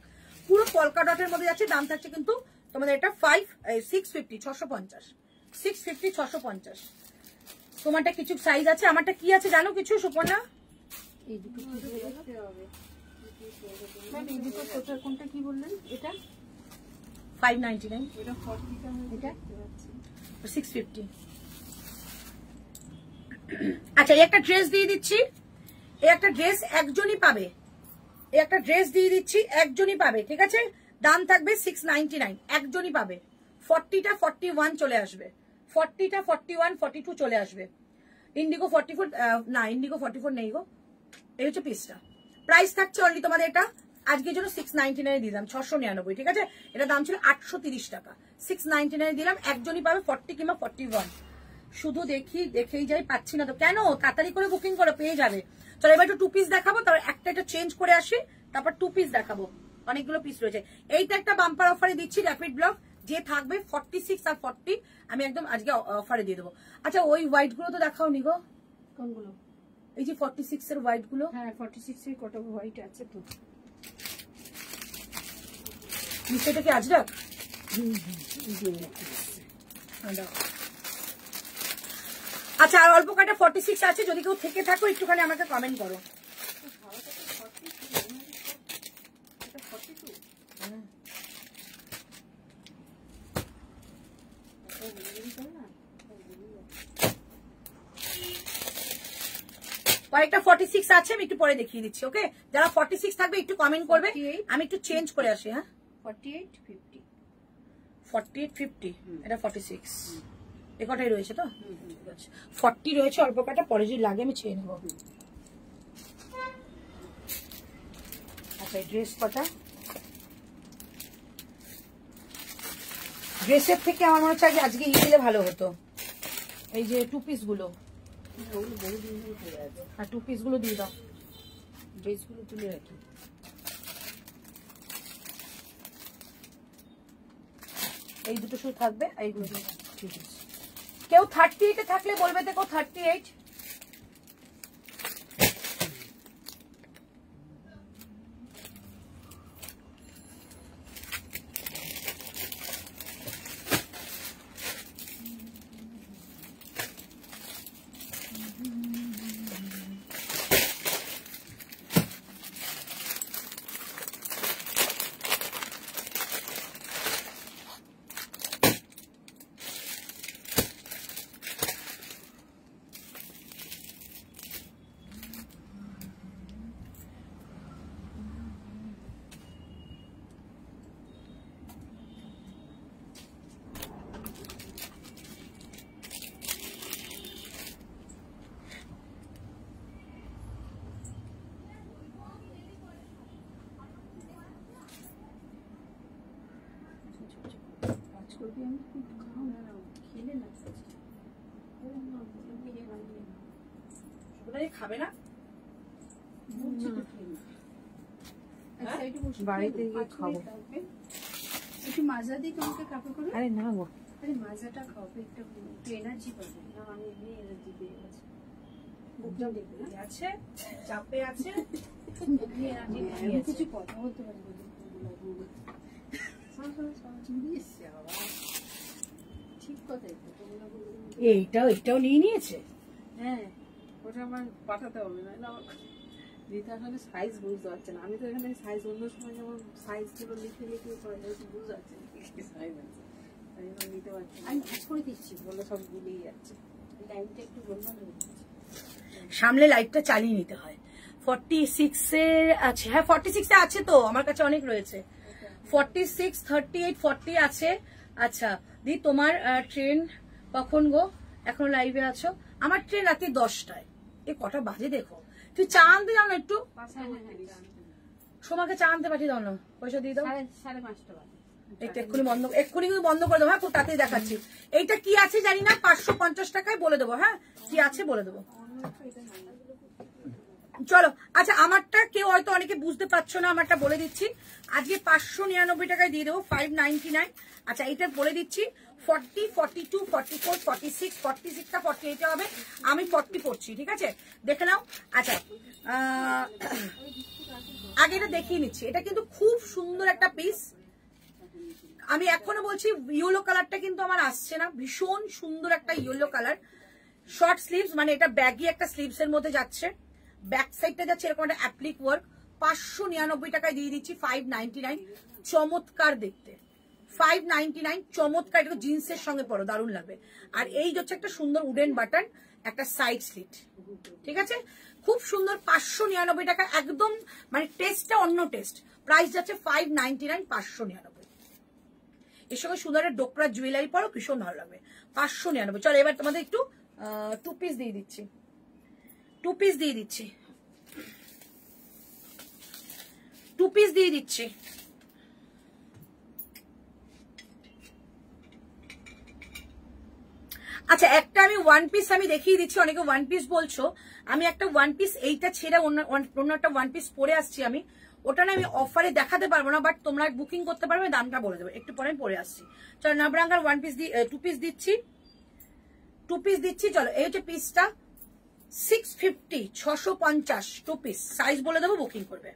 পুরো পলকা ডটের মধ্যে যাচ্ছে। দাম থাকছে কিন্তু তোমাদের এটা 650, 650, 650, 650। তোমারটা কিছু সাইজ আছে, আমারটা কি আছে জানো কিছু সুপর্ণা? এই দুটো দেখতে হবে। ম্যাম এই দুটো কোনটা কি বললেন? এটা 599, এটা 40টা এটা 650। আচ্ছা, এই একটা ড্রেস দিয়ে দিচ্ছি, এই একটা ড্রেস একজনই পাবে, এই একটা ড্রেস দিয়ে দিচ্ছি একজনই পাবে, ঠিক আছে? দাম থাকবে 699, একজনই পাবে। 40টা 41 চলে আসবে, 40টা 41, 42 চলে আসবে। ইন্ডিগো 44 না, ইন্ডিগো 44 নেই গো। এই হচ্ছে পিসটা, প্রাইস থাকছে অনলি তোমাদের এটা আজকের জন্য 699 দিলাম, 699, ঠিক আছে? এটা দাম ছিল 830 টাকা, 699 দিলাম, একজনই পাবে 40 কিংবা 41। শুধু দেখেই যাই, পাচ্ছি না তো কেন? তাড়াতাড়ি করে বুকিং করো, পেয়ে যাবে। চলো এবার একটু 2 পিস দেখাবো, তারপর একটা চেঞ্জ করে আসি, তারপর 2 পিস দেখাবো। অনেকগুলো পিস রয়েছে। এইটা একটা বাম্পার অফারে দিচ্ছি, র্যাপিড ব্লক যে থাকবে 46 আর 40 আমি একদম আজকে অফারে দিয়ে দেবো। আচ্ছা, ওই হোয়াইট গুলো তো দেখাও নি গো। কোনগুলো? এই যে 46 এর হোয়াইট গুলো। হ্যাঁ 46 এর কত হোয়াইট আছে তো। নিচেটা কি আজরাক? আচ্ছা, আর অল্প কয়টা 46 আছে, যদি কেউ থেকে থাকো একটুখানি আমাকে কমেন্ট করো। কয়েকটা 46 আছে, আমি একটু পরে দেখিয়ে দিচ্ছি। ওকে, যারা 46 থাকবে একটু কমেন্ট করবে, আমি একটু চেঞ্জ করে আসি। হ্যাঁ 48 50, 48, 50, এটা 46 এ কটাই রয়েছে তো? 40 রয়েছে, অল্প কটা, পরে যদি লাগে আমি চেয়ে নেবো। আচ্ছা, ড্রেস কটা? ড্রেসের থেকে আমার মনে হচ্ছে আজকে দিলে ভালো হতো। এই যে 2 পিস গুলো, আর 2 পিস গুলো দিয়ে দাও, ড্রেস গুলো তুলে রাখি। এই দুটো শুধু থাকবে, এইগুলো ঠিক আছে। কেউ 38 থাকলে বলবে, দেখো 38। করবি আমি খাও না, খেলে না খাবে না, বাড়িতে গিয়ে খাবো। একটু মাজা দিই তোমাকে কাপড় করে। আরে না গো, আরে মাজাটা খাও, একটু এনার্জি পাবে। না আমি এমনি এনার্জি পেয়ে গেছি, বুকটা দেখবে না আছে চাপে আছে, কিছু কথা বলতে পারি। চুরি এসছে আবার। ঠিক কথাই তো, তোমরা বললে। এইটাও নিয়ে নিয়েছে। হ্যাঁ, ওটা আমার পাঠাতে হবে না, আমার দিতে আসলে সাইজ বুঝতে পারছে না। আমি তো এখানে সাইজ অন্য সময় যেমন সাইজগুলো লিখে বুঝতে পারছি না কি সাইজ আছে, তাই জন্য নিতে পারছি না। আমি ভাজ করে দিচ্ছি, বলে সব গুলিয়ে যাচ্ছে। লাইনটা একটু গোলমাল হয়ে যাচ্ছে। সামলে লাইটটা চালিয়ে নিতে হয়। 46 এর আছে, হ্যাঁ 46 এ আছে তো, আমার কাছে অনেক রয়েছে। 46, 38, 40 আছে। আচ্ছা দি, তোমার ট্রেন কখন গো? এখন লাইভে আছো? আমার ট্রেন রাতে 10টায়। এ কটা বাজে দেখো। তুই চা আনতে যাও না একটু, সোমাকে চা আনতে পাঠিয়ে দাও না, পয়সা দিয়ে দাও। 5:30 বাজে। এইটা এক্ষুনি কিন্তু বন্ধ করে দেবো। হ্যাঁ, খুব তাড়াতাড়ি দেখাচ্ছি। এইটা কি আছে জানি না, 550 টাকায় বলে দেবো। হ্যাঁ, কি আছে বলে দেবো। চলো, আচ্ছা আমারটা কেউ হয়তো অনেকে বুঝতে পারছো না, আমারটা বলে দিচ্ছি। আজকে 599 টাকায় দিয়ে দেবো, 599। আচ্ছা, এটা বলে দিচ্ছি 40, 42, 44, 46, 46টা 48 হবে। আমি 40 পড়ছি, ঠিক আছে, দেখে নাও। আচ্ছা, আগে এটা দেখিয়ে নিচ্ছি। এটা কিন্তু খুব সুন্দর একটা পিস। আমি এখনো বলছি ইয়েলো কালারটা কিন্তু আমার আসছে না, ভীষণ সুন্দর একটা ইয়েলো কালার। শর্ট স্লিভস, মানে এটা ব্যাগি একটা স্লিভস এর মধ্যে যাচ্ছে। ব্যাক সাইডটা যাচ্ছে এরকম একটা অ্যাপ্লিক ওয়ার্ক। 599 টাকায় দিয়ে দিচ্ছি 599। চমৎকার দেখতে, 599 চমৎকার। এটা জিন্সের সঙ্গে পরো, দারুণ লাগবে। আর এই হচ্ছে একটা সুন্দর উডেন বাটন, একটা সাইড স্লিট, ঠিক আছে, খুব সুন্দর। 599 টাকা, একদম মানে টেস্টটা অন্য টেস্ট। প্রাইস যাচ্ছে 599, 599। এর সঙ্গে সুন্দর একটা ডোকরা জুয়েলারি পরো, ভীষণ ভালো লাগবে। 599। চলো এবার তোমাদের একটু 2 পিস দিয়ে দিচ্ছি। 2 পিস দিয়ে দিচ্ছি। 2 পিস দিয়ে দিচ্ছি। আচ্ছা, একটা আমি 1 পিস আমি দেখিয়ে দিচ্ছি। অনেকে 1 পিস বলছো, আমি একটা 1 পিস এইটা ছেড়ে অন্য একটা 1 পিস পরে আসছি আমি। ওটা না আমি অফারে দেখাতে পারবো না, বাট তোমরা বুকিং করতে পারবে, দামটা বলে দেবো একটু পরে। পরে আসছি। চলো, নাবরাঙ্গার 1 পিস 2 পিস দিচ্ছি। 2 পিস দিচ্ছি। চলো, এই হচ্ছে পিসটা 650, 650 2 পিস। সাইজ বলে দেবো, বুকিং করবে।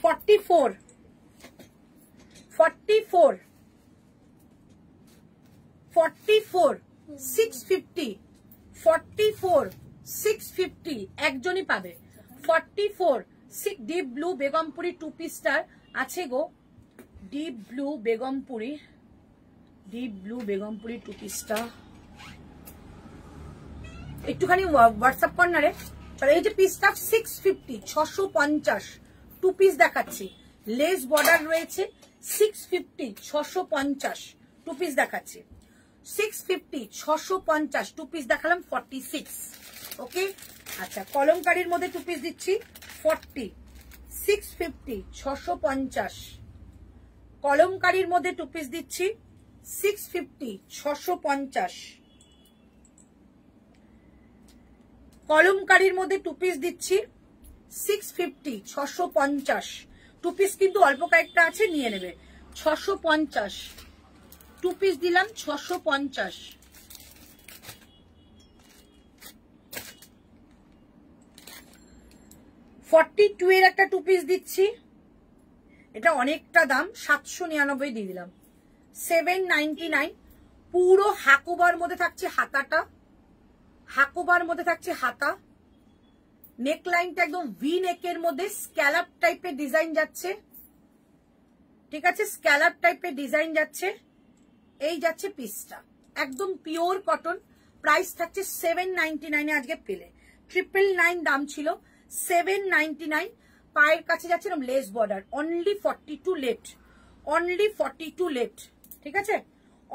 44, 44, 44, 650, 44, 650 একজনই পাবে। 44 ডিপ ব্লু বেগমপুরি 2 পিসটার আছে গো। Deep blue Begampuri, deep blue Begampuri 2 পিসটা একটুখানি হোয়াটসঅ্যাপ কর্নারে। এই যে পিসটা 650, 650 2 পিস দেখাচ্ছি। লেস বর্ডার রয়েছে। 650, 650 2 পিস দেখাচ্ছি। 650, 650 2 পিস দেখালাম। 46, ওকে। আচ্ছা, কলমকারীর মধ্যে 2 পিস দিচ্ছি 40, 650, 650। কলমকারীর মধ্যে 2 পিস দিচ্ছি 650, 650। কলমকারীর মধ্যে 2 পিস দিচ্ছি 650, 650। 2 পিস কিন্তু অল্প কয়েকটা আছে, নিয়ে নেবে। 650 2 পিস দিলাম, 650। $42 এর একটা 2 পিস দিচ্ছি। এটা অনেকটা দাম, 799 দিয়ে দিলাম। 799। পুরো হাকুবার মধ্যে থাকছে হাতাটা, হাকুবার মধ্যে থাকছে হাতা। নেক লাইনটা একদম ভি নেকের মধ্যে স্ক্যালাপ টাইপের ডিজাইন যাচ্ছে, ঠিক আছে, স্ক্যালাপ টাইপের ডিজাইন যাচ্ছে। এই যাচ্ছে পিসটা, একদম পিওর কটন। প্রাইস থাকছে 799 আজকে পেলে। 999 দাম ছিল, 799। পায়ের কাছে যাচ্ছে এরকম less border. Only 42 left, only 42 left, ঠিক আছে,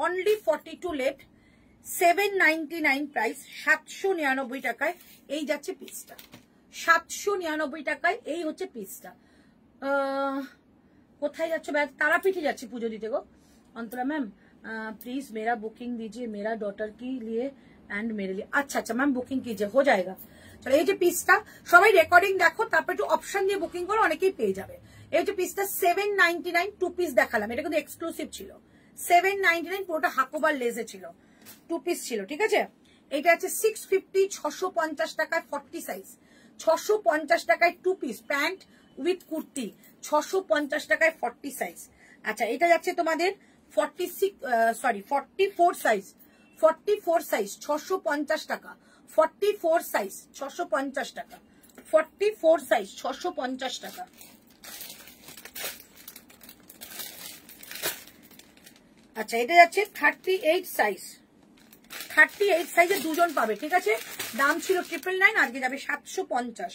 অনলি 42 লেফট। 799 প্রাইস, 799 টাকায় এই যাচ্ছে পিসটা। 799 টাকায় এই হচ্ছে পিসটা। কোথায় যাচ্ছে? তারাপীঠে যাচ্ছি পুজো দিতে গো। অন্তরা ম্যাম प्लीज मेरा बुकिंग दीजिए, मेरा डॉटर के लिए एंड मेरे लिए। अच्छा अच्छा मैम बुकिंग कीजिए, हो जाएगा। চলো, এই যে পিসটা সবাই রেকর্ডিং দেখো, তারপর একটু অপশন দিয়ে বুকিং করো, অনেকেই পেয়ে যাবে। এই যে পিসটা 799 2 পিস দেখালাম, এটা কিন্তু এক্সক্লুসিভ ছিল। 799 পুরোটা হাকোবার লেজে ছিল, 2 পিস ছিল, ঠিক আছে। এটা আছে 650, 650 টাকায় 40 সাইজ। 650 টাকায় 2 পিস প্যান্ট, উইথ কুর্তি 650 টাকায় 40 সাইজ। আচ্ছা এটা যাচ্ছে তোমাদের 44 সাইজ, 44 সাইজ 650 টাকা, 44 সাইজ 650 টাকা, 44 সাইজ 650 টাকা। আচ্ছা এটা যাচ্ছে 38 সাইজ, 38 সাইজে দুজন পাবে, ঠিক আছে। দাম ছিল 999, আজকে যাবে 750,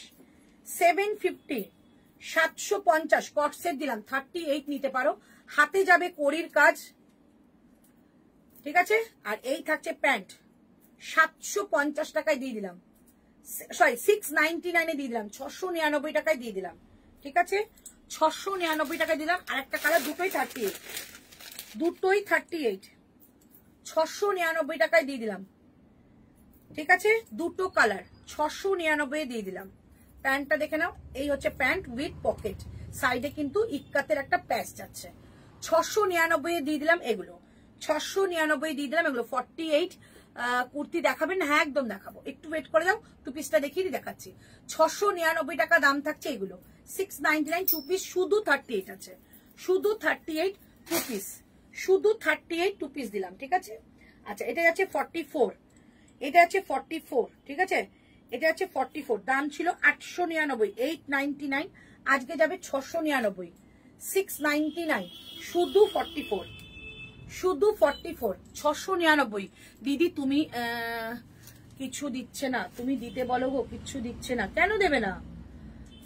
750, 750 কট সেট দিলাম। 38 নিতে পারো, হাতে যাবে কড়ির কাজ, ঠিক আছে। আর এই থাকছে প্যান্ট, 750 টাকায় দিয়ে দিলাম, সরি 699 দিয়ে দিলাম, 699 টাকায় দিয়ে দিলাম, ঠিক আছে। 699 টাকায় দিলাম। আর একটা কালার, দুটোই 38, দুটোই 38, 699 টাকায় দিয়ে দিলাম, ঠিক আছে। দুটো কালার 699 দিয়ে দিলাম। প্যান্টটা দেখে নাও, এই হচ্ছে প্যান্ট উইথ পকেট, সাইডে কিন্তু ইক্কাতের একটা প্যাচ যাচ্ছে। 699 দিয়ে দিলাম এগুলো, 699 দিয়ে দিলাম এগুলো। 48 কুর্তি দেখাবেন? হ্যাঁ একদম দেখাবো, একটু ওয়েট করে যাও, টু পিসটা দেখিয়ে দেখাচ্ছি। 699 টাকা দাম থাকছে এগুলো, 699 টু পিস, শুধু 38 আছে, শুধু 38 টু পিস, শুধু 38 টু পিস দিলাম, ঠিক আছে। আচ্ছা এটা যাচ্ছে 44, এটা আছে 44, ঠিক আছে। এটা হচ্ছে 44, দাম ছিল 899, 899, আজকে যাবে 699, 699, শুধু 44, শুধু 44, 699। দিদি তুমি কিছু দিচ্ছে না, তুমি দিতে বলো গো, কিছু দিচ্ছে না, কেন দেবে না?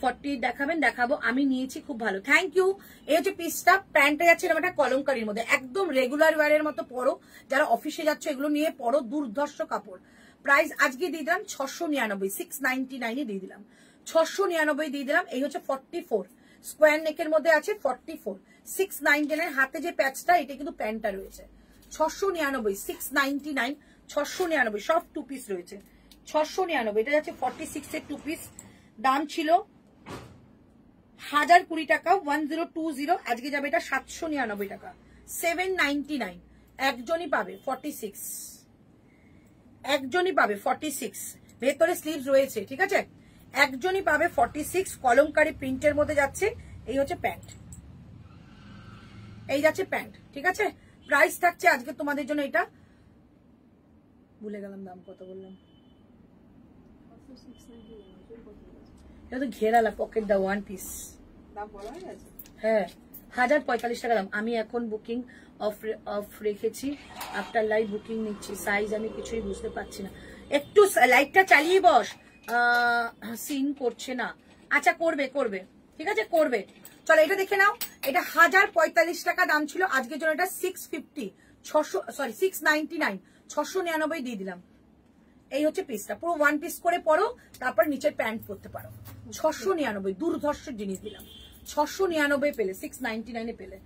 40 দেখাবেন? দেখাবো, আমি নিয়েছি, খুব ভালো, থ্যাংক ইউ। এই হচ্ছে পিসটা, প্যান্টটা যাচ্ছে এরকম একটা কলমকারির মধ্যে, একদম রেগুলার ওয়ারের মতো পরো, যারা অফিসে যাচ্ছে এগুলো নিয়ে পরো, দুর্ধর্ষ কাপড়। প্রাইস আজকে দিয়ে দিলাম 699, 699 দিয়ে দিলাম, 699 দিয়ে দিলাম। এই হচ্ছে 44, স্কোয়ার নেকের মধ্যে আছে 44, 699। হাতে যে প্যাচটা, এটা কিন্তু প্যান্টটা রয়েছে, 699, 699, 699, সব টু পিস রয়েছে, 699। এটা যাচ্ছে 46 এর টু পিস, দাম ছিল 1020 টাকা, 1020, আজকে যাবে এটা 799 টাকা, 799। একজনই পাবে 46, একজনই পাবে 46, ভেতরে স্লিভস রয়েছে, ঠিক আছে। একজনই পাবে 46, কলমকারি প্রিন্টের মধ্যে যাচ্ছে। এই হচ্ছে প্যান্ট, এই যাচ্ছে প্যান্ট, ঠিক আছে। প্রাইস থাকছে আজকে তোমাদের জন্য, এটা ভুলে গেলাম দাম কত বললাম, এটা তো ঘেরালা পকেট দা ওয়ান পিস, দাম বলা হয়ে গেছে। হ্যাঁ 1045 টাকা দাম। আমি এখন বুকিং অফ রেখেছি, আফটার লাইভ বুকিং নিচ্ছি। সাইজ আমি কিছুই বুঝতে পারছি না, একটু লাইটটা চালিয়ে বস, সিন করছে না। আচ্ছা করবে করবে, ঠিক আছে করবে। চলো এটা দেখে নাও, এটা 1045 টাকা দাম ছিল, আজকের জন্য এটা 650, 699, 699 দিয়ে দিলাম। এই হচ্ছে পিসটা, পুরো ওয়ান পিস করে পরো, তারপর নিচের প্যান্ট পরতে পারো। 699, দুর্ধর্ষ জিনিস দিলাম, 699 পেলে, 699 পেলে,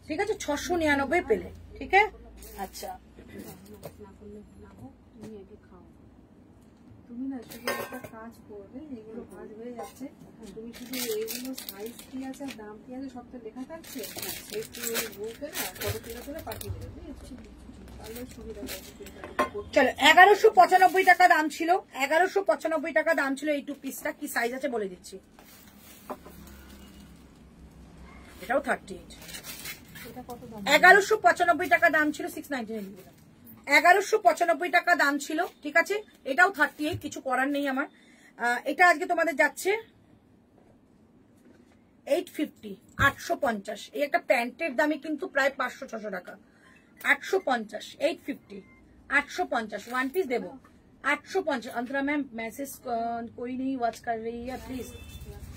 ঠিক আছে। 699 পেলে, ঠিক আছে। আচ্ছা না করলে না হোক, তুমি আগে খাও। তুমি না শুধু একটা কাজ করবে, এগুলো ভাজ হয়ে যাচ্ছে, তুমি শুধু এইগুলো সাইজ কি আছে আর দাম কি আছে সব তো লেখা থাকছে, একটু ওই বুকে না ফটো তুলে তুলে পাঠিয়ে দেবে, বুঝেছি? তাহলে সুবিধা হবে। চলো 1195 টাকা দাম ছিল, 1195 টাকা দাম ছিল এই টু পিসটা। কি সাইজ আছে বলে দিচ্ছি, এটাও 38, এটা কত দাম? 1195 টাকা দাম ছিল, 699 1195 টাকা দাম ছিল, ঠিক আছে। এটাও 38, কিছু করার নেই আমার। এটা আজকে তোমাদের যাচ্ছে 850, 850। এই একটা প্যান্টের দামে কিন্তু প্রায় 500-600 টাকা, 850, 850, 850 ওয়ান পিস দেবো, 850। अंतरा मैम मैसेज कोई नहीं वॉच कर रही है प्लीज,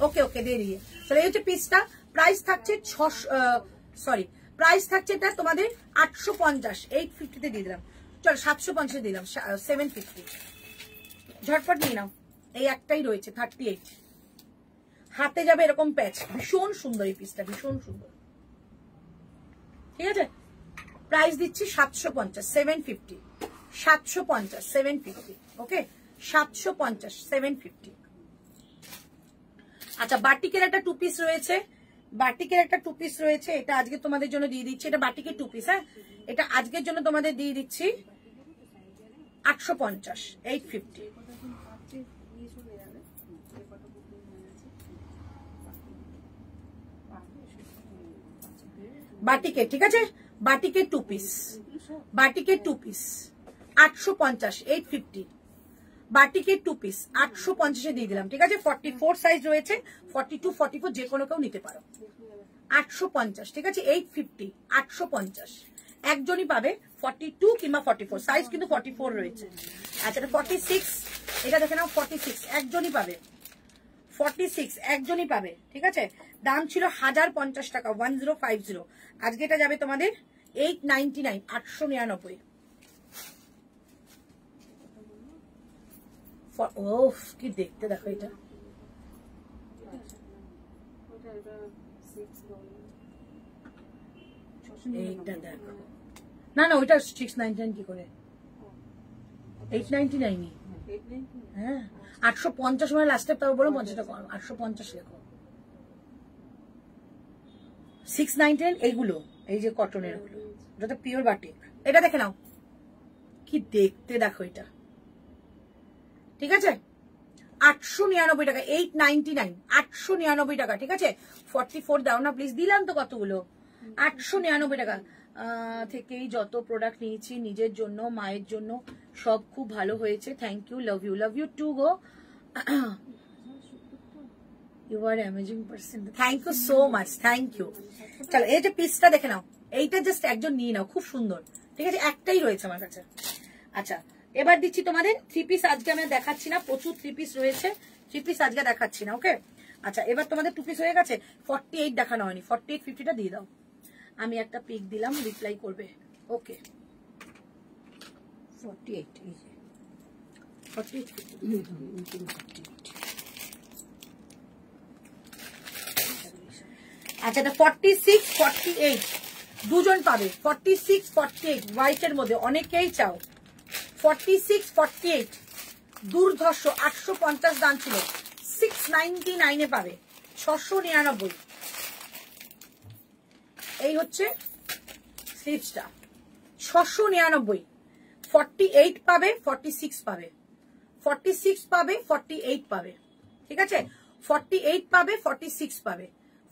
ओके ओके दे रही है। चलो এই হচ্ছে পিসটা, প্রাইস থাকছে 600, প্রাইস থাকছে এটা তোমাদের 850, 850 তে দিয়ে দিলাম। চলো 750 দিলাম, 750। ঝটপট নিয়ে নাও, এই একটাই রয়েছে 38, হাতে যাবে এরকম প্যাচ, ভীষণ সুন্দর এই পিসটা, ভীষণ সুন্দর, ঠিক আছে। প্রাইস দিচ্ছি 750, 750, 750, 750, ওকে 750, 750। আচ্ছা বাটিকের একটা টু পিস রয়েছে, বাটিকের একটা টু পিস রয়েছে, এটা আজকে তোমাদের জন্য দিয়ে দিচ্ছি, এটা বাটিকের টু পিস, হ্যাঁ এটা আজকের জন্য তোমাদের দিয়ে দিচ্ছি 850, 850। বাটিকের, ঠিক আছে, বাটিকের 2 পিস, বাটিকের 2 পিস 850, 850, বাটিকের 2 পিস 850 দিয়ে দিলাম, ঠিক আছে। 44 সাইজ রয়েছে, 42, 44 যে কোনো কেউ নিতে পারো। 850, ঠিক আছে, 850, 850 একজনই পাবে। 42 কিংবা 44 সাইজ কিন্তু 44 রয়েছে। আচ্ছা, 46, এটা দেখে নাও, 46 একজনই পাবে, 46 একজনই পাবে, ঠিক আছে। দাম ছিল 1050 টাকা, 1050, আজকে এটা যাবে তোমাদের 899, 899। ওফ কি দেখতে দেখো এটা, এইটা দেখো, না না ওইটা 699 কি করে, 899 হ্যাঁ, 850 মানে লাস্টে, তাও বলো 50 টাকা, 850 লেখো। 699 এইগুলো, এই যে কটনের গুলো, এটা পিওর বাটিক। এটা দেখে নাও কি দেখতে দেখো এটা, ঠিক আছে। 899 টাকা, 899, 899 টাকা, ঠিক আছে। 44 দাও না প্লিজ, দিলাম তো কতগুলো, 899 টাকা থেকেই যত প্রোডাক্ট নিয়েছি নিজের জন্য, মায়ের জন্য, সব খুব ভালো হয়েছে। Thank you, love you too গো, you are amazing person, thank you so much, thank you. চলো এই যে পিসটা দেখে নাও, এইটা জাস্ট একজন নিয়ে নাও, খুব সুন্দর, ঠিক আছে, একটাই রয়েছে আমার কাছে। আচ্ছা, এবার দিচ্ছি তোমাদের 3 পিস, আজকে আমি দেখাচ্ছি না, প্রচুর 3 পিস রয়েছে, 3 পিস আজকে দেখাচ্ছি না, ওকে। আচ্ছা, এবার তোমাদের 2 পিস হয়ে গেছে, 48 দেখানো হয়নি, 48, 50টা দিয়ে দাও, আমি একটা পিক দিলাম, রিপ্লাই করবে, ওকে। 48, এই যে 48, 50। আচ্ছা, 46, 48 দুজন পাবে, 46, 48 হোয়াইটের মধ্যে অনেকেই চাও। 46, 48 দুর্ধর্ষ, 850 দাম ছিল, 699 পাবে, 699। এই হচ্ছে স্লিভসটা, 699। 48 পাবে, 46 পাবে, 46 পাবে, 48 পাবে, ঠিক আছে। 48 পাবে, 46 পাবে,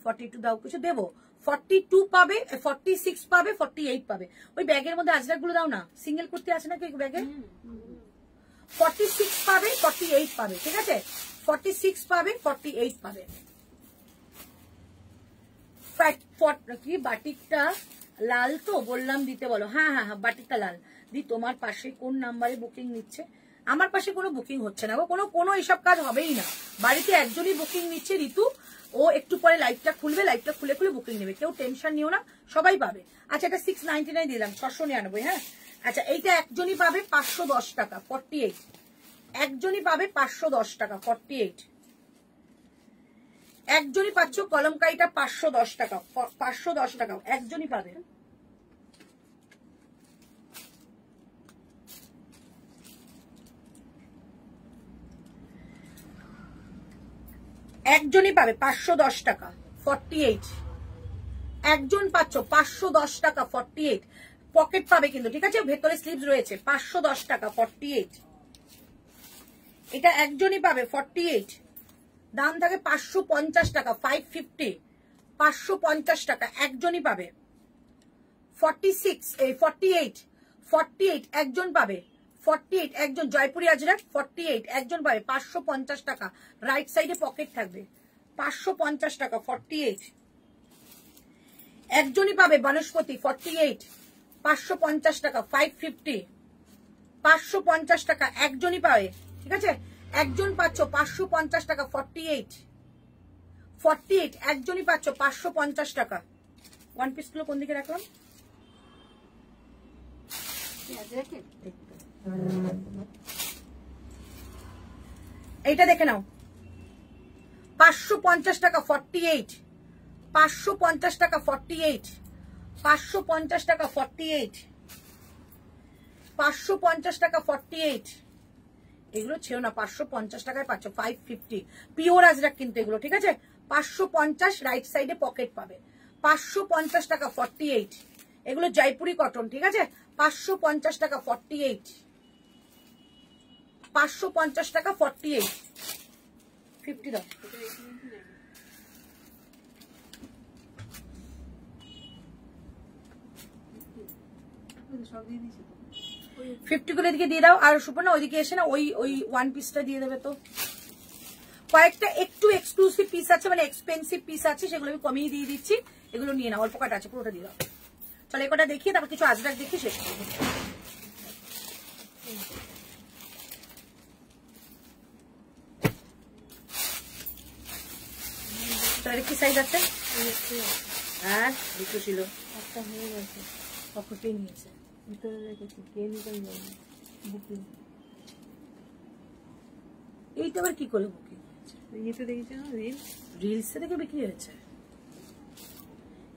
42 দাও, কিছু দেবো, 42 পাবে, 46 পাবে, 48 পাবে। ওই ব্যাগের মধ্যে আজরাক গুলো দাও না, সিঙ্গেল কুর্তি আছে নাকি ব্যাগে। 46 পাবে, 48 পাবে, ঠিক আছে। 46 পাবে, 48 পাবে। কি বাটিকটা লাল তো বললাম দিতে, বলো। হ্যাঁ হ্যাঁ হ্যাঁ, বাটিকটা লাল। দি তোমার পাশে কোন নাম্বারে বুকিং নিচ্ছে? আমার পাশে কোনো বুকিং হচ্ছে না গো, কোনো এইসব কাজ হবেই না। বাড়িতে একজনই বুকিং নিচ্ছে, ঋতু, ও একটু পরে লাইভটা খুলবে, লাইভটা খুলে খুলে বুকিং নেবে, কেউ টেনশন নিও না, সবাই পাবে। আচ্ছা, এটা 699 দিলাম, 699, হ্যাঁ। আচ্ছা, এইটা একজনই পাবে 510 টাকা, 48 একজনই পাবে, 510 টাকা, 48 একজনই পাচ্ছ। কলমকারিটা 510 টাকা, 510 টাকা একজনই পাবে। একজনই পাবে 510 টাকা, 48 একজন পাচ্ছ, 510 টাকা, 48 পকেট পাবে কিন্তু, ঠিক আছে, ভেতরে স্লিভস রয়েছে, 510 টাকা, 48 এটা একজনই পাবে, 48 দাম থাকে 550 টাকা, 550, 550 টাকা একজনই পাবে। 48 একজন পাবে, 48 একজন, জয়পুরি আজরাক 48 একজন পাবে, 550 টাকা, রাইট সাইডে পকেট থাকবে, 550 টাকা, 48 একজনই পাবে। বনস্পতি 48 550 টাকা, 550 550 টাকা একজনই পাবে, ঠিক আছে, একজন পাচ্ছ 550 টাকা, 48 একজনই পাচ্ছ 550 টাকা। ওয়ান পিস গুলো কোন দিকে রাখলাম? এইটা দেখে নাও, 550 টাকা, 48 550 টাকা, 48 550 টাকা, 48 550 টাকা, 48 এগুলো ছিল না, 550 টাকায় পাচ্ছ, 550 পিওর আজরাক কিন্তু এগুলো, ঠিক আছে। 550 রাইট সাইডে পকেট পাবে, 550 টাকা, 48 এগুলো জয়পুরি কটন, ঠিক আছে। 550 টাকা, 48 550 টাকা, 48 50 দাও। সব দিয়ে দিয়েছি তো। 50 গুলো এদিকে দিয়ে দাও। আর সুপর্ণা ওইদিকে এসে না ওই ওই 1 পিসটা দিয়ে দেবে তো। কয়েকটা একটু এক্সক্লুসিভ পিস আছে, মানে এক্সপেন্সিভ পিস আছে, সেগুলো আমি কমিয়ে দিয়ে দিচ্ছি। এগুলো নিয়ে নাও, অল্প কটা আছে, পুরোটা দিয়ে দাও। চলো একটা দেখিয়ে তারপর কিছু আজরাক দেখি শেষ করবো। তাহলে কি সাইজ আছে? হ্যাঁ দুটো ছিল, একটা হয়ে গেছে, পকেটেই নিয়েছে। ভিতরে রেখেছি, কে নিতে যাবে বুকিং। এইটা আবার কি করে বুকিং? ইয়েতে দেখেছি না রিল, রিলসে থেকে বিক্রি হয়েছে।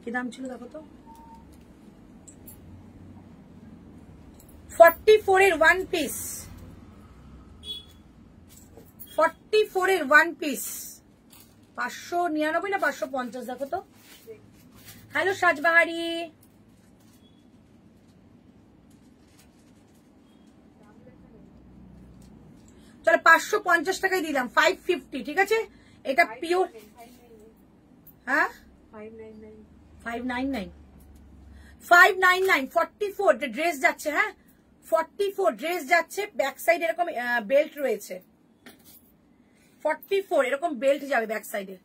কি দাম ছিল দেখো তো? 44 এর 1 পিস, 44 এর 1 পিস 599 না 550 দেখো তো। হ্যালো সাজবাহারি, চলো 550 টাকায় দিলাম, 550 ঠিক আছে। এটা পিওর, হ্যাঁ 599 599 599 44 ড্রেস যাচ্ছে। হ্যাঁ 44 ড্রেস যাচ্ছে, ব্যাক সাইড এরকম বেল্ট রয়েছে। 44 এরকম বেল্ট যাবে ব্যাক সাইডে।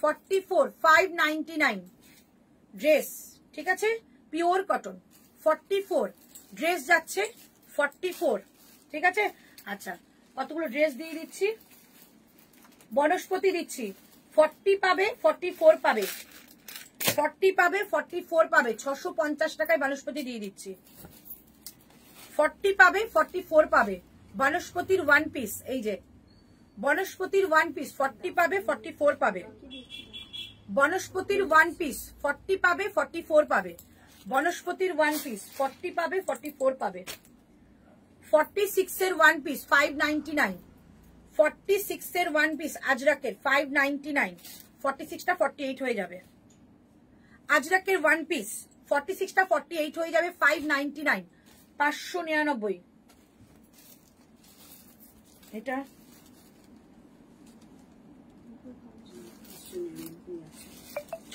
44 599 ড্রেস, ঠিক আছে, পিওর কটন। 44 ড্রেস যাচ্ছে, 44 ঠিক আছে। আচ্ছা কতগুলো ড্রেস দিয়ে দিচ্ছি। বনস্পতি দিচ্ছি, 40 পাবে 44 পাবে, 40 পাবে 44 পাবে, 650 টাকায় বনস্পতি দিয়ে দিচ্ছি। 40 পাবে 44 পাবে, বনস্পতির 1 পিস, এই যে বনস্পতির 1 পিস 40 পাবে 44 পাবে, বনস্পতির 1 পিস 40 পাবে 44 পাবে, বনস্পতির 1 পিস 40 পাবে 44 পাবে। 46 এর 1 পিস 599, 46 এর 1 পিস আজরাকের 599, 46টা 48 হয়ে যাবে। আজরাকের 1 পিস 46টা 48 হয়ে যাবে, 599 599। এটা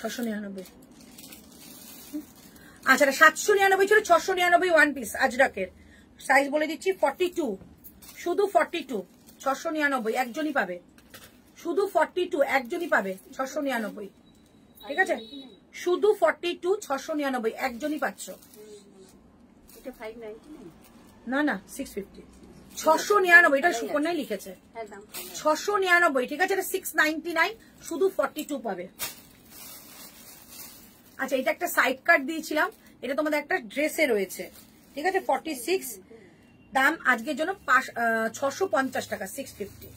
699। আচ্ছা 799 ছিল, 699 1 পিস আজরাকের। সাইজ বলে দিচ্ছি 42, শুধু 42, 699 একজনই পাবে, শুধু 42 একজনই পাবে, 699 ঠিক আছে। শুধু 42 699 একজনই পাচ্ছ। এটা 599 না না 650, 699 এটা সুকন্যাই লিখেছে, হ্যাঁ দাম 699 ঠিক আছে। এটা 699, শুধু 42 পাবে। আচ্ছা এটা একটা সাইড কাট দিয়েছিলাম, এটা তোমাদের একটা ড্রেসে রয়েছে, ঠিক আছে। 46 দাম আজকের জন্য 650 টাকা, 650।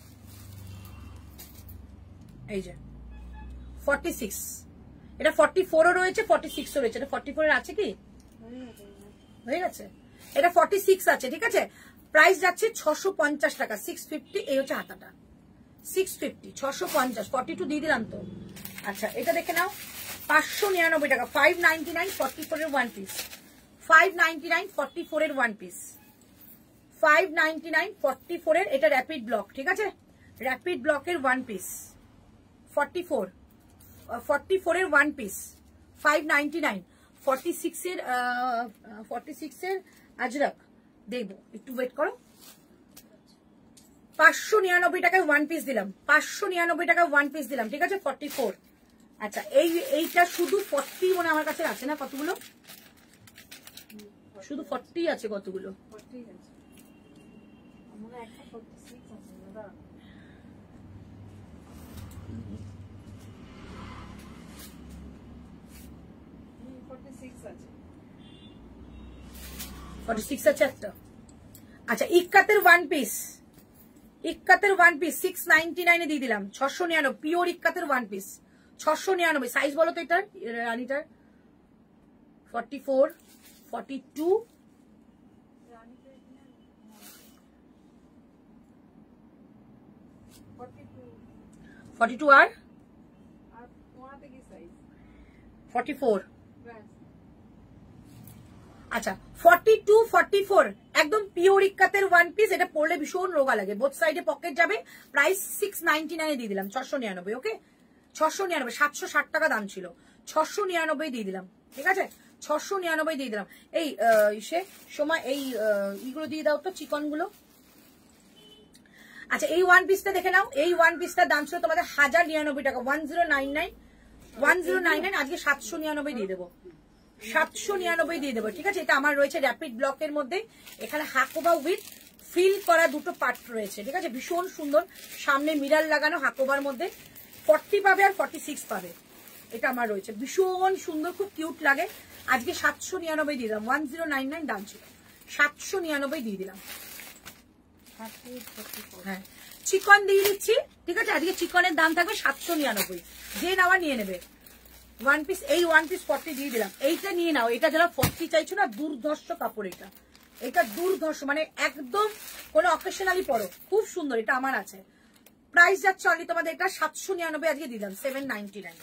এই যে 46, এটা 44ও রয়েছে 46ও রয়েছে। এটা 44 এর আছে কি? হয়ে গেছে। এটা 46 আছে, ঠিক আছে। প্রাইস যাচ্ছে 650 টাকা, 650। এই হচ্ছে হাতাটা 650, 650, 42 দিয়ে দিলাম তো। আচ্ছা এটা দেখে নাও, 599 টাকা, 599 44 এর 1 পিস, 599 44 এর 1 পিস, 599 44 এর। এটা র্যাপিড ব্লক, ঠিক আছে, র্যাপিড ব্লকের 1 পিস 44, 44 এর 1 পিস 599। 46 এর 46 এর আজরাক দেখবো, একটু ওয়েট করো। 599 টাকায় 1 পিস দিলাম, 599 টাকায় 1 পিস দিলাম, ঠিক আছে। 44। আচ্ছা এইটা শুধু 40 মনে আমার কাছে আছে না, কতগুলো? শুধু 40 আছে, কতগুলো? 40 আছে মনে হয়, একটা 46 আছে দাদা। হুম 46 আছে, 46 আছে একটা। আচ্ছা ইক্কাতের 1 পিস, ইক্কাতের 1 পিস 699 এ দিয়ে দিলাম, 699 পিওর ইক্কাতের 1 পিস 699। সাইজ বলো তো এটার, রানীটার? 44, 42, 42 আর 44। আচ্ছা 42, 44 একদম পিওর ইক্কাতের 1 পিস। এটা পরলে ভীষণ রোগা লাগে, বোথ সাইডে পকেট যাবে। প্রাইস 699 এ দিয়ে দিলাম, 699। ওকে 699, 760 টাকা দাম ছিল, 699 দিয়ে দিলাম, ঠিক আছে। 699 দিয়ে দিলাম। এই সে সময় এই ইগুলো দিয়ে দাও তো, চিকন গুলো। আচ্ছা এই ওয়ান পিসটা দেখে নাও, এই ওয়ান পিসটার দাম ছিল তোমাদের 1099 টাকা, 1099 আজকে 799 দিয়ে দেবো, 799 দিয়ে দেবো, ঠিক আছে। এটা আমার রয়েছে র্যাপিড ব্লকের মধ্যে, এখানে হাকোবা উইথ ফিল করা দুটো পার্ট রয়েছে, ঠিক আছে, ভীষণ সুন্দর, সামনে মিরার লাগানো হাকোবার মধ্যে 40 পাবে আর 46 পাবে, এটা আমার রয়েছে, ভীষণ সুন্দর, খুব কিউট লাগে। আজকে 799 দিয়ে দিলাম, 1099 দাম ছিল, 799 দিয়ে দিলাম। হ্যাঁ চিকন দিয়ে দিচ্ছি, ঠিক আছে, আজকে চিকনের দাম থাকবে 799, যে নেওয়া নিয়ে নেবে। ওয়ান পিস, এই ওয়ান পিস 40 দিয়ে দিলাম, এইটা নিয়ে নাও, এটা যারা 40 চাইছো না, দুর্ধর্ষ কাপড়, এটা দুর্ধর্ষ, মানে একদম কোনো অকেশনালি পরো, খুব সুন্দর, এটা আমার আছে। প্রাইস যাচ্ছে অনলি তোমাদের এটা 799, আজকে দিলাম 799।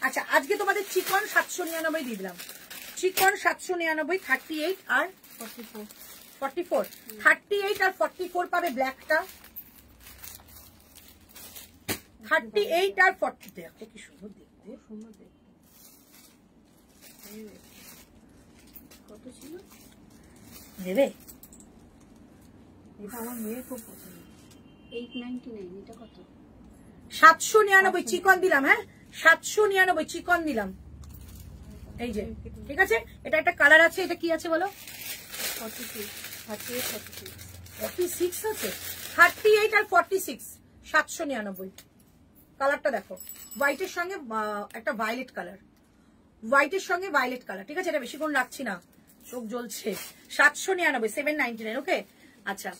আচ্ছা আজকে তোমাদের চিকন 799 দিয়ে দিলাম, চিকন 799, 38 আর 44, 38 আর 44 পাবে ব্ল্যাকটা, 38 আর 40, দেখো কি সুন্দর দেখতে, সুন্দর দেখতে। কত ছিল নেবে? এটা আমার মেয়ে খুব পছন্দ। 899, এটা কত? 799 চিকন দিলাম, হ্যাঁ 799 চিকন দিলাম, এই যে, ঠিক আছে। এটা একটা কালার আছে, এটা কি আছে বলো? 46, 38, 46, 46 আছে, 38 আর 46, 799। কালারটা দেখো, হোয়াইটের সঙ্গে একটা ভায়োলেট কালার, হোয়াইটের সঙ্গে ভায়োলেট কালার, ঠিক আছে, এটা বেশিক্ষণ রাখছি না, চোখ জ্বলছে। 799, 799, ওকে। আচ্ছা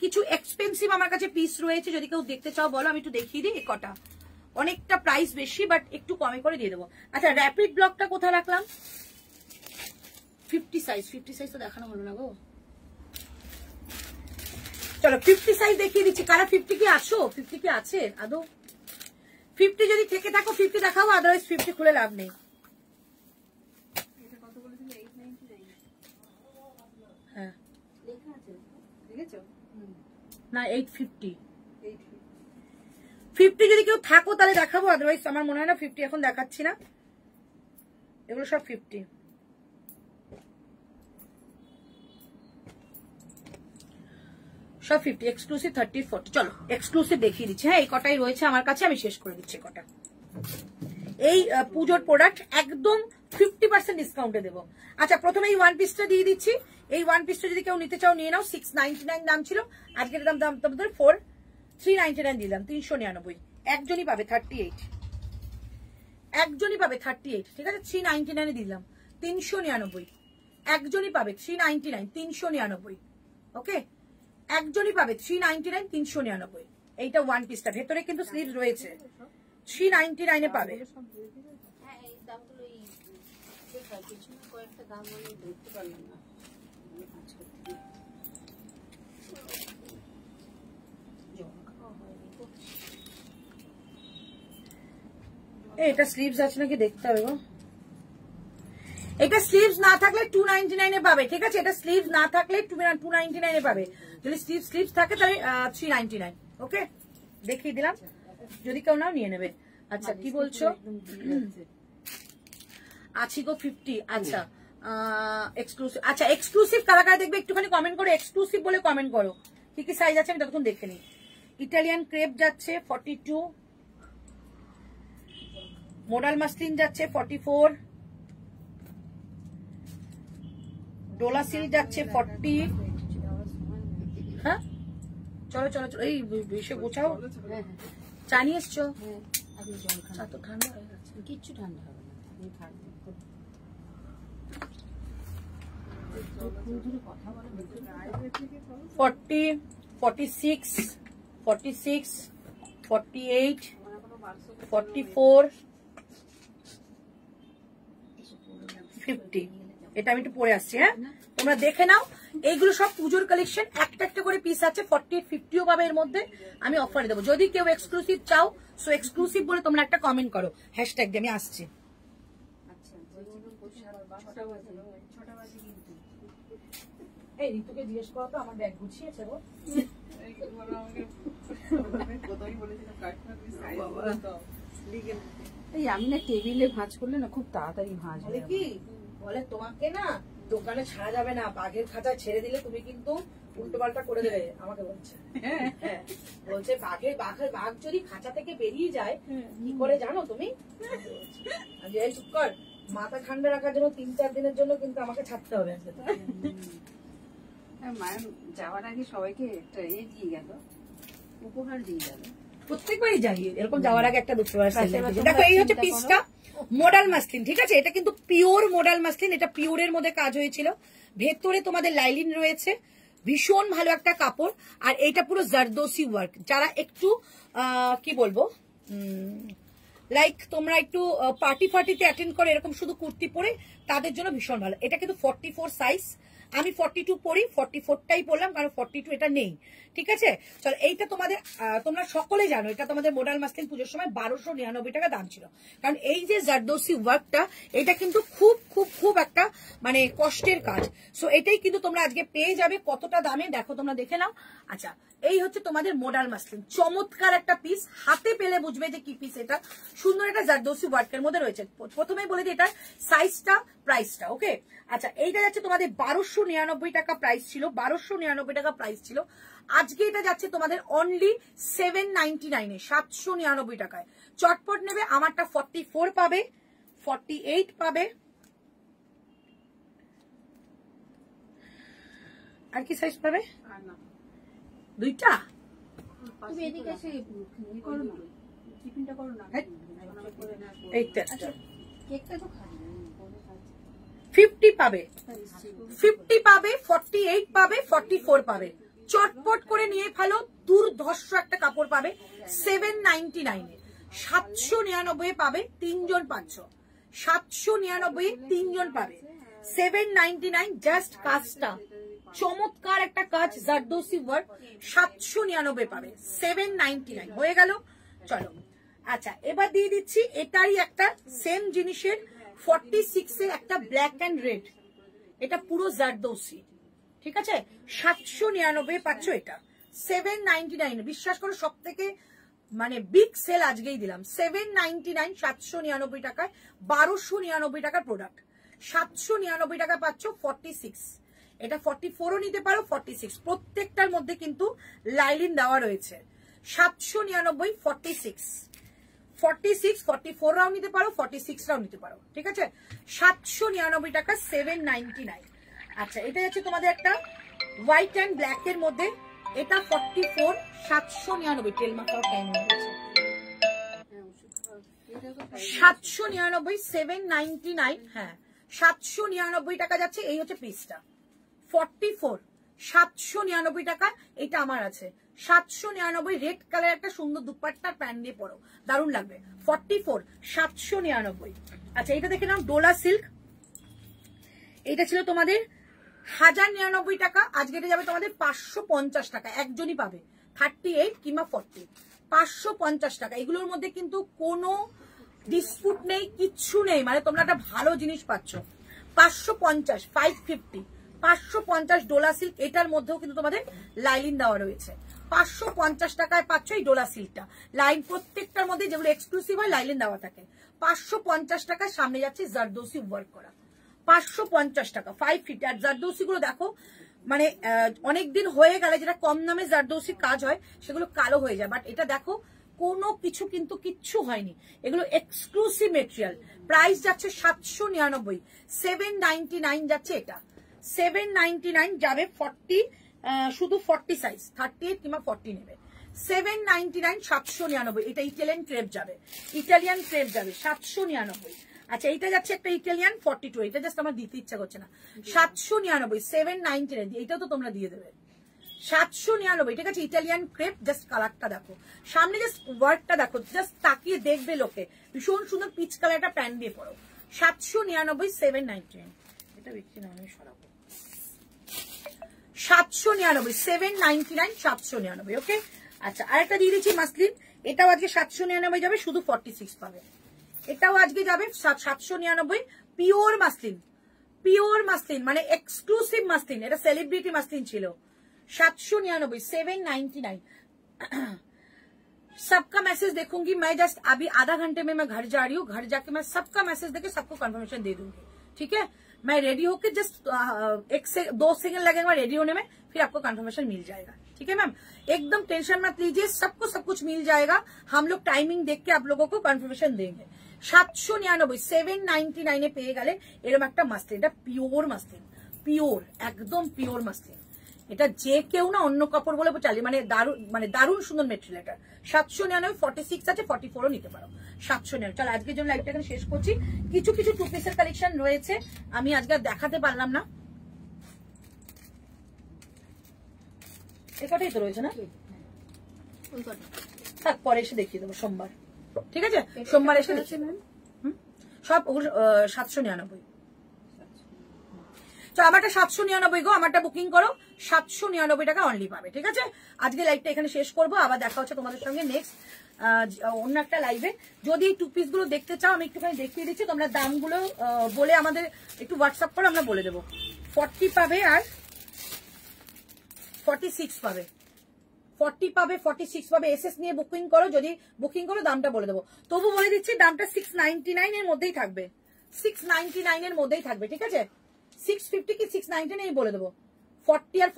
কিছু এক্সপেন্সিভ আমার কাছে পিস রয়েছে, যদি কেউ দেখতে চাও বলো, আমি একটু দেখিয়ে দিই। কটা, অনেকটা প্রাইস বেশি, বাট একটু কমে করে দিয়ে দেবো। আচ্ছা র্যাপিড ব্লকটা কোথায় রাখলাম? 50 সাইজ, 50 সাইজ তো দেখানো হলো না গো, চলো 50 সাইজ দেখিয়ে দিচ্ছি। কারা 50 কি আছো? 50 কি আছে আদৌ? 50 যদি থেকে থাকো 50 দেখাবো, আদারওয়াইজ 50 খুলে লাভ নেই। এটা কত বলেছিল? 899। হ্যাঁ লেখা আছে দেখেছো? না 850, 850। 50 যদি কেউ থাকো তাহলে দেখাবো, আদারওয়াইজ আমার মনে হয় না 50 এখন দেখাচ্ছি না, এগুলো সব 50। সব 50, এক্সক্লুসিভ 30, 40। চলো এক্সক্লুসিভ দেখিয়ে দিচ্ছি, হ্যাঁ এই কটাই রয়েছে আমার কাছে, আমি শেষ করে দিচ্ছি কটা। এই পুজোর প্রোডাক্ট একদম 50% ডিসকাউন্টে দেবো। আচ্ছা প্রথমে এই ওয়ান পিসটা দিয়ে দিচ্ছি, এই ওয়ান পিসটা যদি কেউ নিতে চাও নিয়ে নাও, 699 দাম ছিল, আজকের দাম তোমাদের 399 দিলাম, 399, একজনই পাবে 38, একজনই পাবে 38, ঠিক আছে, 399 দিলাম, 399, একজনই পাবে 399, 399, ওকে, একজনই পাবে 399, 399। এইটা ওয়ান পিসটা, ভেতরে কিন্তু স্লিভ রয়েছে, 399 পাবে। হ্যাঁ এই দামগুলো এই দেখা পিছনে কয়েকটা দাম আমি ধরতে পারলাম না, আমি কাজ করতে গিয়ে। জল খাওয়া হয়নি তো। এটা স্লিভস আছে নাকি দেখতে হবে গো, এটা স্লিভস না থাকলে 299 পাবে, ঠিক আছে, এটা স্লিভস না থাকলে 299 পাবে, যদি স্লিভস থাকে তাহলে 399, ওকে, দেখিয়ে দিলাম, যদি কেউ নাও নিয়ে নেবে। আচ্ছা কি বলছো? আছি গো 50। আচ্ছা এক্সক্লুসিভ, আচ্ছা এক্সক্লুসিভ কারা কারা দেখবে একটুখানি কমেন্ট করো, এক্সক্লুসিভ বলে কমেন্ট করো, কি কি সাইজ আছে আমি ততক্ষণ দেখে নিই। ইটালিয়ান ক্রেপ যাচ্ছে 42, মোডাল মাসলিন যাচ্ছে 44, ডোলা সিল্ক যাচ্ছে 40। হ্যাঁ চলো চলো চলো, এই বেশি গোছাও, হ্যাঁ চা নিয়ে এসছো? হ্যাঁ আগে জল খান, চা তো ঠান্ডা হয়ে গেছে। কিচ্ছু ঠান্ডা হবে না, আপনি থাকবেন। কথা বলে 40, 46, 46, 48, 44, 50। এটা আমি একটু পরে আসছি, হ্যাঁ তোমরা দেখে নাও, এইগুলো সব পুজোর কালেকশন, একটা একটা করে পিস আছে, 48, 50ও পাবে এর মধ্যে, আমি অফারে দেবো। যদি কেউ এক্সক্লুসিভ চাও, সো এক্সক্লুসিভ বলে তোমরা একটা কমেন্ট করো, হ্যাশট্যাগ দিয়ে, আমি আসছি। এই ঋতুকে জিজ্ঞেস করো তো আমার ব্যাগ গুছিয়েছে গো। এই আমি না টেবিলে ভাঁজ করলে না খুব তাড়াতাড়ি ভাঁজ হয়। কি বলে তোমাকে না দোকানে ছাড়া যাবে না, বাঘের খাঁচা ছেড়ে দিলে তুমি কিন্তু উল্টো পাল্টা করে দেবে, আমাকে বলছে। হ্যাঁ, বলছে বাঘ যদি খাঁচা থেকে বেরিয়ে যায় কি করে জানো তুমি? আমি এই চুপ কর, মাথা ঠান্ডা রাখার জন্য 3-4 দিনের জন্য কিন্তু আমাকে ছাড়তে হবে। মায়ের যাওয়ার আগে সবাইকে একটা দিয়ে গেল, উপহার দিয়ে গেল। প্রত্যেকবারই যাই এরকম যাওয়ার আগে একটা দুটো দেখো। এই হচ্ছে পিসটা, মডাল মাসলিন, ঠিক আছে? এটা কিন্তু পিওর মডাল মাসলিন, এটা পিওরের মধ্যে কাজ হয়েছিল। ভেতরে তোমাদের লাইলিন রয়েছে, ভীষণ ভালো একটা কাপড়। আর এইটা পুরো জারদোসি ওয়ার্ক। যারা একটু কি বলবো, লাইক তোমরা একটু পার্টি ফার্টিতে অ্যাটেন্ড করে এরকম শুধু কুর্তি পরে, তাদের জন্য ভীষণ ভালো। এটা কিন্তু 44 সাইজ, আমি 42 পরি, 44টাই পরলাম কারণ 42 এটা নেই, ঠিক আছে? চলো, এইটা তোমাদের তোমরা সকলে জানো এটা তোমাদের মডাল মাসলিন পুজোর সময় 1299 টাকা দাম ছিল। কারণ এই যে জারদোসি ওয়ার্কটা, এটা কিন্তু খুব খুব খুব একটা মানে কষ্টের কাজ। সো এটাই কিন্তু তোমরা আজকে পেয়ে যাবে। কতটা দামে দেখো, তোমরা দেখে নাও। আচ্ছা, এই হচ্ছে তোমাদের মডাল মাসলিন, চমৎকার একটা পিস। হাতে পেলে বুঝবে যে কি পিস। এটা সুন্দর একটা জারদোসি ওয়ার্কের মধ্যে রয়েছে। প্রথমেই বলে দিই এটার সাইজটা, প্রাইসটা। ওকে, আচ্ছা, এইটা যাচ্ছে তোমাদের 1299 টাকা প্রাইস ছিল, 1299 টাকা প্রাইস ছিল। আজকে এটা যাচ্ছে তোমাদের অনলি 799 এ, 799 টাকায়। চটপট নেবে। আমারটা 44 পাবে, 48 পাবে। আর কি সাইজ পাবে? আর না, দুইটা। তুমি এদিকে এসে করো না, টিফিনটা করো না। এইটা কেকটা তো খাবে 50 পাবে, 50 পাবে, 48 পাবে, 44 পাবে। চটপট করে নিয়ে ফেলো। দুর্ধর্ষ একটা কাপড় পাবে 799 এ। 799 পাবে, 3 জন পাচ্ছ। 799 3 জন পাবে। 799 জাস্ট কাজটা চমৎকার একটা কাজ, জারদোসি ওয়ার্ক। 799 পাবে, 799 হয়ে গেল। চলো, আচ্ছা, এবার দিয়ে দিচ্ছি এটারই একটা সেম জিনিসের 46 এর একটা ব্ল্যাক এন্ড রেড। এটা পুরো জারদোসি, ঠিক আছে? 799 পাচ্ছ এটা, 799। বিশ্বাস করো, সব থেকে মানে বিগ সেল আজকেই দিলাম। 799, 799 টাকায় 1299 টাকার প্রোডাক্ট। 799 টাকা পাচ্ছ 46। এটা 44ও নিতে পারো, 46, প্রত্যেকটার মধ্যে কিন্তু লাইলিন দেওয়া রয়েছে। 799, 46, 46, 44রাও নিতে পারো, 46রাও নিতে পারো, ঠিক আছে? 799 টাকা, 799। আচ্ছা, এটা হচ্ছে তোমাদের একটা হোয়াইট অ্যান্ড ব্ল্যাক এর মধ্যে। এটা 44, 799। তেল মাখাও টাইম হয়েছে। 799, 799। হ্যাঁ, 799 টাকা যাচ্ছে। এই হচ্ছে পিসটা 44, 799 টাকা। এটা আমার আছে 799। রেড কালার একটা সুন্দর দুপাট্টা প্যান্ট দিয়ে পরো, দারুণ লাগবে। 44, 799। আচ্ছা, এটা দেখে নাও, ডোলা সিল্ক। এটা ছিল তোমাদের 1099 টাকা। আজকে এটা যাবে তোমাদের 550 টাকা। একজনই পাবে, 38 কিংবা 40, 550 টাকা। এগুলোর মধ্যে কিন্তু কোনো ডিসপুট নেই, কিচ্ছু নেই। মানে তোমরা একটা ভালো জিনিস পাচ্ছ। 550, 550, 550 ডোলা সিল্ক। এটার মধ্যেও কিন্তু তোমাদের লাইলিন দেওয়া রয়েছে। 550 টাকায় পাচ্ছ এই ডোলা সিল্কটা। লাইন প্রত্যেকটার মধ্যে যেগুলো এক্সক্লুসিভ হয় লাইলিন দেওয়া থাকে। 550 টাকার সামনে যাচ্ছে জারদোসি ওয়ার্ক করা। 550 টাকা, 5 আর জারদোসি গুলো দেখো, মানে অনেকদিন হয়ে গেলে যেটা কম দামে জারদোসি কাজ হয় সেগুলো কালো হয়ে যায়। বাট এটা দেখো, কোনো কিছু কিন্তু কিচ্ছু হয়নি। এগুলো এক্সক্লুসিভ মেটেরিয়াল। প্রাইস যাচ্ছে 799, 799 যাচ্ছে এটা। 799 যাবে 40, শুধু 40 সাইজ, 38 কিংবা 40 নেবে। 799, 799। এটা ইটালিয়ান ক্রেপ যাবে, ইটালিয়ান ক্রেপ যাবে 799। আচ্ছা, এইটা যাচ্ছে একটা ইটালিয়ান 42। এটা জাস্ট আমার দিতে ইচ্ছা করছে না। 799, 799। এইটাও তো তোমরা দিয়ে দেবে। 799, ঠিক আছে? Italian crepe. জাস্ট কালারটা দেখো, সামনে জাস্ট ওয়ার্কটা দেখো, জাস্ট তাকিয়ে দেখবে লোকে। ভীষণ সুন্দর পিচ কালার একটা প্যান্ট দিয়ে পরো। 799, 799। এটা বিক্রি না, আমি সরাবো। 799, 799, 799। ওকে, আচ্ছা, আরেকটা দিয়ে দিচ্ছি মাসলিন। এটাও আজকে 799 যাবে, শুধু 46 পাবে। এটাও আজকে যাবে 799। পিওর মাসলিন, পিওর মাসলিন, মানে এক্সক্লুসিভ মাসলিন। এটা সেলিব্রিটি মাসলিন ছিল। 799, 799। सबका मैसेज देखूंगी मैं। जस्ट अभी आधा घंटे में मैं घर जा रही हूँ। घर जाके मैं सबका मैसेज देके सबको कंफर्मेशन दे दूंगी, ठीक है? मैं रेडी होके जस्ट 2 सेकंड लगेगा रेडी होने में, फिर आपको कंफर्मेशन मिल जाएगा। ठीक है मैम, एकदम टेंशन मत लीजिए, सबको सब कुछ मिल जाएगा। हम लोग टाइमिंग देख के आप लोगों को कंफर्मेशन देंगे। 799 799 পেয়ে গেলে এরকম একটা মাসলিন, এটা পিওর মাসলিন, পিওর একদম পিওর মাসলিন। এটা যে কেউ না অন্য কাপড় বলে চালিয়ে, মানে দারুণ সুন্দর মেটেরিয়াল। এটা 799, 46 আছে, 44ও নিতে পারো। 799। চল আজকের জন্য লাইভটা এখানে শেষ করছি। কিছু কিছু টু পিসের কালেকশন রয়েছে, আমি আজকে দেখাতে পারলাম না। এই কটাই তো রয়েছে না, থাক পরে এসে দেখিয়ে দেবো সোমবার। ঠিক আছে, সোমবার এসে দেখিয়ে দেবেন সব। 799। তো আমারটা 799 গো, আমারটা বুকিং করো, 799 টাকা অনলি পাবে। ঠিক আছে, আজকে লাইভটা এখানে শেষ করবো, আবার দেখা হচ্ছে তোমাদের সঙ্গে নেক্সট অন্য একটা লাইভে। যদি এই টু পিস গুলো দেখতে চাও আমি একটুখানি দেখিয়ে দিচ্ছি, তোমরা দামগুলো বলে আমাদের একটু হোয়াটসঅ্যাপ করো, আমরা বলে দেবো। 40 পাবে আর 46 পাবে, 40 পাবে 46 পাবে। এসএস নিয়ে বুকিং করো, যদি বুকিং করো দামটা বলে দেবো। তবু বলে দিচ্ছি দামটা 699 এর মধ্যেই থাকবে, 699 এর মধ্যেই থাকবে। ঠিক আছে, 650 কি 699 বলে দেবো। 40 আর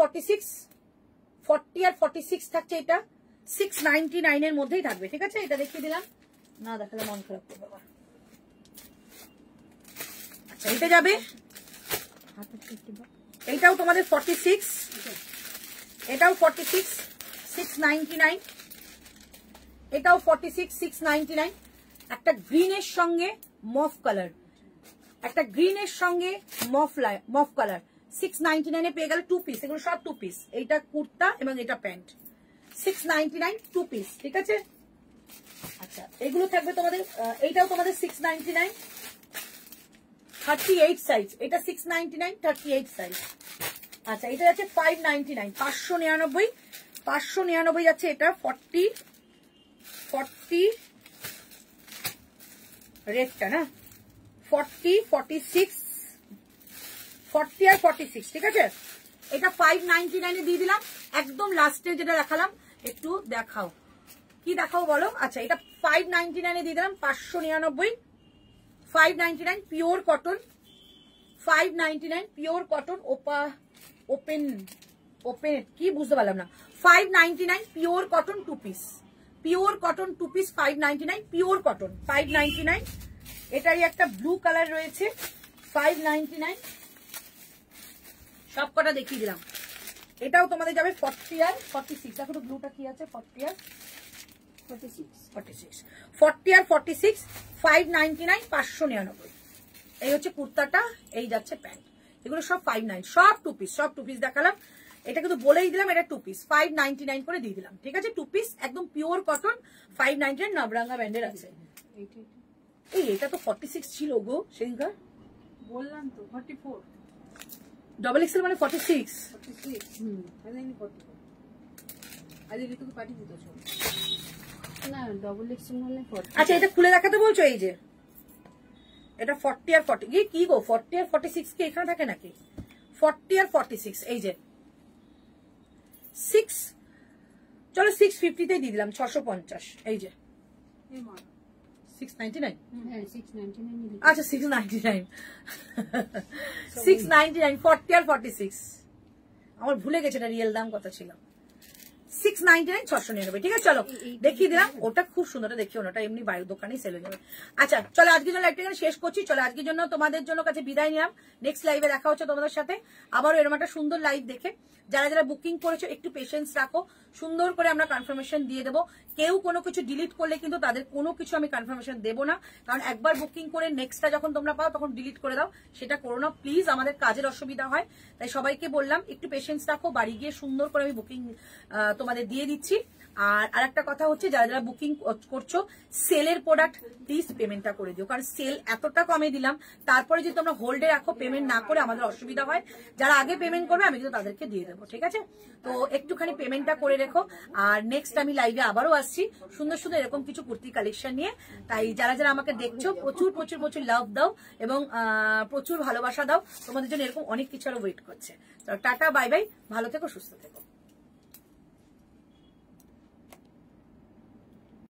46 থাকছে, এটা 699 এর মধ্যেই থাকবে। ঠিক আছে, এটা দেখিয়ে দিলাম, না দেখালে মন খারাপ করবে। আচ্ছা এটা যাবে, এইটাও তোমাদের 46, এটাও 46 699, এটাও 46 699। একটা গ্রিনের সঙ্গে মফ কালার, একটা গ্রিনের সঙ্গে মফ কালার 699 পেয়ে গেলে টু পিস। এগুলো সব টু পিস, এইটা কুর্তা এবং এটা প্যান্ট, 699 টু পিস। ঠিক আছে, আচ্ছা এগুলো থাকবে তোমাদের, এইটাও তোমাদের 699, 38 সাইজ, এটা 699 38 সাইজ। আচ্ছা এটা যাচ্ছে 599, 599 যাচ্ছে এটা। 40 রেটটা না, 40 46 40 আর 46। ঠিক আছে, এটা 599 দিয়ে দিলাম। একদম লাস্টে যেটা দেখালাম, একটু দেখাও, কি দেখাও বলো। আচ্ছা এটা 599 দিয়ে দিলাম, 599 599 pure cotton, 599 pure cotton. Open কি বুঝতে পারলাম না। 599 pure cotton two piece, pure cotton two piece 599 pure cotton 599। এটারই একটা ব্লু কালার রয়েছে 599, সব কটা দেখিয়ে দিলাম। এটাও তোমাদের যাবে 40 আর 46। দেখো তো ব্লুটা কি আছে, 40 আর 46 40 আর 46 599 599। এই হচ্ছে কুর্তাটা, এই যাচ্ছে প্যান্ট। এগুলো সব 59, সব টু পিস দেখালাম। এটা কিন্তু বলেই দিলাম, এটা টু পিস 599 করে দিয়ে দিলাম। ঠিক আছে, টু পিস একদম পিওর কটন 599 নবরঙ্গা ব্র্যান্ডের আছে। এটা তো 46 ছিল গো সেদিনকার, বললাম তো 44 ডবল এক্সেল মানে 46। না ডবল এক্সেল মানে 40। আচ্ছা এটা খুলে দেখাতে বলছো, এই যে এটা 40 আর 40 কি গো, 40 আর 46 কি এখানে থাকে নাকি? 40 আর 46 এই যে 6, চলো 650 তে দিয়ে দিলাম 650। এই যে 699, আচ্ছা 699 699 40 আর 46। আমার ভুলে গেছে এটা রিয়েল দাম কত ছিল, 699 699। ঠিক আছে, চলো দেখিয়ে দিলাম। ওটা খুব সুন্দর, দেখিও না, ওটা এমনি বাইরের দোকানেই সেল হয়ে যাবে। আচ্ছা চলো আজকের জন্য লাইভটা এখানে শেষ করছি। চলো আজকের জন্য তোমাদের জন্য কাছে বিদায় নিলাম। নেক্সট লাইভে দেখা হচ্ছে তোমাদের সাথে আবারও এরকম একটা সুন্দর লাইভ দেখে। যারা যারা বুকিং করেছো একটু পেশেন্স রাখো, সুন্দর করে আমরা কনফার্মেশন দিয়ে দেবো। কেউ কোনো কিছু ডিলিট করলে কিন্তু তাদের কোনো কিছু আমি কনফার্মেশন দেবো না, কারণ একবার বুকিং করে নেক্সটটা যখন তোমরা পাও তখন ডিলিট করে দাও, সেটা করো না প্লিজ, আমাদের কাজের অসুবিধা হয়। তাই সবাইকে বললাম একটু পেশেন্স রাখো, বাড়ি গিয়ে সুন্দর করে আমি বুকিং তোমাদের দিয়ে দিচ্ছি। আর আরেকটা কথা হচ্ছে, যারা যারা বুকিং করছো সেলের প্রোডাক্ট প্লিজ পেমেন্টটা করে দিও, কারণ সেল এতটা কমে দিলাম, তারপরে যদি তোমরা হোল্ডে রাখো পেমেন্ট না করে আমাদের অসুবিধা হয়। যারা আগে পেমেন্ট করবে আমি কিন্তু তাদেরকে দিয়ে দেবো। ঠিক আছে, তো একটুখানি পেমেন্টটা করে রেখো। আর নেক্সট আমি লাইভে আবারও আসছি সুন্দর সুন্দর এরকম কিছু কুর্তি কালেকশন নিয়ে। তাই যারা যারা আমাকে দেখছো প্রচুর প্রচুর প্রচুর লাভ দাও এবং প্রচুর ভালোবাসা দাও, তোমাদের জন্য এরকম অনেক কিছু আরো ওয়েট করছে। তো টাটা বাই বাই, ভালো থেকো সুস্থ থেকো।